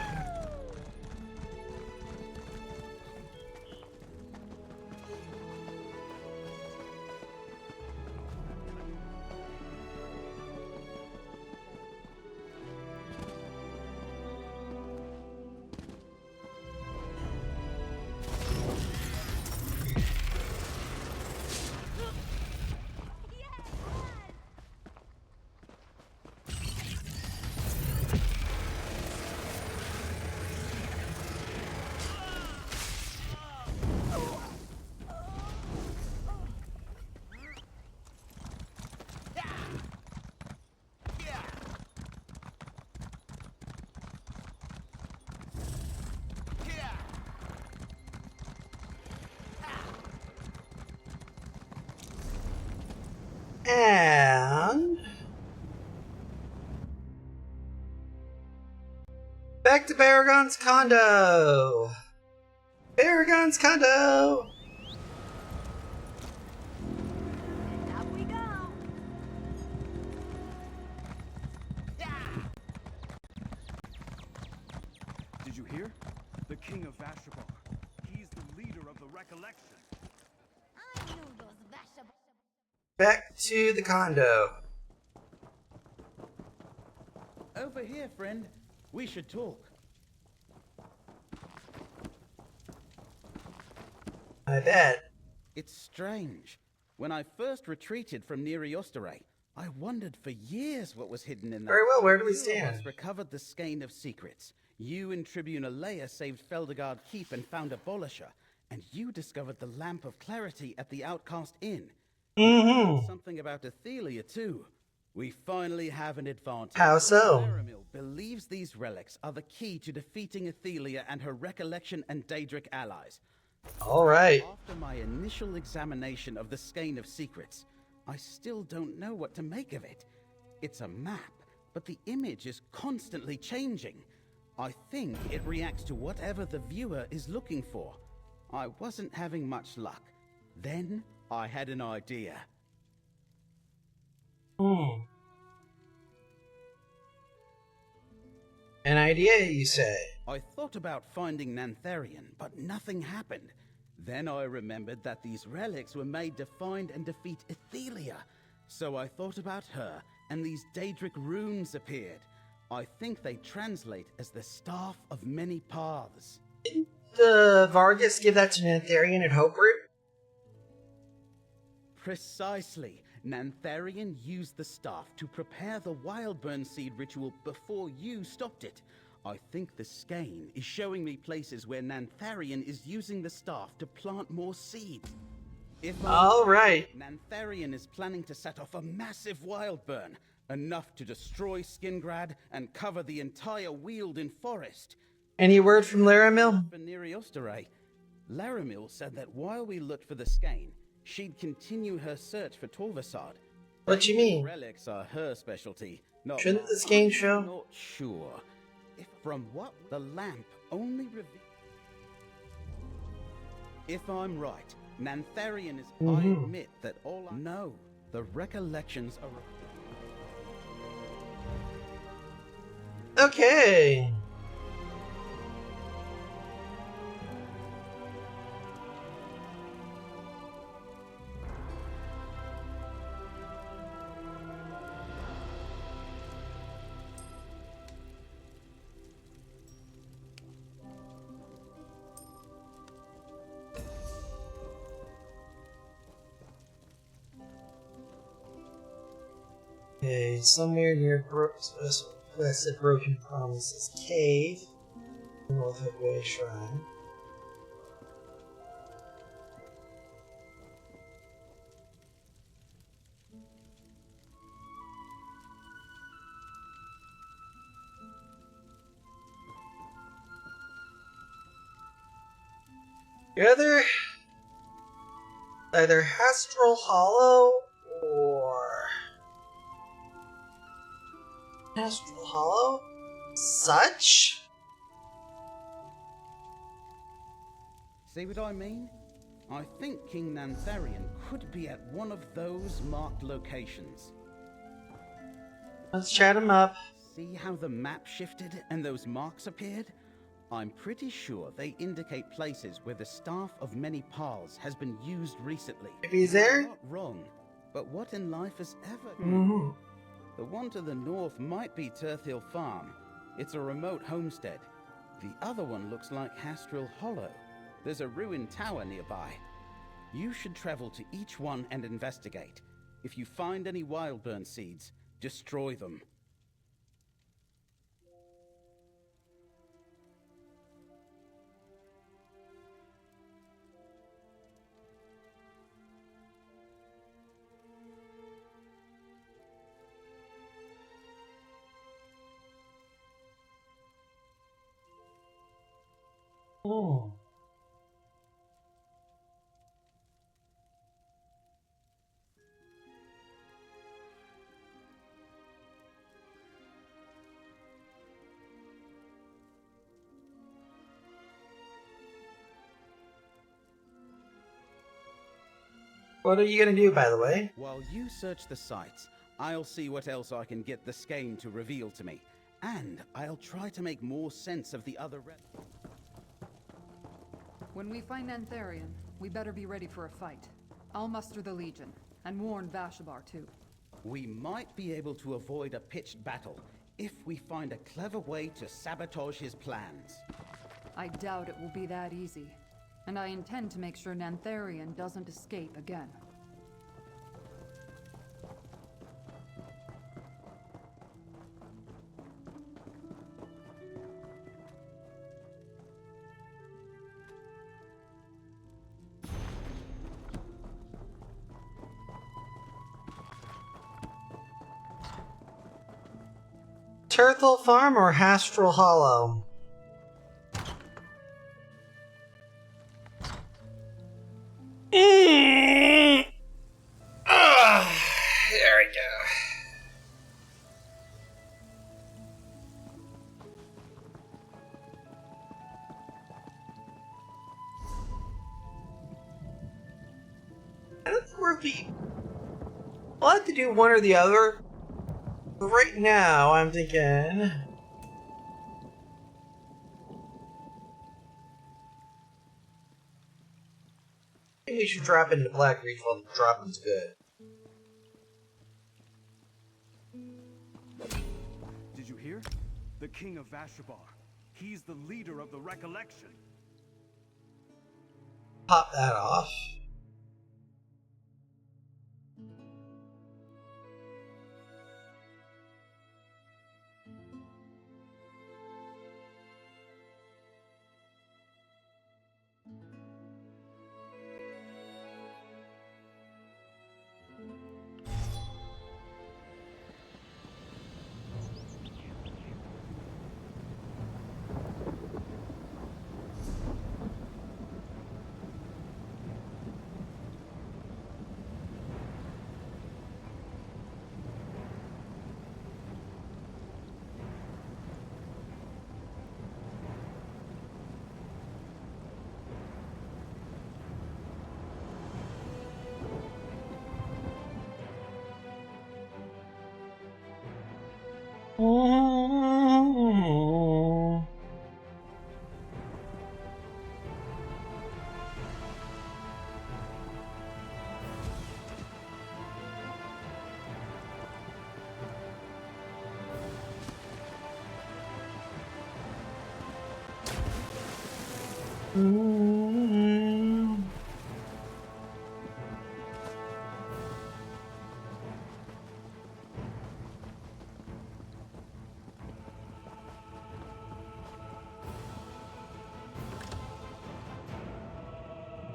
And back to Baragon's condo. Baragon's condo. Up we go. Did you hear? The king of Vashabar. He's the leader of the recollection. I knew those Vashabar. Back to the condo. Over here, friend. We should talk. I bet. It's strange. When I first retreated from Neriostare, I wondered for years what was hidden in that. Very well, where do we Two of us stand? recovered the skein of secrets. You and Tribune Alea saved Feldegard Keep and found Abolisher. And you discovered the Lamp of Clarity at the Outcast Inn. Something about Athelia, too. We finally have an advantage. How so? Laramil believes these relics are the key to defeating Athelia and her Recollection and Daedric allies. Alright. After my initial examination of the Skein of Secrets, I still don't know what to make of it. It's a map, but the image is constantly changing. I think it reacts to whatever the viewer is looking for. I wasn't having much luck. Then I had an idea. An idea, you say? I thought about finding Nantharian, but nothing happened. Then I remembered that these relics were made to find and defeat Athelia. So I thought about her, and these Daedric runes appeared. I think they translate as the Staff of Many Paths. Didn't Vargas give that to Nantharian at Hope Root? Precisely. Nantharian used the staff to prepare the Wildburn Seed ritual before you stopped it. I think the skein is showing me places where Nantharian is using the staff to plant more seeds. Alright. Nantharian is planning to set off a massive Wildburn, enough to destroy Skingrad and cover the entire Weald in forest. Any word from Laramil? For Neriostare, Laramil said that while we looked for the skein, she'd continue her search for Torvasad. What do you mean? Relics are her specialty. Not Shouldn't mine. this game show? Not sure. If from what the lamp only reveals. If I'm right, Nantharian is. I admit that all I know. The recollections are. Okay. Okay, somewhere near Blessed Broken Promises Cave, North of Way Shrine. Either Hastral Hollow or Hastral Hollow? See what I mean? I think King Nantharian could be at one of those marked locations. Let's chat him up. See how the map shifted and those marks appeared? I'm pretty sure they indicate places where the Staff of Many Paths has been used recently. If he's there? You're not wrong, but what in life is ever... The one to the north might be Turthill Farm. It's a remote homestead. The other one looks like Hastrel Hollow. There's a ruined tower nearby. You should travel to each one and investigate. If you find any Wildburn seeds, destroy them. Oh. What are you gonna do, by the way? While you search the sites, I'll see what else I can get the Skane to reveal to me. And I'll try to make more sense of the other... When we find Nantharian, we better be ready for a fight. I'll muster the Legion, and warn Vashabar too. We might be able to avoid a pitched battle if we find a clever way to sabotage his plans. I doubt it will be that easy, and I intend to make sure Nantharian doesn't escape again. Turtle Farm or Hastrel Hollow? There we go. I don't think we'll be... We'll have to do one or the other. But right now, I'm thinking... I think we should drop into Black Reef while the dropping's good. Did you hear? The King of Vashabar. He's the leader of the Recollection. Pop that off.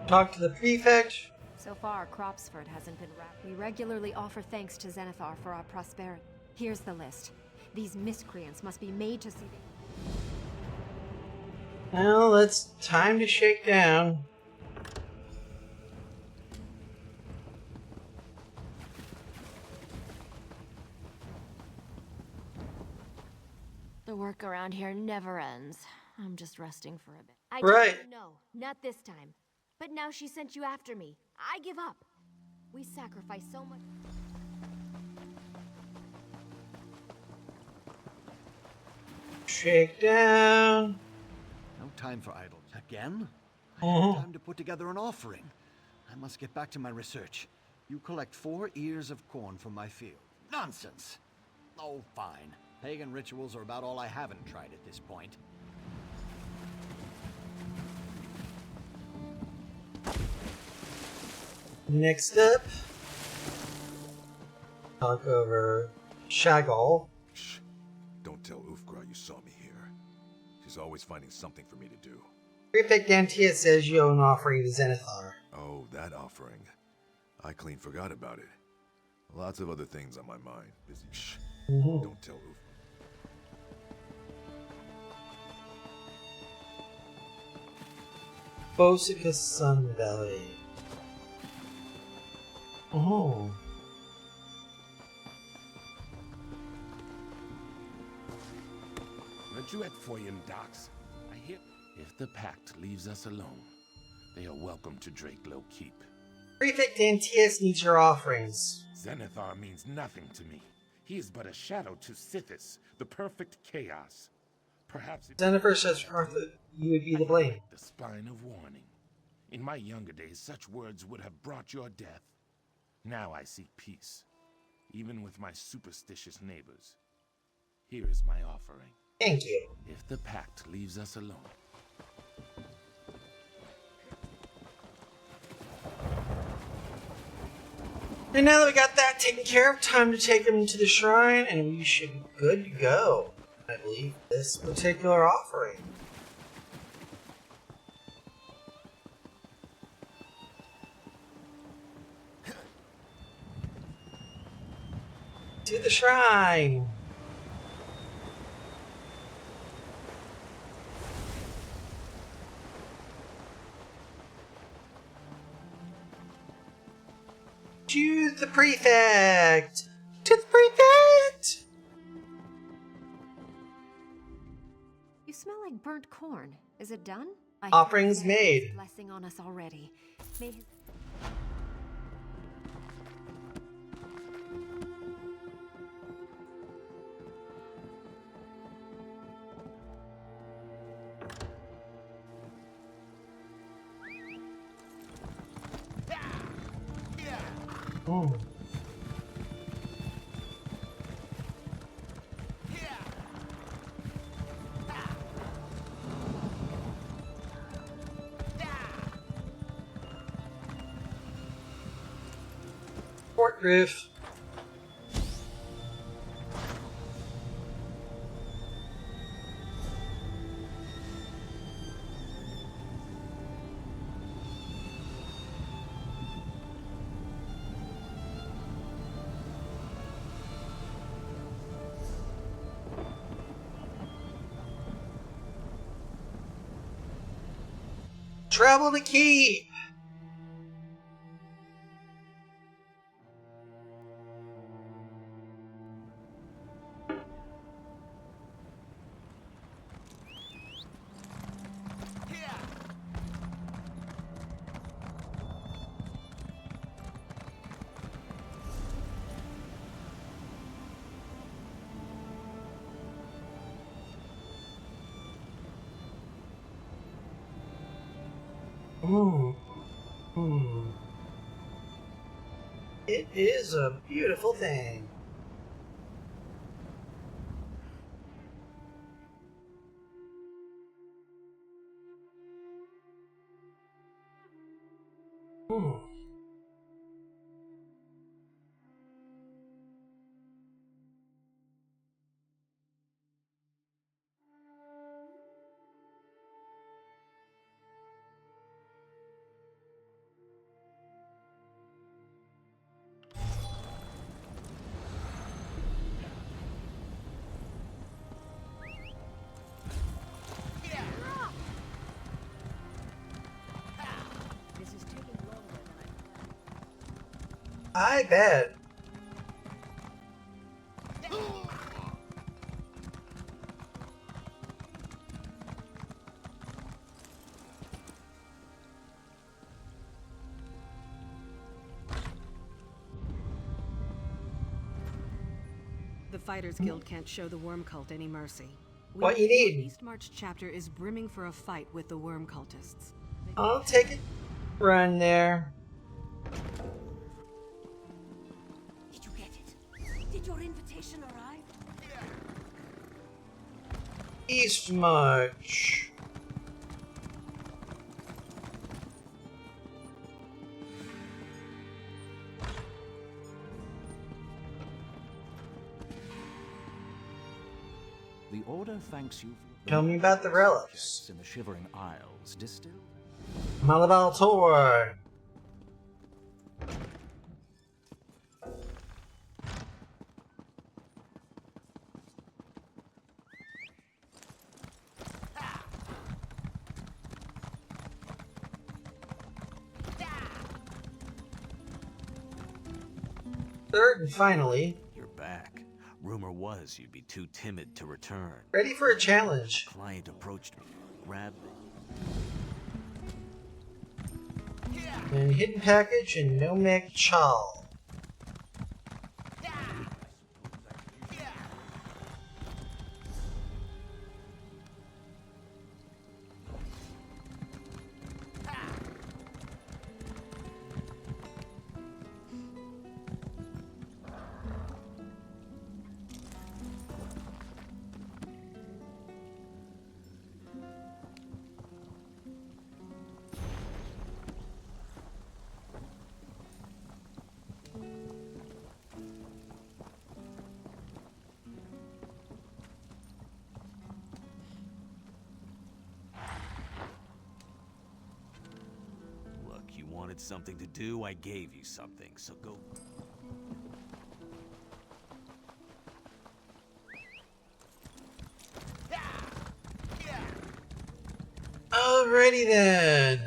Talk to the prefect. So far, Cropsford hasn't been wrapped. We regularly offer thanks to Zenithar for our prosperity. Here's the list. These miscreants must be made to see... Well, it's time to shake down. The work around here never ends. I'm just resting for a bit. I Right. told you no, not this time. But now she sent you after me. I give up. We sacrificed so much. Shake down. No time for idle. Again? I have time to put together an offering. I must get back to my research. You collect 4 ears of corn from my field. Nonsense! Oh, fine. Pagan rituals are about all I haven't tried at this point. Next up, talk over Shagall. Shh. Don't tell Ufgra you saw me here. She's always finding something for me to do. Prefect Dantia says you owe an offering to Zenithar. Oh, that offering. I clean forgot about it. Lots of other things on my mind. Busy. Shh. Don't tell Ufgra. Bosika Sun Valley. Oh. Rejuet Foyen docks. I hear if the pact leaves us alone, they are welcome to Drakelow Keep. Prefect Dantius needs your offerings. Zenithar means nothing to me. He is but a shadow to Sithis, the perfect chaos. Perhaps Zenithar says Arthur, you would be to blame. the spine of warning. In my younger days, such words would have brought your death. Now I seek peace, even with my superstitious neighbors. Here is my offering. Thank you. If the pact leaves us alone. And now that we got that taken care of, time to take him to the shrine, and we should be good to go. I believe this particular offering. To the shrine. To the prefect! To the prefect! You smell like burnt corn. Is it done? Offerings made. Blessing on us already. May his... Oh. Fort roof. Travel the keep. Ooh. Hmm. It is a beautiful thing. Hmm. I bet. Fighters Guild can't show the Worm Cult any mercy. What you need? East March chapter is brimming for a fight with the Worm Cultists. I'll take it. Run there. Did you get it? Did your invitation arrive? East March. The Order thanks you for Tell me about the relics. in the Shivering Isles distilled. Malabar Tour. Third and finally, You're back. Rumor was you'd be too timid to return. ready for a challenge. Client approached me, grabbed me. And hidden package and no Mac Chal. Look, you wanted something to do, I gave you something, so go. Alrighty then.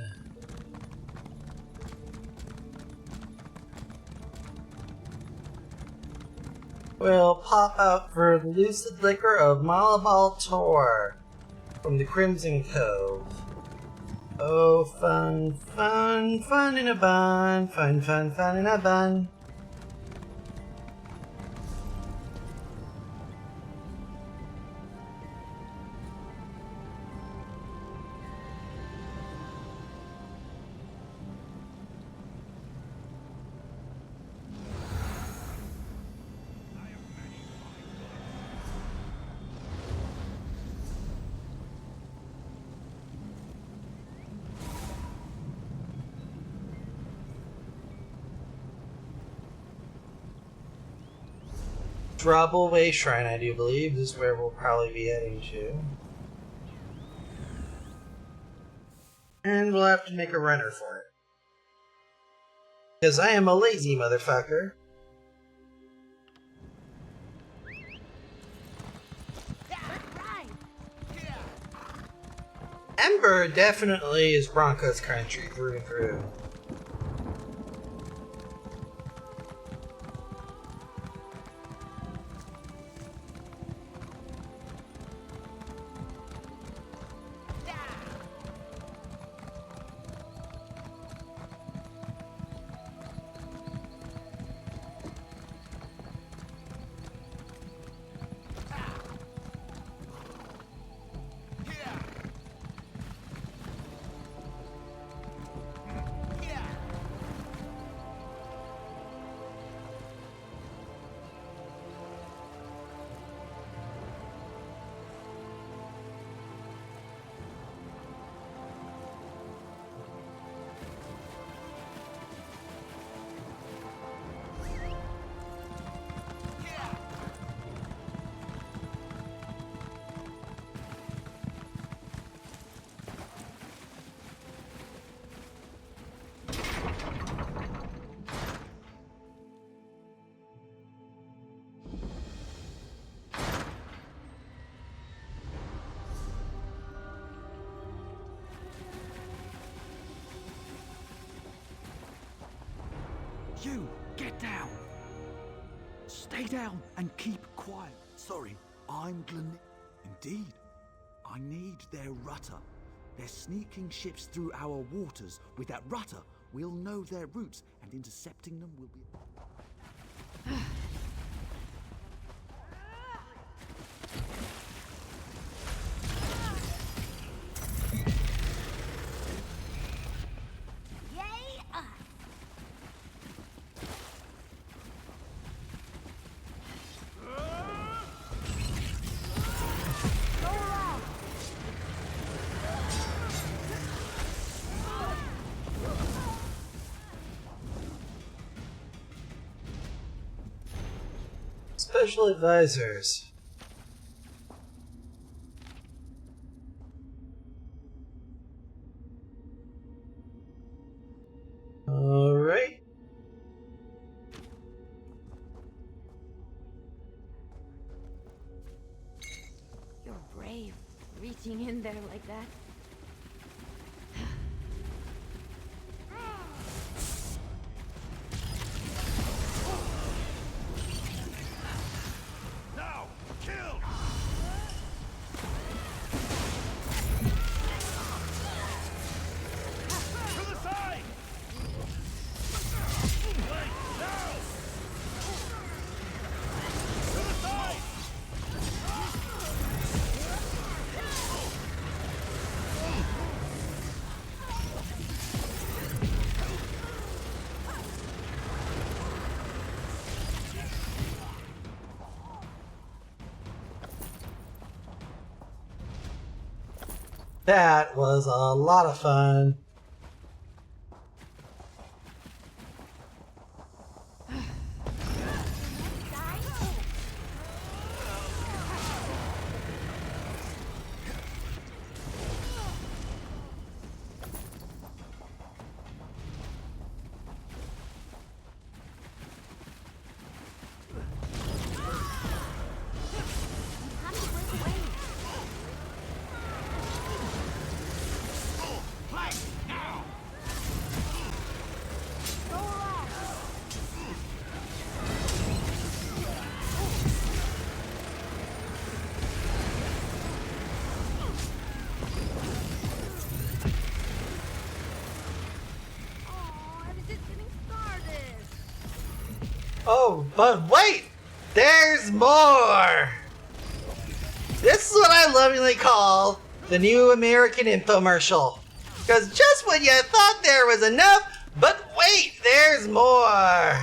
We'll pop out for the Lucid Liquor of Malabar Tor from the Crimson Cove. Oh, fun, fun, fun in a bun. Fun, fun, fun in a bun. Drawbell Shrine, I do believe, is where we'll probably be heading to. And we'll have to make a runner for it. Because I am a lazy motherfucker. Ember definitely is Broncos country through and through. You, get down! Stay down and keep quiet. Sorry, I'm Glen... Indeed. I need their rudder. They're sneaking ships through our waters. With that rudder, we'll know their routes, and intercepting them will be... Yay us! Special advisors. Alright. You're brave, reaching in there like that. Now! Kill! To the side! Wait, now! To the side! That was a lot of fun. Oh, but wait! There's more! This is what I lovingly call the new American infomercial. Because just when you thought there was enough, but wait, there's more!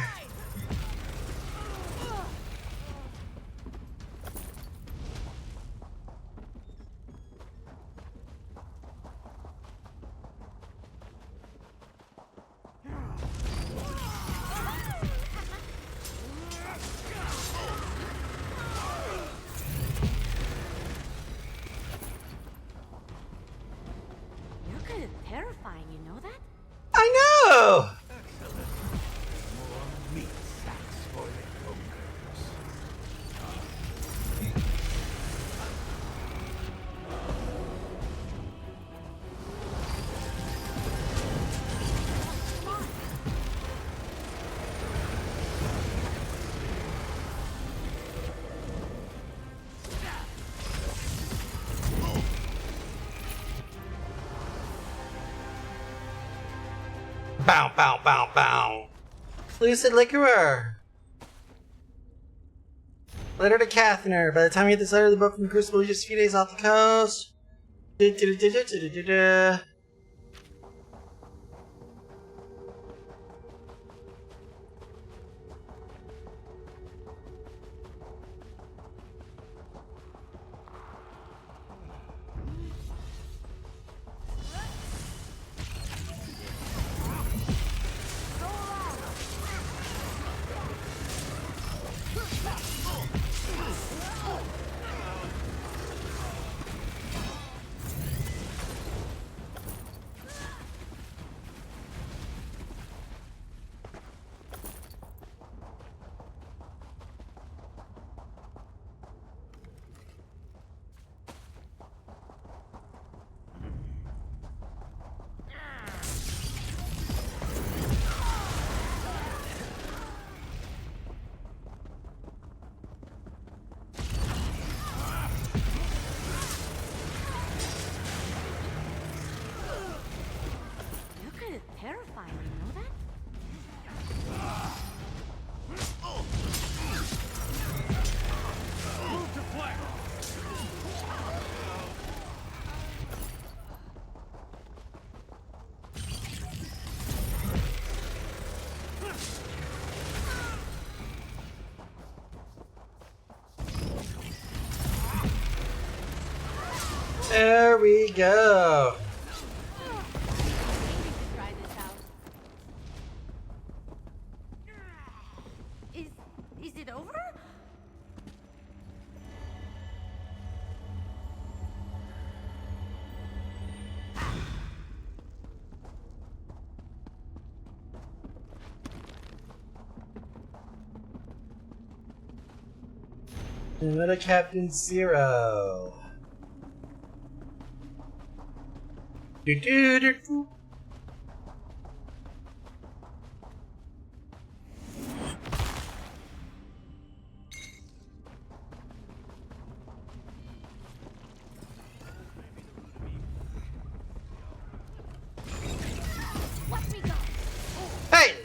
You're kind of terrifying, you know that? I know! Meat sacks for the ogres. Bow, bow, bow, bow. Lucid Liquorer. Letter to Kathner. By the time you get this letter, the boat from the Crucible is just a few days off the coast. we go. Is it over? Another Captain Zero. Do do do do. Hey!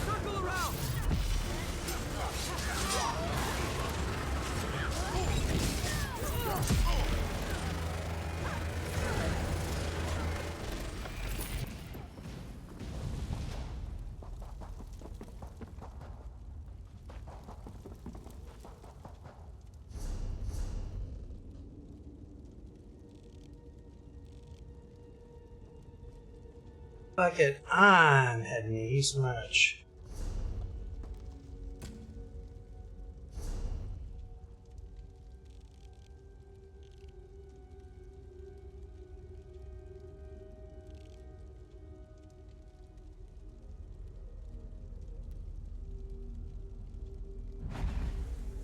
Circle around! Fuck it, I'm heading east much.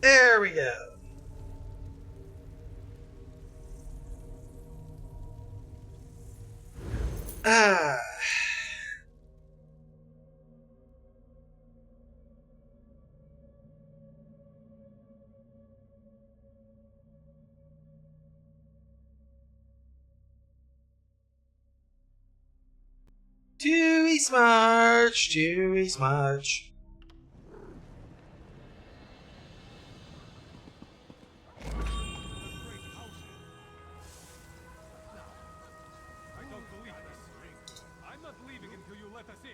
There we go. Ah. To East March, to East March. I don't believe this. I'm not leaving until you let us in.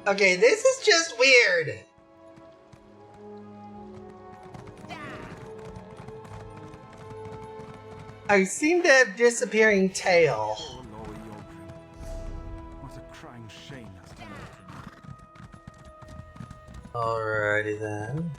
Okay, this is just weird. I seem to have disappearing tail. What a crying shame that's turned out to be. Alrighty then.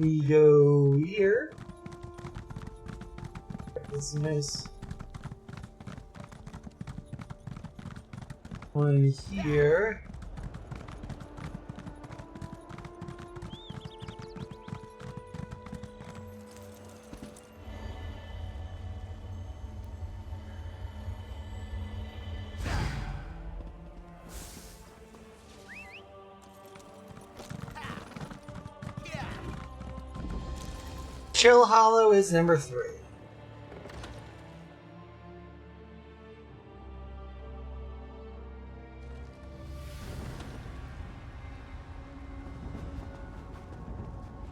We go here. This is nice. One here. Chill Hollow is number 3.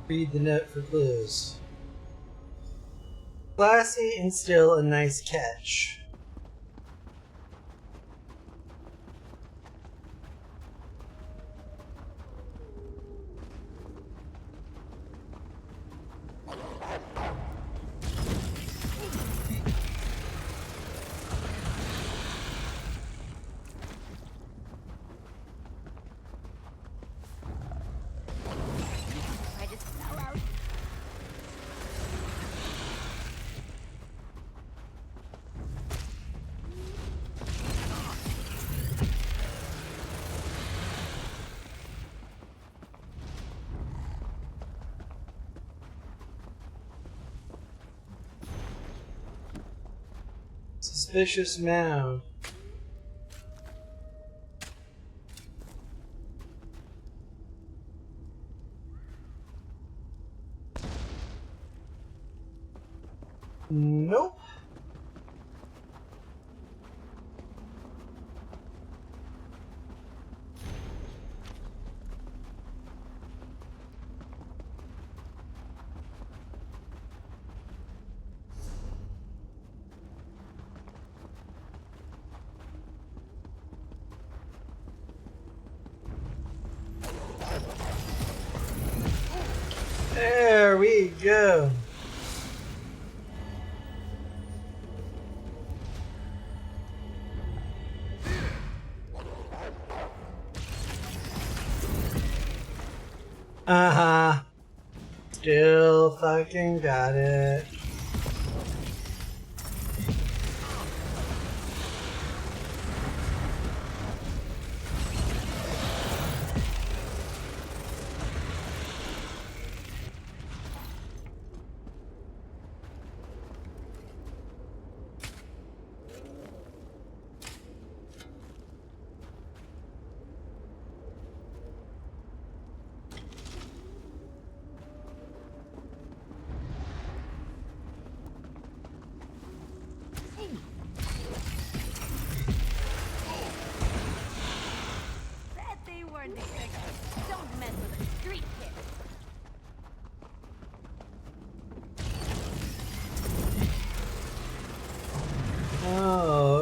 Read the note for clues. Classy and still a nice catch. suspicious mound. Nope. There we go. Uh-huh. Still fucking got it. Said they weren't expected. Don't mess with a street kid. Oh.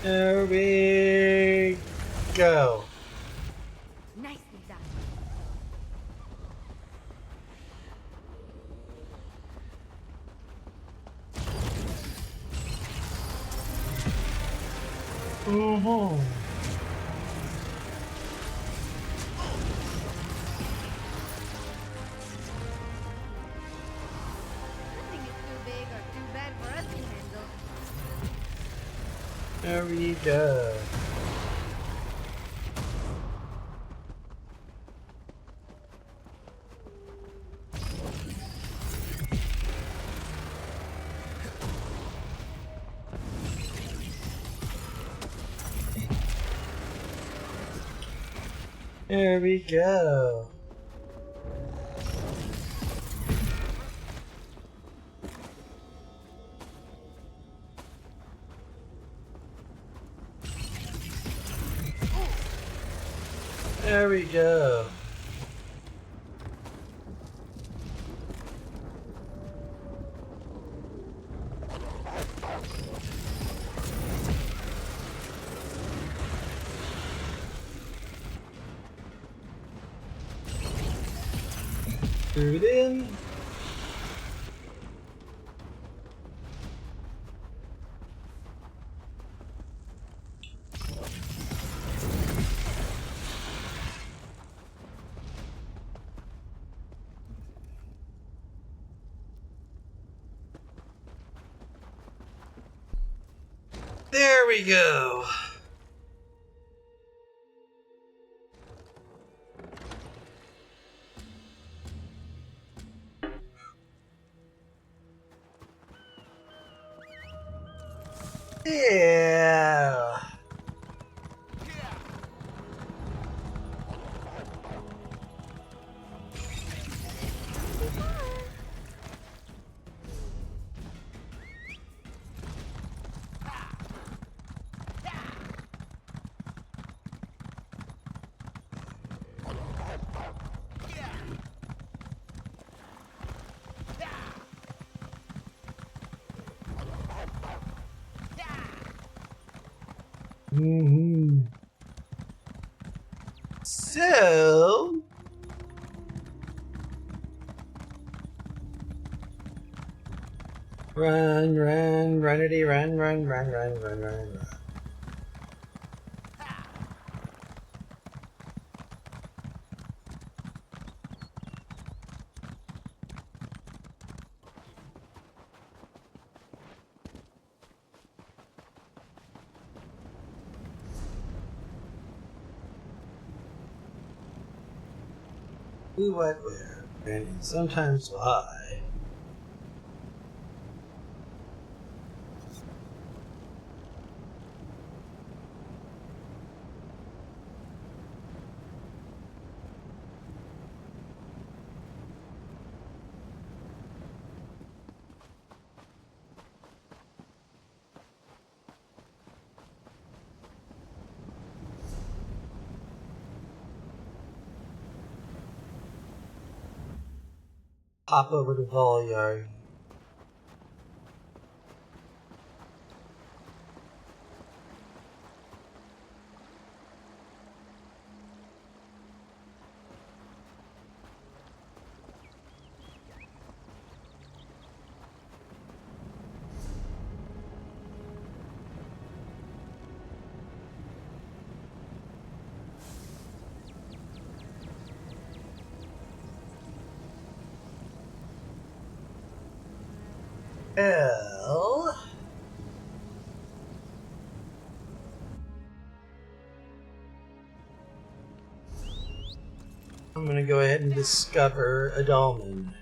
There we go. Nicely done. Mm-hmm. Nothing is too big or too bad for us to handle. There we go. There we go. There we go. Screw it in. There we go. Yeah. So run, runnity, run. Who, what, where, and sometimes why. Hop over to Ball Yard. Well, I'm gonna go ahead and discover a dolmen.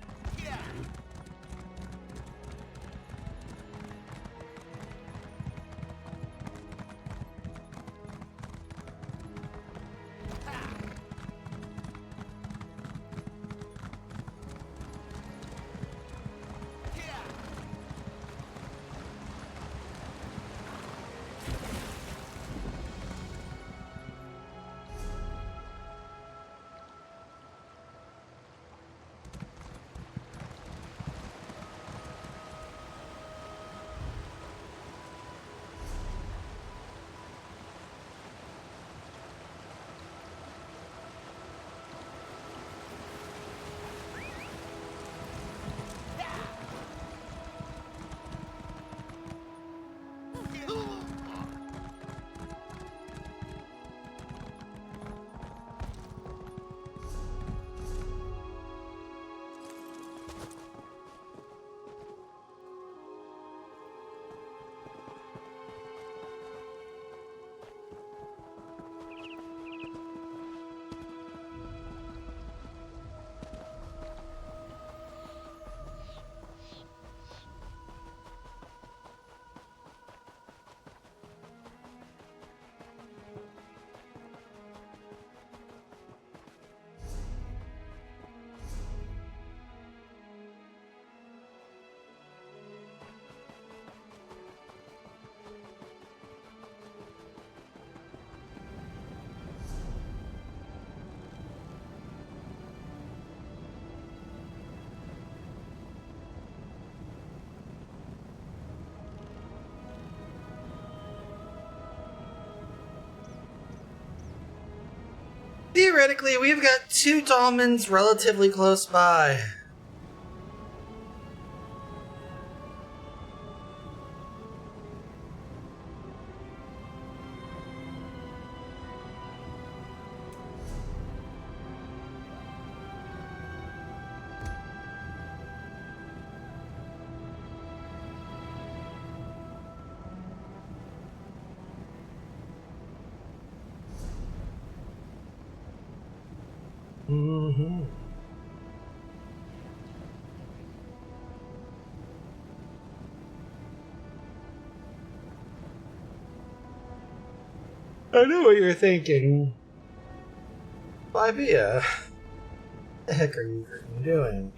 Theoretically, we've got two dolmens relatively close by. I know what you're thinking. Livia, what the heck are you doing?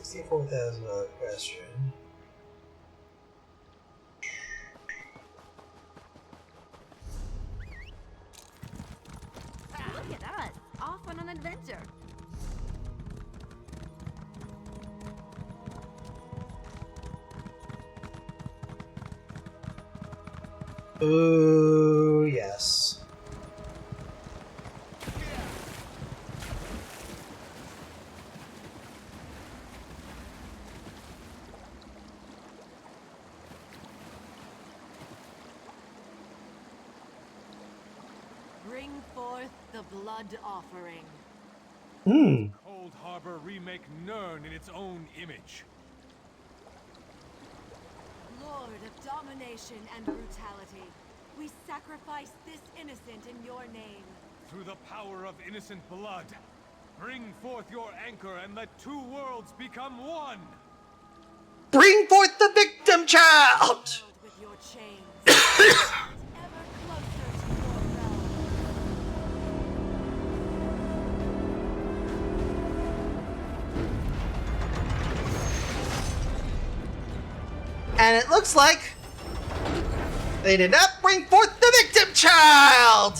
$64,000 question. Look at us, off on an adventure. Ooh, yes. Bring forth the blood offering. Cold Harbor remake Nern in its own image. Lord of domination and brutality, we sacrifice this innocent in your name. Through the power of innocent blood, bring forth your anchor and let two worlds become one! Bring forth the victim child! With your chains, ever closer to your realm. And it looks like they did not bring forth the victim child!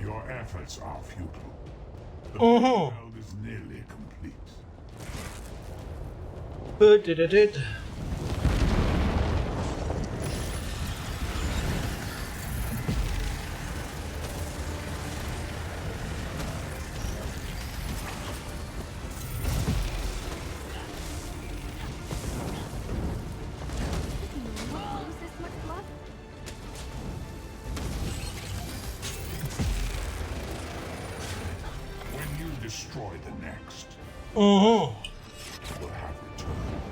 Your efforts are futile. The Mhm. world is nearly complete. Lose this much blood? When you destroy the next, Mm-hmm. will have returned.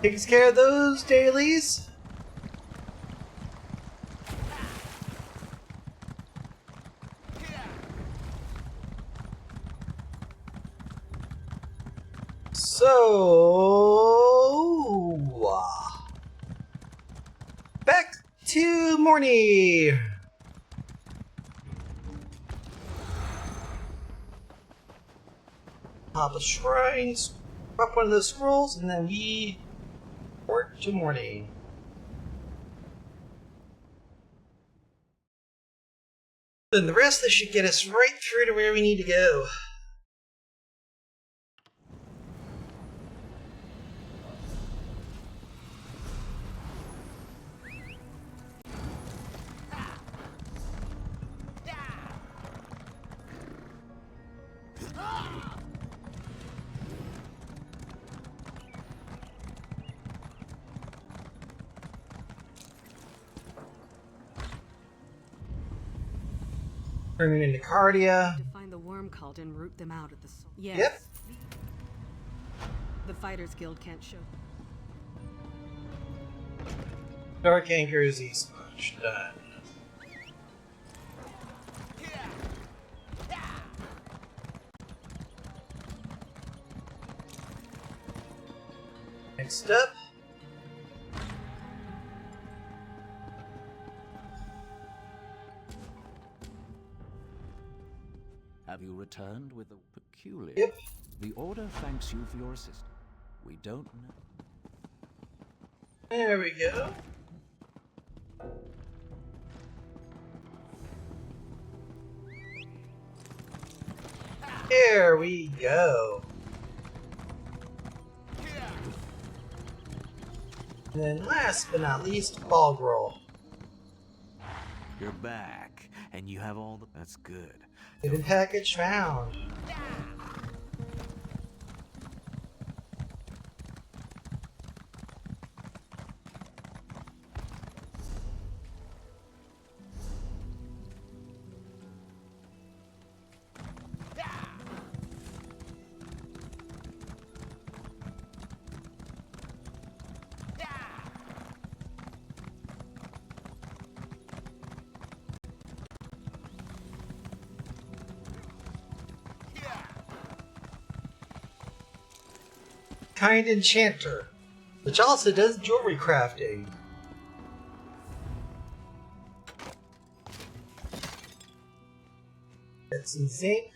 Takes care of those dailies. So back to Morny. Pop the shrines, drop one of those scrolls, and then we work to Morny. Then the rest of this should get us right through to where we need to go. Turning into Cardia. To find the worm cult and root them out at the source. Yes. Yep. The Fighters Guild can't show. Dark Anchor's E-Sponge. Done. Next up. Have you returned with the peculiar? Yep. The Order thanks you for your assistance. We don't know. There we go. Here we go. And then last but not least, Bog Roll. You're back, and you have all the... That's good. Hidden package found. Kind Enchanter, which also does jewelry crafting. Get some zinc.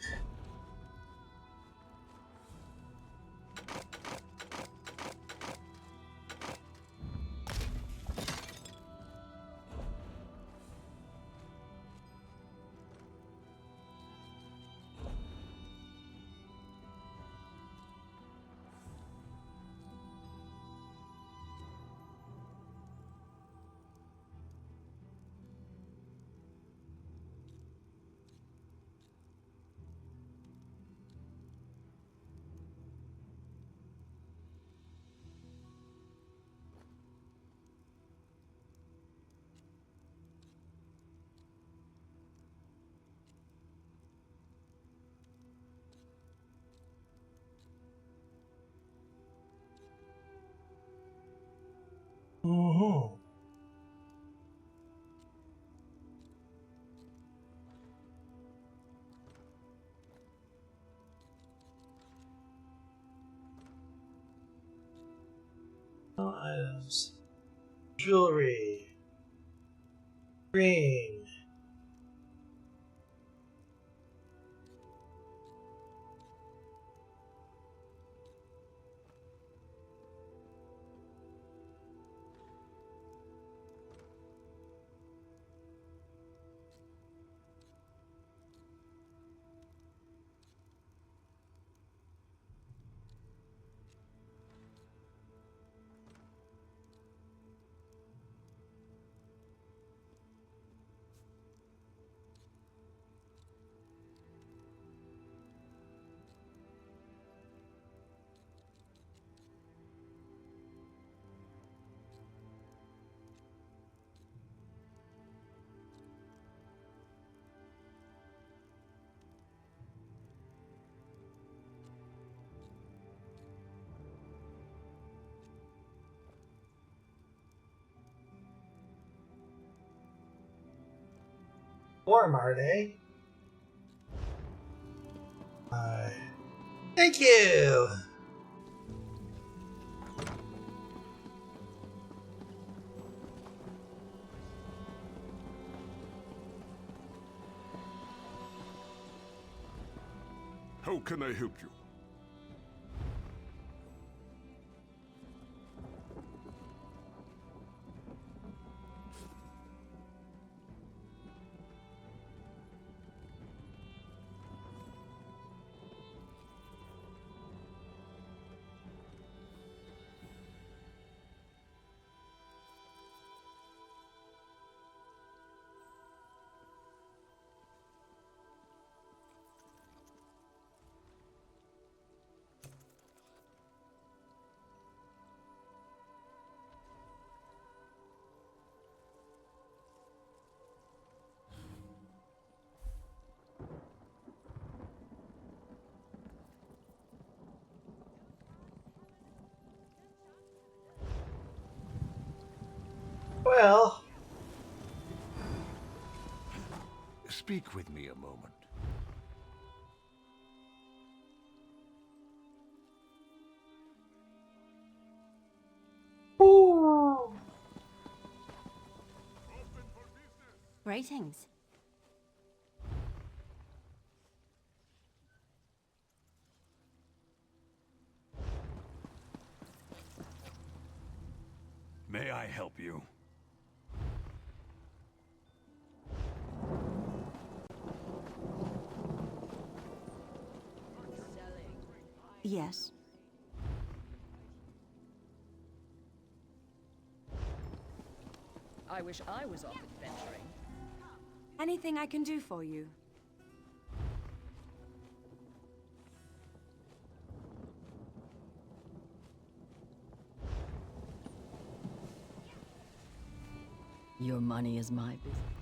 Mm-hmm. Items. Jewelry. Ring. Warm, are they? Thank you! How can I help you? well. Speak with me a moment. Ooh. Greetings. May I help you? Yes. I wish I was off adventuring. Anything I can do for you? Your money is my business.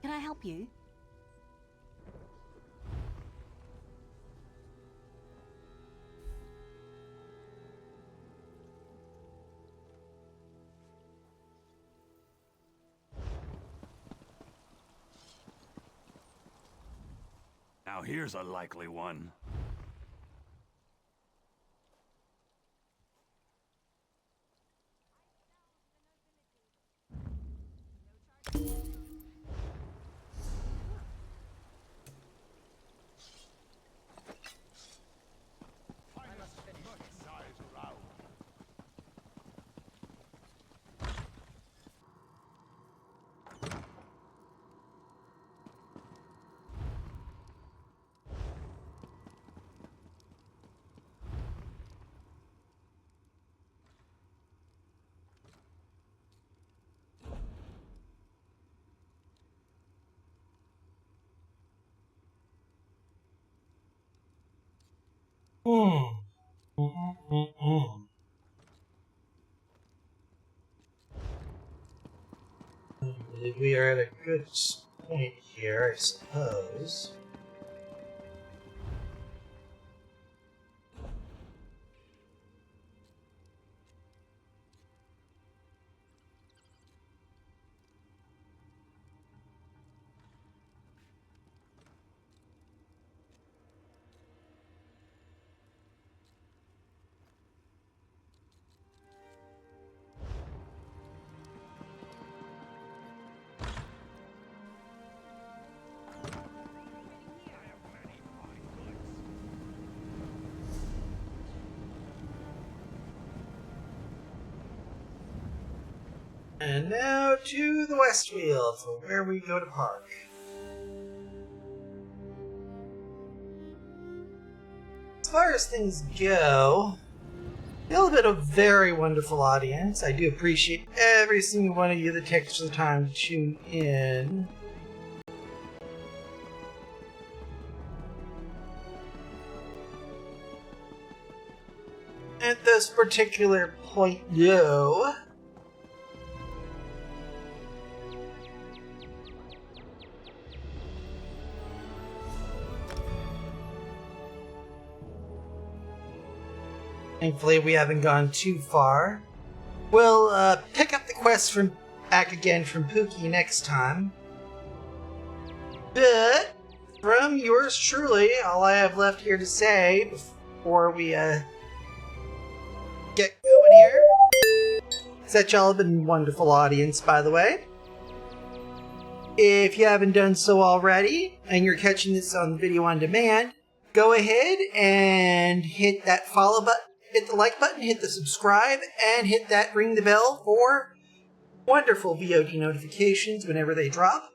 Can I help you? Now here's a likely one. We are at a good point here, I suppose. And now to the Westfield, for where we go to park. As far as things go, still been a very wonderful audience. I do appreciate every single one of you that takes the time to tune in. At this particular point, though, thankfully we haven't gone too far. We'll pick up the quest from back again from Pookie next time. But from yours truly, all I have left here to say before we get going here is that y'all have been a wonderful audience, by the way. If you haven't done so already, and you're catching this on video on demand, go ahead and hit that follow button, hit the like button, hit the subscribe, and hit that ring the bell for wonderful VOD notifications whenever they drop.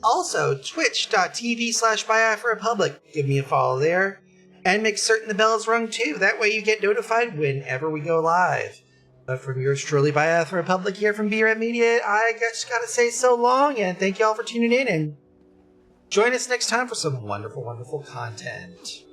Also, twitch.tv/BiafraRepublic. Give me a follow there. And make certain the bell is rung too. That way you get notified whenever we go live. But from yours truly, Biafra Republic here from B-Red Media, I just gotta say so long, and thank you all for tuning in, and join us next time for some wonderful, wonderful content.